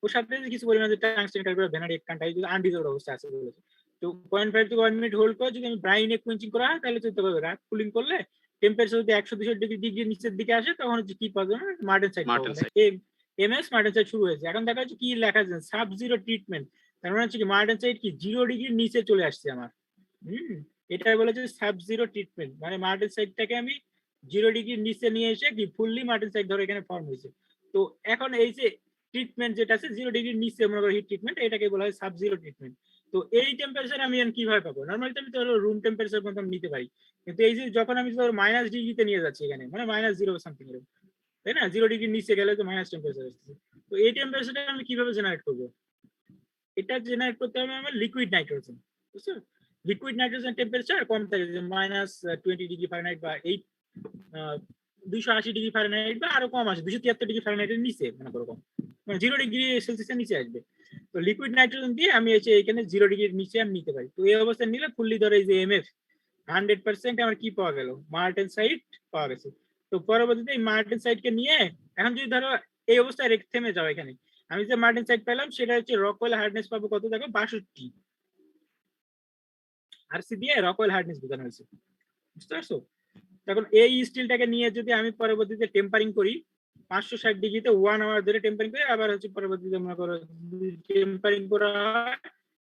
ওর সাথে যে কিছু পরিমাণে টাংস্টেন কার্বন ভ্যানাডিক কান্টাই যদি আনডিজার্ভড অবস্থা আছে বলেছে, তো 0.5 থেকে 1 মিনিট হোল্ড করে যদি আমি ব্রাইনে কুইঞ্চিং করা হয় তাহলে চলতে পারবে। রাত কুলিং করলে টেম্পারেচার যদি 100-200 ডিগ্রি নিচের দিকে আসে তখন হচ্ছে কি পাবো না মার্টেনসাইট পাবো। এমএস মার্টেনসাইট শুরু হয়েছে। এখন দেখা যাচ্ছে কি লেখা আছে সাব জিরো ট্রিটমেন্ট, তার মানে হচ্ছে কি মার্টেনসাইট কি 0 ডিগ্রির নিচে চলে আসছে আমার। এটা বলেছে সাব জিরো ট্রিটমেন্ট, মানে মার্টেনসাইটটাকে আমি 0 ডিগ্রির নিচে নিয়ে এসে কি ফুললি মার্টেনসাইট ধরে এখানে ফর্ম হয়েছে। তো এখন এই যে ট্রিটমেন্ট যেটা আছে 0 ডিগ্রির নিচে মনে করো হিট ট্রিটমেন্ট, এটাকে বলা হয় সাব জিরো ট্রিটমেন্ট। তো এই টেম্পারেচার আমি কিভাবে পাবো? নরমালি আমি ধরো রুম টেম্পারেচার পর্যন্ত নিতে পারি, কিন্তু এই যে যখন আমি ধরো মাইনাস ডিগ্রিতে নিয়ে যাচ্ছি এখানে মানে -0 সামথিং এরকম, তাই না? 0 ডিগ্রির নিচে গেলে তো মাইনাস টেম্পারেচার আসছে। তো এই টেম্পারেচারটা আমি কিভাবে জেনারেট করবো? এটা জেনারেট করতে হবে আমার লিকুইড নাইট্রোজেন, বুঝছো? লিকুইড নাইট্রোজেন টেম্পারেচার কম থাকে, যে -20 ডিগ্রি ফারেনহাইট বা 280 ডিগ্রি ফারেনহাইট বা আরো কম আসে 273 ডিগ্রি ফারেনহাইটের নিচে মনে করো কম, মানে 0 ডিগ্রি সেলসিয়াসের নিচে আসবে। তো লিকুইড নাইট্রোজেন দিয়ে আমি এখানে 0 ডিগ্রির নিচে আমি নিতে পারি। তো এই অবস্থায় নিলে ফুললি ধরে এই যে এমএফ 100% আমার কি পাওয়া গেল, মার্টেনসাইট পাওয়া গেছে। তো পরবর্তীতে এই মার্টেনসাইটকে নিয়ে এখন যদি ধরো এই অবস্থায় রেখে থেমে যাও, এখানে আমি যে মার্টেনসাইট পেলাম সেটা হচ্ছে রকওয়েল হার্ডনেস পাবো কত দেখো 62, আরসি দিয়ে রকওয়েল হার্ডনেস বোঝানো হয়েছে, বুঝতে পারছো? তখন এই স্টিলটাকে নিয়ে যদি আমি পরবর্তীতে টেম্পারিং করি 560 ডিগ্রিতে 1 আওয়ার ধরে টেম্পারিং করি, আবার হচ্ছে পরবর্তীতে মনে করো টেম্পারিং করা হয়,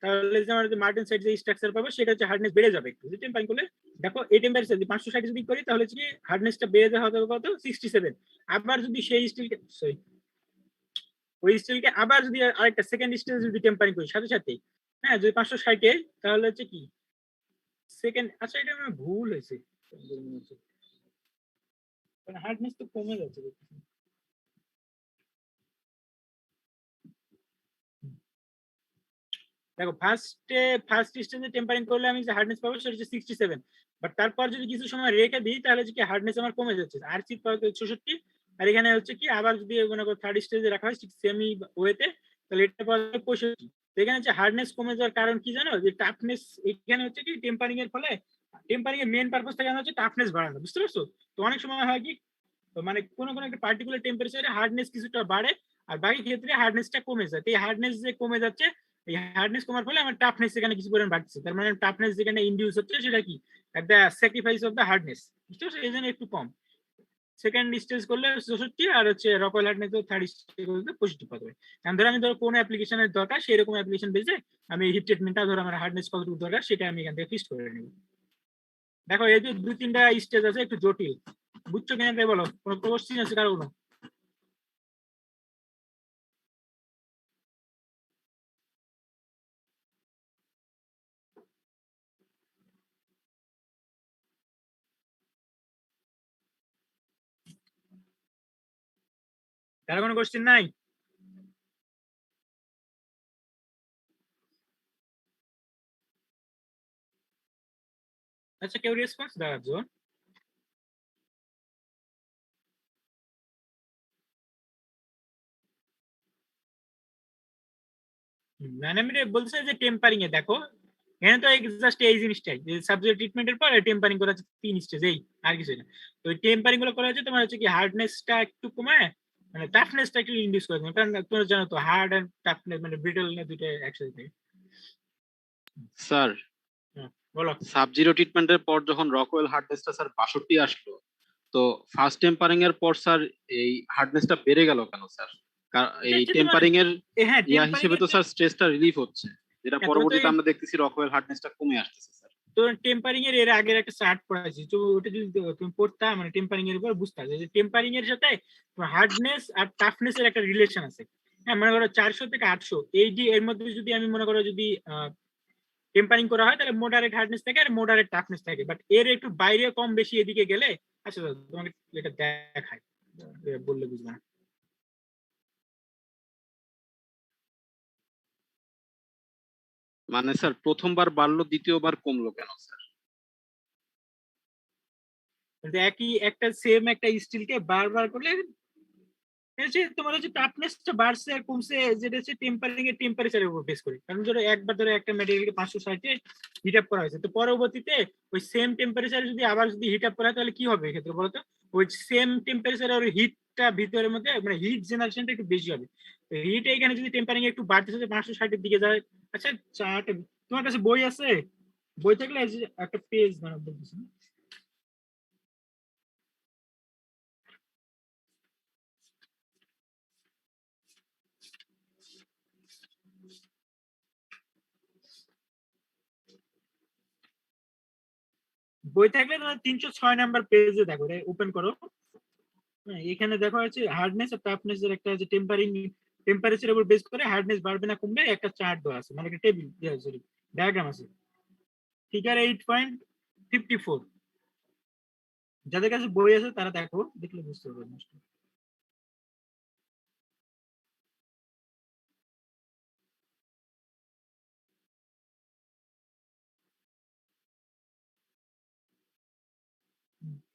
তাহলে যে আমার যে মার্টেনসাইট যে স্ট্রাকচার পাবো সেটা হচ্ছে হার্ডনেস বেড়ে যাবে একটু। যদি টেম্পারিং করলে দেখো এই টেম্পারেচার যদি 560 যদি করি তাহলে হচ্ছে কি হার্ডনেসটা বেড়ে যাওয়া হবে কত 67। আবার যদি সেই স্টিলকে ওই স্টিলকে আবার যদি আরেকটা সেকেন্ড স্টেজ যদি টেম্পারিং করি সাথে সাথে, হ্যাঁ যদি 560 তাহলে হচ্ছে কি সেকেন্ড, আচ্ছা এটা আমার ভুল হয়েছে, হার্ডনেস তো কমে যাচ্ছে। দেখো ফার্স্ট স্টেজে টেম্পারিং করলে আমি যে হার্ডনেস পাবো সেটা হচ্ছে 67, বাট তারপর যদি কিছু সময় রেখে দিই তাহলে হচ্ছে কি হার্ডনেস আমার কমে যাচ্ছে, আরসি পাওয়া 64, আর এখানে হচ্ছে কি আবার যদি মনে করো থার্ড স্টেজে রাখা হয় সেমি ওয়েতে তাহলে এটা পাওয়া যাবে 65। তো এখানে হচ্ছে হার্ডনেস কমে যাওয়ার কারণ কি জানো, যে টাফনেস এখানে হচ্ছে কি টেম্পারিং এর ফলে টেম্পারিং এর মেইন পারপাস থাকে হচ্ছে টাফনেস বাড়ানো, বুঝতে পারছো? তো অনেক সময় হয় কি মানে কোনো একটা পার্টিকুলার টেম্পারেচারে হার্ডনেস কিছুটা বাড়ে আর বাকি ক্ষেত্রে হার্ডনেসটা কমে যায়। তো এই হার্ডনেস যে কমে যাচ্ছে, এই হার্ডনেস কমার ফলে আমার টাফনেস এখানে কিছু পরিমাণ বাড়ছে, তার মানে টাফনেস যেখানে ইনডিউস হচ্ছে সেটা কি at the sacrifice of the hardness, বুঝতে পারছো? এই জন্য একটু কম। সেকেন্ড স্টেজ করলে 64 আর হচ্ছে রকওয়েল হার্ডনেস থার্ড স্টেজ করলে 65 পাবে। এখন ধরো আমি ধরো কোন অ্যাপ্লিকেশনের দরকার সেই রকম অ্যাপ্লিকেশন বেজে আমি হিট ট্রিটমেন্টটা ধরো আমার হার্ডনেস কতটুকু দরকার সেটা আমি এখান থেকে ফিক্স করে নেব। দেখো এই যে 2-3টা স্টেজ আছে একটু জটিল, বুঝছো কিনা তাই বলো? কোনো কোশ্চেন আছে কারো? কোনো কারো কোনো কোশ্চেন নাই? আচ্ছা কেউ রেসপন্স দাও একজন। মানে আমি বলতে যে টেম্পারিং এ দেখো এখানে তো জাস্ট এই জিনিসটাই যে সাবজেক্ট ট্রিটমেন্টের পর টেম্পারিং করা হচ্ছে 3 স্টেজ, এই আর কিছু না। তো টেম্পারিং গুলো করা হচ্ছে তোমার হচ্ছে কি হার্ডনেসটা একটু কমায় মানে টাফনেসটা একটু ইনডিউস করে দেবে, কারণ তোমরা জানো তো হার্ড এন্ড টাফনেস মানে ব্রিটল না দুটো একসাথে থাকে। স্যার বলো। সাব জিরো ট্রিটমেন্টের পর যখন রকওয়েল হার্ডনেসটা স্যার 62 আসলো, তো ফার্স্ট টেম্পারিং এর পর স্যার এই হার্ডনেসটা বেড়ে গেল কেন স্যার? এই টেম্পারিং এর ইয়া হিসেবে তো স্যার স্ট্রেসটা রিলিফ হচ্ছে, যেটা পরবর্তীতে আমরা দেখতেছি রকওয়েল হার্ডনেসটা কমে আসতেছে স্যার। তো টেম্পারিং এর আগের একটা চার্ট পড়াইছি, তো ওটা যদি তুমি পড়তা মানে টেম্পারিং এর উপর বুঝতে যে টেম্পারিং এর সাথে হার্ডনেস আর টাফনেস এর একটা রিলেশন আছে। হ্যাঁ মনে করো 400 থেকে 800 এই যে এর মধ্যে যদি আমি মনে করো যদি টেম্পারিং করা হয় তাহলে মডারেট হার্ডনেস থাকে আর মডারেট টাফনেস থাকে, বাট এর একটু বাইরে কম বেশি এদিকে গেলে আচ্ছা তোমাকে এটা দেখাই, বললে বুঝবে না। মানে স্যার প্রথমবার বাড়লো দ্বিতীয়বার কমলো কেন স্যার? কিন্তু একই একটা সেম একটা স্টিলকে বারবার করলে তোমার হচ্ছে টাফনেসটা বাড়ছে আর কমছে, যেটা হচ্ছে টেম্পারিং এর টেম্পারেচারের উপর বেস করে। কারণ ধরো একবার ধরো একটা ম্যাটেরিয়ালকে 560 হিট আপ করা হয়েছে, তো পরবর্তীতে ওই সেম টেম্পারেচারে যদি আবার যদি হিট আপ করা হয় তাহলে কি হবে এক্ষেত্রে বলতো? ওই সেম টেম্পারেচারে ওর হিটটা ভিতরের মধ্যে মানে হিট জেনারেশনটা একটু বেশি হবে। তো হিট এখানে যদি টেম্পারিং একটু বাড়তেছে 560 দিকে যায়। আচ্ছা চার্ট তোমার কাছে বই আছে? বই থাকলে একটা পেজ বানাবো বলতেছি। বই থাকলে তোমার 306 নাম্বার পেজে দেখো, ওপেন করো। হ্যাঁ, এখানে দেখা হচ্ছে হার্ডনেস আর টাফনেস এর একটা যে টেম্পারেচারের উপর বেস করে হার্ডনেস বাড়বে না কমবে একটা চার্ট দেওয়া আছে, মানে একটা টেবিল সরি ডায়াগ্রাম আছে, ফিগার 8.54। যাদের কাছে বই আছে তারা দেখো, দেখলে বুঝতে পারবে।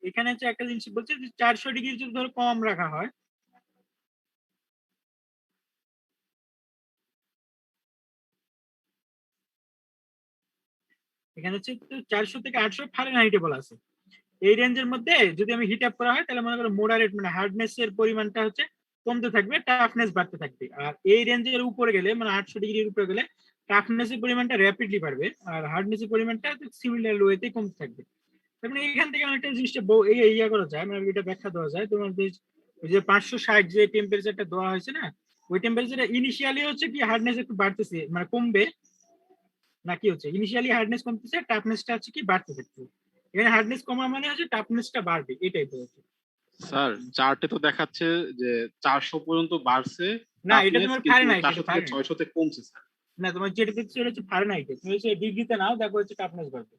এখানে হচ্ছে একটা জিনিস বলছে যে 400 ডিগ্রি যদি ধরো কম রাখা হয়, এখানে হচ্ছে 400 থেকে 800 ফারেনহাইটে বলা আছে। এই রেঞ্জের মধ্যে যদি আমি হিট আপ করা হয় তাহলে মনে করো মডারেট মানে হার্ডনেস এর পরিমাণটা হচ্ছে কমতে থাকবে, টাফনেস বাড়তে থাকবে। আর এই রেঞ্জের উপরে গেলে মানে 800 ডিগ্রির উপরে গেলে টাফনেস এর পরিমাণটা র্যাপিডলি বাড়বে আর হার্ডনেস এর পরিমাণটা সিমিলার ওয়েতে কমতে থাকবে। তার মানে এখান থেকে অনেকটা জিনিসটা ইয়া করা যায়, মানে এটা ব্যাখ্যা দেওয়া যায়। তোমার ওই যে 560 যে টেম্পারেচারটা দেওয়া হয়েছে না, ওই টেম্পারেচারটা ইনিশিয়ালি হচ্ছে কি হার্ডনেস একটু বাড়তেছে মানে কমবে নাকি হচ্ছে ইনিশিয়ালি হার্ডনেস কমতেছে, টাফনেসটা হচ্ছে কি বাড়তে থাকছে। এখানে হার্ডনেস কমা মানে হচ্ছে টাফনেসটা বাড়বে, এটাই তো হচ্ছে। স্যার চার্টে তো দেখাচ্ছে যে 400 পর্যন্ত বাড়ছে না এটা তোমার ফারেনহাইট, 400 থেকে 600 তে কমছে স্যার। না তোমার যেটা দেখছো এটা হচ্ছে ফারেনহাইট, তুমি হচ্ছে ডিগ্রিতে নাও, দেখো হচ্ছে টাফনেস বাড়বে।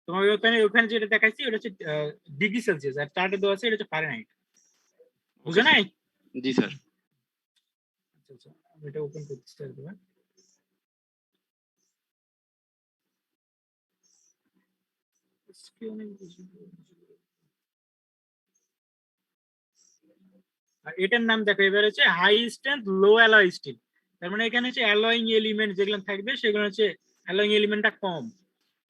তোমার ওখানে যেটা দেখাচ্ছি ওটা হচ্ছে ডিগ্রি সেলসিয়াস, আর চার্টে দেওয়া আছে এটা হচ্ছে ফারেনহাইট। বুঝো নাই? জি স্যার। আচ্ছা আচ্ছা আমি এটা ওপেন করতে চাই। এটার নাম দেখো এবার হচ্ছে হাই স্ট্রেংথ লো অ্যালয় স্টিল। তার মানে এখানে হচ্ছে অ্যালয়িং এলিমেন্ট যেগুলো থাকবে সেগুলো হচ্ছে অ্যালয়িং এলিমেন্টটা কম।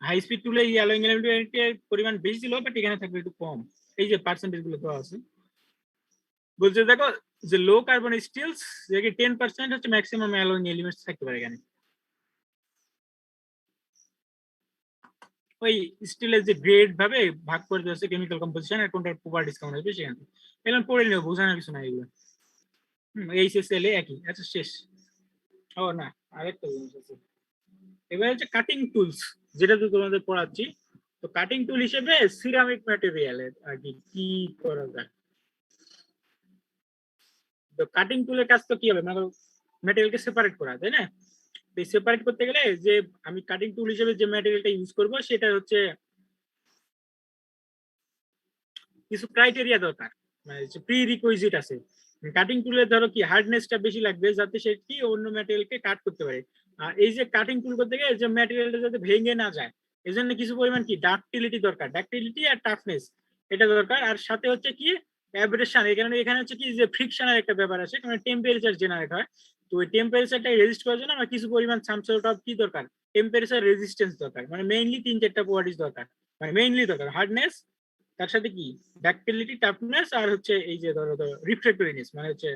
হাই স্পিড টুলে এই অ্যালয়িং এলিমেন্টের পরিমাণ বেশি ছিল, বাট এখানে থাকবে একটু কম। এই যে পার্সেন্টেজ গুলো দেওয়া আছে বলছে দেখো যে লো কার্বন স্টিলস যেটা 10% হচ্ছে ম্যাক্সিমাম অ্যালয়িং এলিমেন্টস থাকতে পারে এখানে। ওই স্টিলের যে গ্রেড ভাবে ভাগ করে দেওয়া আছে কেমিক্যাল কম্পোজিশন আর কোনটার প্রপার্টিজ কেমন আসবে সেখানে এগুলো পড়ে নিও, বোঝানোর কিছু না এগুলো। এইচএসএল একই। আচ্ছা শেষ। ও না আরেকটা জিনিস আছে, এবার হচ্ছে কাটিং টুলস যেটা তো তোমাদের পড়াচ্ছি। তো কাটিং টুল হিসেবে সিরামিক ম্যাটেরিয়ালের আর কি করা যায়। তো কাটিং টুলের কাজ তো কি হবে, মানে ম্যাটেরিয়ালকে সেপারেট করা, তাই না? সেপারেট করতে গেলে যে আমি কাটিং টুল হিসেবে যে ম্যাটেরিয়ালটা ইউজ করব সেটা হচ্ছে কিছু ক্রাইটেরিয়া দরকার, মানে প্রি রিকুইজিট আছে। কাটিং টুলে ধরো কি হার্ডনেসটা বেশি লাগবে যাতে সে কি অন্য ম্যাটেরিয়ালকে কাট করতে পারে। আর এই যে কাটিং টুল করতে গেলে যে ম্যাটেরিয়ালটা যাতে ভেঙে না যায় এজন্য কিছু পরিমাণ কি ডাক্টিলিটি দরকার, ডাক্টিলিটি আর টাফনেস এটা দরকার। আর সাথে হচ্ছে কি অ্যাব্রেশন, এখানে হচ্ছে কি যে ফ্রিকশনের একটা ব্যাপার আছে, মানে টেম্পারেচার জেনারেট হয়। তো ওই টেম্পারেচারটা রেজিস্ট করার জন্য আমার কিছু পরিমাণ সামসর্ট অফ কি দরকার, টেম্পারেচার রেজিস্ট্যান্স দরকার। মানে মেইনলি 3-4টা প্রপার্টিজ দরকার, মানে মেইনলি দরকার হার্ডনেস, তার সাথে কি ডাক্টিলিটি, টাফনেস আর হচ্ছে এই যে ধরো রিফ্র্যাক্টরিনেস, মানে হচ্ছে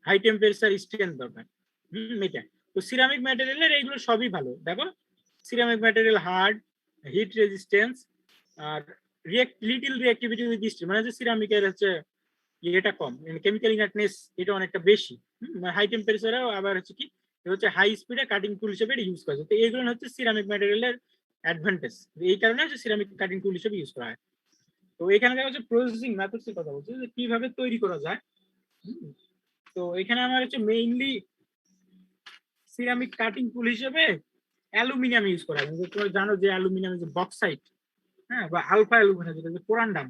হাই টেম্পারেচার স্ট্রেন্থ দরকার। এটা তো সিরামিক ম্যাটেরিয়ালের এইগুলো সবই ভালো। দেখো ceramic material hard, heat resistance আর লিটিল রিঅ্যাক্টিভিটি উইথ স্টিল, মানে হচ্ছে সিরামিকের হচ্ছে এটা কম, কেমিক্যাল ইনার্টনেস এটা অনেকটা বেশি। হাই টেম্পারেচারেও আবার হচ্ছে কি হচ্ছে হাই স্পিডে কাটিং টুল হিসেবে এটা ইউজ করা যায়। তো এইগুলো হচ্ছে সিরামিক ম্যাটেরিয়ালের অ্যাডভান্টেজ, এই কারণে হচ্ছে সিরামিক কাটিং টুল হিসেবে ইউজ করা হয়। তো এখানে দেখা হচ্ছে প্রসেসিং মেথডস এর কথা বলছে যে কিভাবে তৈরি করা যায়। তো এখানে আমার হচ্ছে মেইনলি সিরামিক কাটিং টুল হিসেবে অ্যালুমিনিয়াম ইউজ করা হয়। তোমরা জানো যে অ্যালুমিনিয়াম যে বক্সাইট, হ্যাঁ, বা আলফা অ্যালুমিনিয়াম যেটা যে কোরান্ডাম।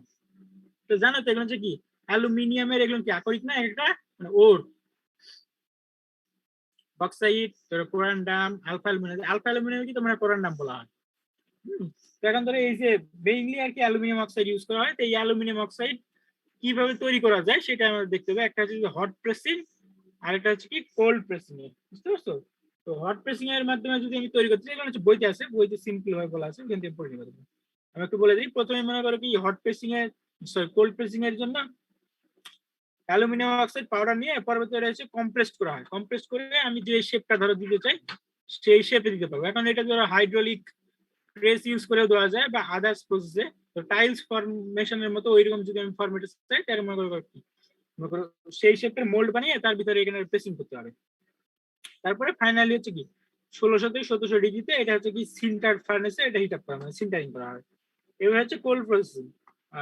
তো জানো তো এগুলো হচ্ছে কি অ্যালুমিনিয়ামের, এগুলো কি আকরিক না একটা মানে ওর বক্সাইট, কোরান্ডাম, আলফা অ্যালুমিনিয়াম কি তোমরা কোরান্ডাম বলা হয়। তো এখন ধরো এই যে মেইনলি আর কি অ্যালুমিনিয়াম অক্সাইড ইউজ করা হয়, তো এই অ্যালুমিনিয়াম অক্সাইড কিভাবে তৈরি করা যায় সেটা আমাদের দেখতে হবে। একটা হচ্ছে হট প্রেসিং আর একটা হচ্ছে কি কোল্ড প্রেসিং এর, বুঝতে পারছো? তো হট প্রেসিং এর মাধ্যমে যদি আমি তৈরি করতে চাই, এগুলো হচ্ছে বইতে আছে, বইতে সিম্পল ভাবে বলা আছে, কিন্তু পড়ে নিতে পারবো। আমি একটু বলে দিই। প্রথমে মনে করো কি হট প্রেসিং এর সরি কোল্ড প্রেসিং এর জন্য অ্যালুমিনিয়াম অক্সাইড পাউডার নিয়ে পরবর্তীতে হচ্ছে কম্প্রেস করা হয়। কম্প্রেস করে আমি যে শেপটা ধরো দিতে চাই সেই শেপে দিতে পারবো। এখন এটা ধরো হাইড্রোলিক প্রেস ইউজ করেও দেওয়া যায় বা আদার্স প্রসেসে। তো টাইলস ফরমেশনের মতো ওইরকম যদি আমি ফরমেটে চাই তাহলে মনে করো কি মনে করো সেই শেপের মোল্ড বানিয়ে তার ভিতরে এখানে প্রেসিং করতে হবে। তারপরে ফাইনালি হচ্ছে কি 1600 থেকে 1700 ডিগ্রিতে এটা হচ্ছে কি সিন্টার ফার্নেসে এটা হিট আপ করা মানে সিন্টারিং করা হয়। এবার হচ্ছে কোল্ড প্রসেসিং।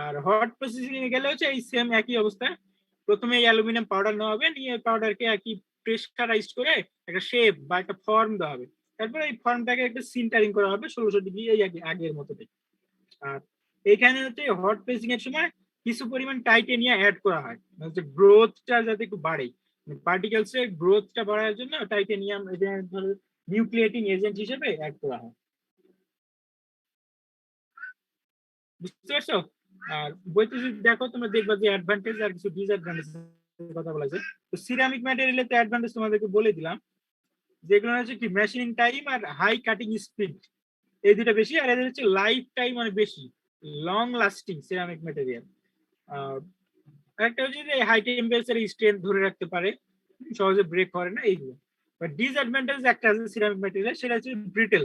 আর হট প্রসেসিং এ গেলে হচ্ছে এই সেম একই অবস্থায় প্রথমে এই অ্যালুমিনিয়াম পাউডার নেওয়া হবে, নিয়ে পাউডারকে একই প্রেসারাইজড করে একটা শেপ বা একটা ফর্ম দেওয়া হবে। তারপরে এই ফর্মটাকে একটা সিন্টারিং করা হবে 1600 ডিগ্রি এই আগের মতো। আর এইখানে হচ্ছে হট প্রেসিং এর সময় কিছু পরিমাণ টাইটেনিয়াম অ্যাড করা হয়, মানে যে গ্রোথটা যাতে একটু বাড়ে, পার্টিকেলস এর গ্রোথটা বাড়ানোর জন্য টাইটেনিয়াম এটা ধরো নিউক্লিয়েটিং এজেন্ট হিসেবে অ্যাড করা হয়, বুঝতে পারছো? আর বইতে যদি দেখো তোমরা দেখবা যে অ্যাডভান্টেজ আর কিছু ডিসঅ্যাডভান্টেজ কথা বলা আছে। তো সিরামিক ম্যাটেরিয়ালের তো অ্যাডভান্টেজ তোমাদেরকে বলে দিলাম, যেগুলো হচ্ছে কি মেশিনিং টাইম আর হাই কাটিং স্পিড, এই দুটো বেশি। আর এদের হচ্ছে লাইফ টাইম অনেক বেশি, লং লাস্টিং সিরামিক ম্যাটেরিয়াল। একটা হচ্ছে যে হাই টেম্পারেচারে স্ট্রেন্থ ধরে রাখতে পারে, সহজে ব্রেক করে না এইগুলো। বাট ডিসঅ্যাডভান্টেজ একটা আছে সিরামিক ম্যাটেরিয়াল, সেটা হচ্ছে ব্রিটেল।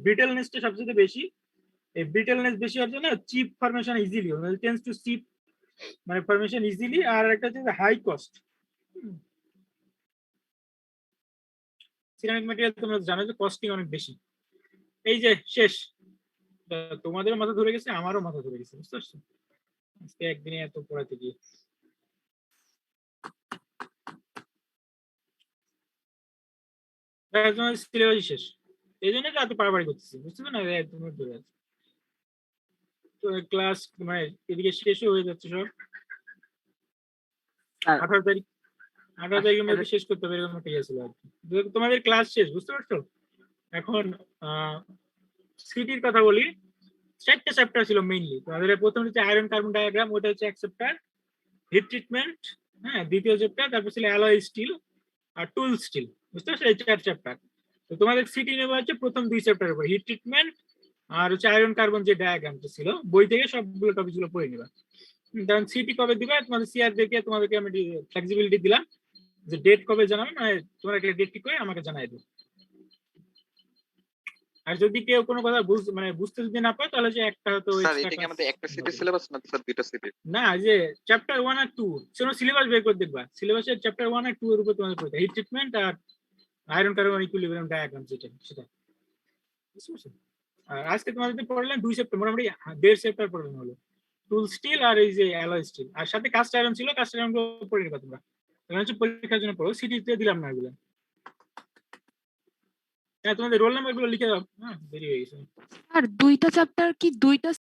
ব্রিটেলনেসটা সবচেয়ে বেশি। এই ব্রিটেলনেস বেশি হওয়ার জন্য chip formation easily tends to chip মানে ফরমেশন ইজিলি। আর একটা হচ্ছে হাই কস্ট। সিরামিক ম্যাটেরিয়াল তোমরা জানো যে কস্টিং অনেক বেশি। এই যে শেষ, তোমাদের মাথা ধরে গেছে, আমারও মাথা ধরে গেছে, বুঝতে পারছো? আজকে একদিনে এত পড়াতে গিয়ে সিলেবাস শেষ, এই জন্য তো এত পাড়াপাড়ি করতেছি, বুঝতে পারো না? তোমার ধরে আছে তো ক্লাস মানে এদিকে শেষও হয়ে যাচ্ছে সব। 18 তারিখ 18 তারিখের মধ্যে শেষ করতে হবে এরকম একটা ইয়ে ছিল আর কি। তোমাদের ক্লাস শেষ, বুঝতে পারছো? এখন সিটির কথা বলি। 4টে চ্যাপ্টার ছিল মেইনলি। তোমাদের প্রথম হচ্ছে আয়রন কার্বন ডায়াগ্রাম, ওটা হচ্ছে এক চ্যাপ্টার। হিট ট্রিটমেন্ট, হ্যাঁ, দ্বিতীয় চ্যাপ্টার। তারপর ছিল অ্যালয় স্টিল আর টুল স্টিল, বুঝতে পারছো? এই 4 চ্যাপ্টার। তো তোমাদের সিটি নেওয়া হচ্ছে প্রথম 2 চ্যাপ্টারের উপর, হিট ট্রিটমেন্ট আর হচ্ছে আয়রন কার্বন যে ডায়াগ্রামটা ছিল বই থেকে সবগুলো টপিকগুলো পড়ে নেবা। কারণ সিটি কবে দিবা তোমাদের সিআর দেখে তোমাদেরকে আমি ফ্লেক্সিবিলিটি দিলাম যে ডেট কবে জানাবে, মানে তোমরা একটা ডেট ঠিক করে আমাকে জানাই দেবে। আর যদি কেউ কোনো কথা মানে বুঝতে যদি না পারে তাহলে যে একটা হয়তো স্যার এটা কি আমাদের একটা সিটি সিলেবাস না স্যার দুইটা সিটি? না, যে চ্যাপ্টার 1 আর 2 শোনো সিলেবাস বের করে দেখবা। সিলেবাসের চ্যাপ্টার 1 আর 2 এর উপর তোমাদের পড়তে হিট ট্রিটমেন্ট আর আয়রন কার্বন ইকুইলিব্রিয়াম ডায়াগ্রাম যেটা সেটা, বুঝতে পারছো? আর আজকে তোমাদের পড়লাম 2 চ্যাপ্টার, মোটামুটি 1.5 চ্যাপ্টার পড়লাম হলো টুল স্টিল আর এই যে অ্যালয় স্টিল। আর সাথে কাস্ট আয়রন ছিল, কাস্ট আয়রন পড়ে নিবা তোমরা, তোমরা হচ্ছে পরীক্ষার জন্য পড়ো। সিটিতে দিলাম না এগুলো। হ্যাঁ, তোমাদের রোল নাম্বার গুলো লিখে দাও। হ্যাঁ, দেরি হয়ে গেছে। আর 2টা চ্যাপ্টার কি 2টা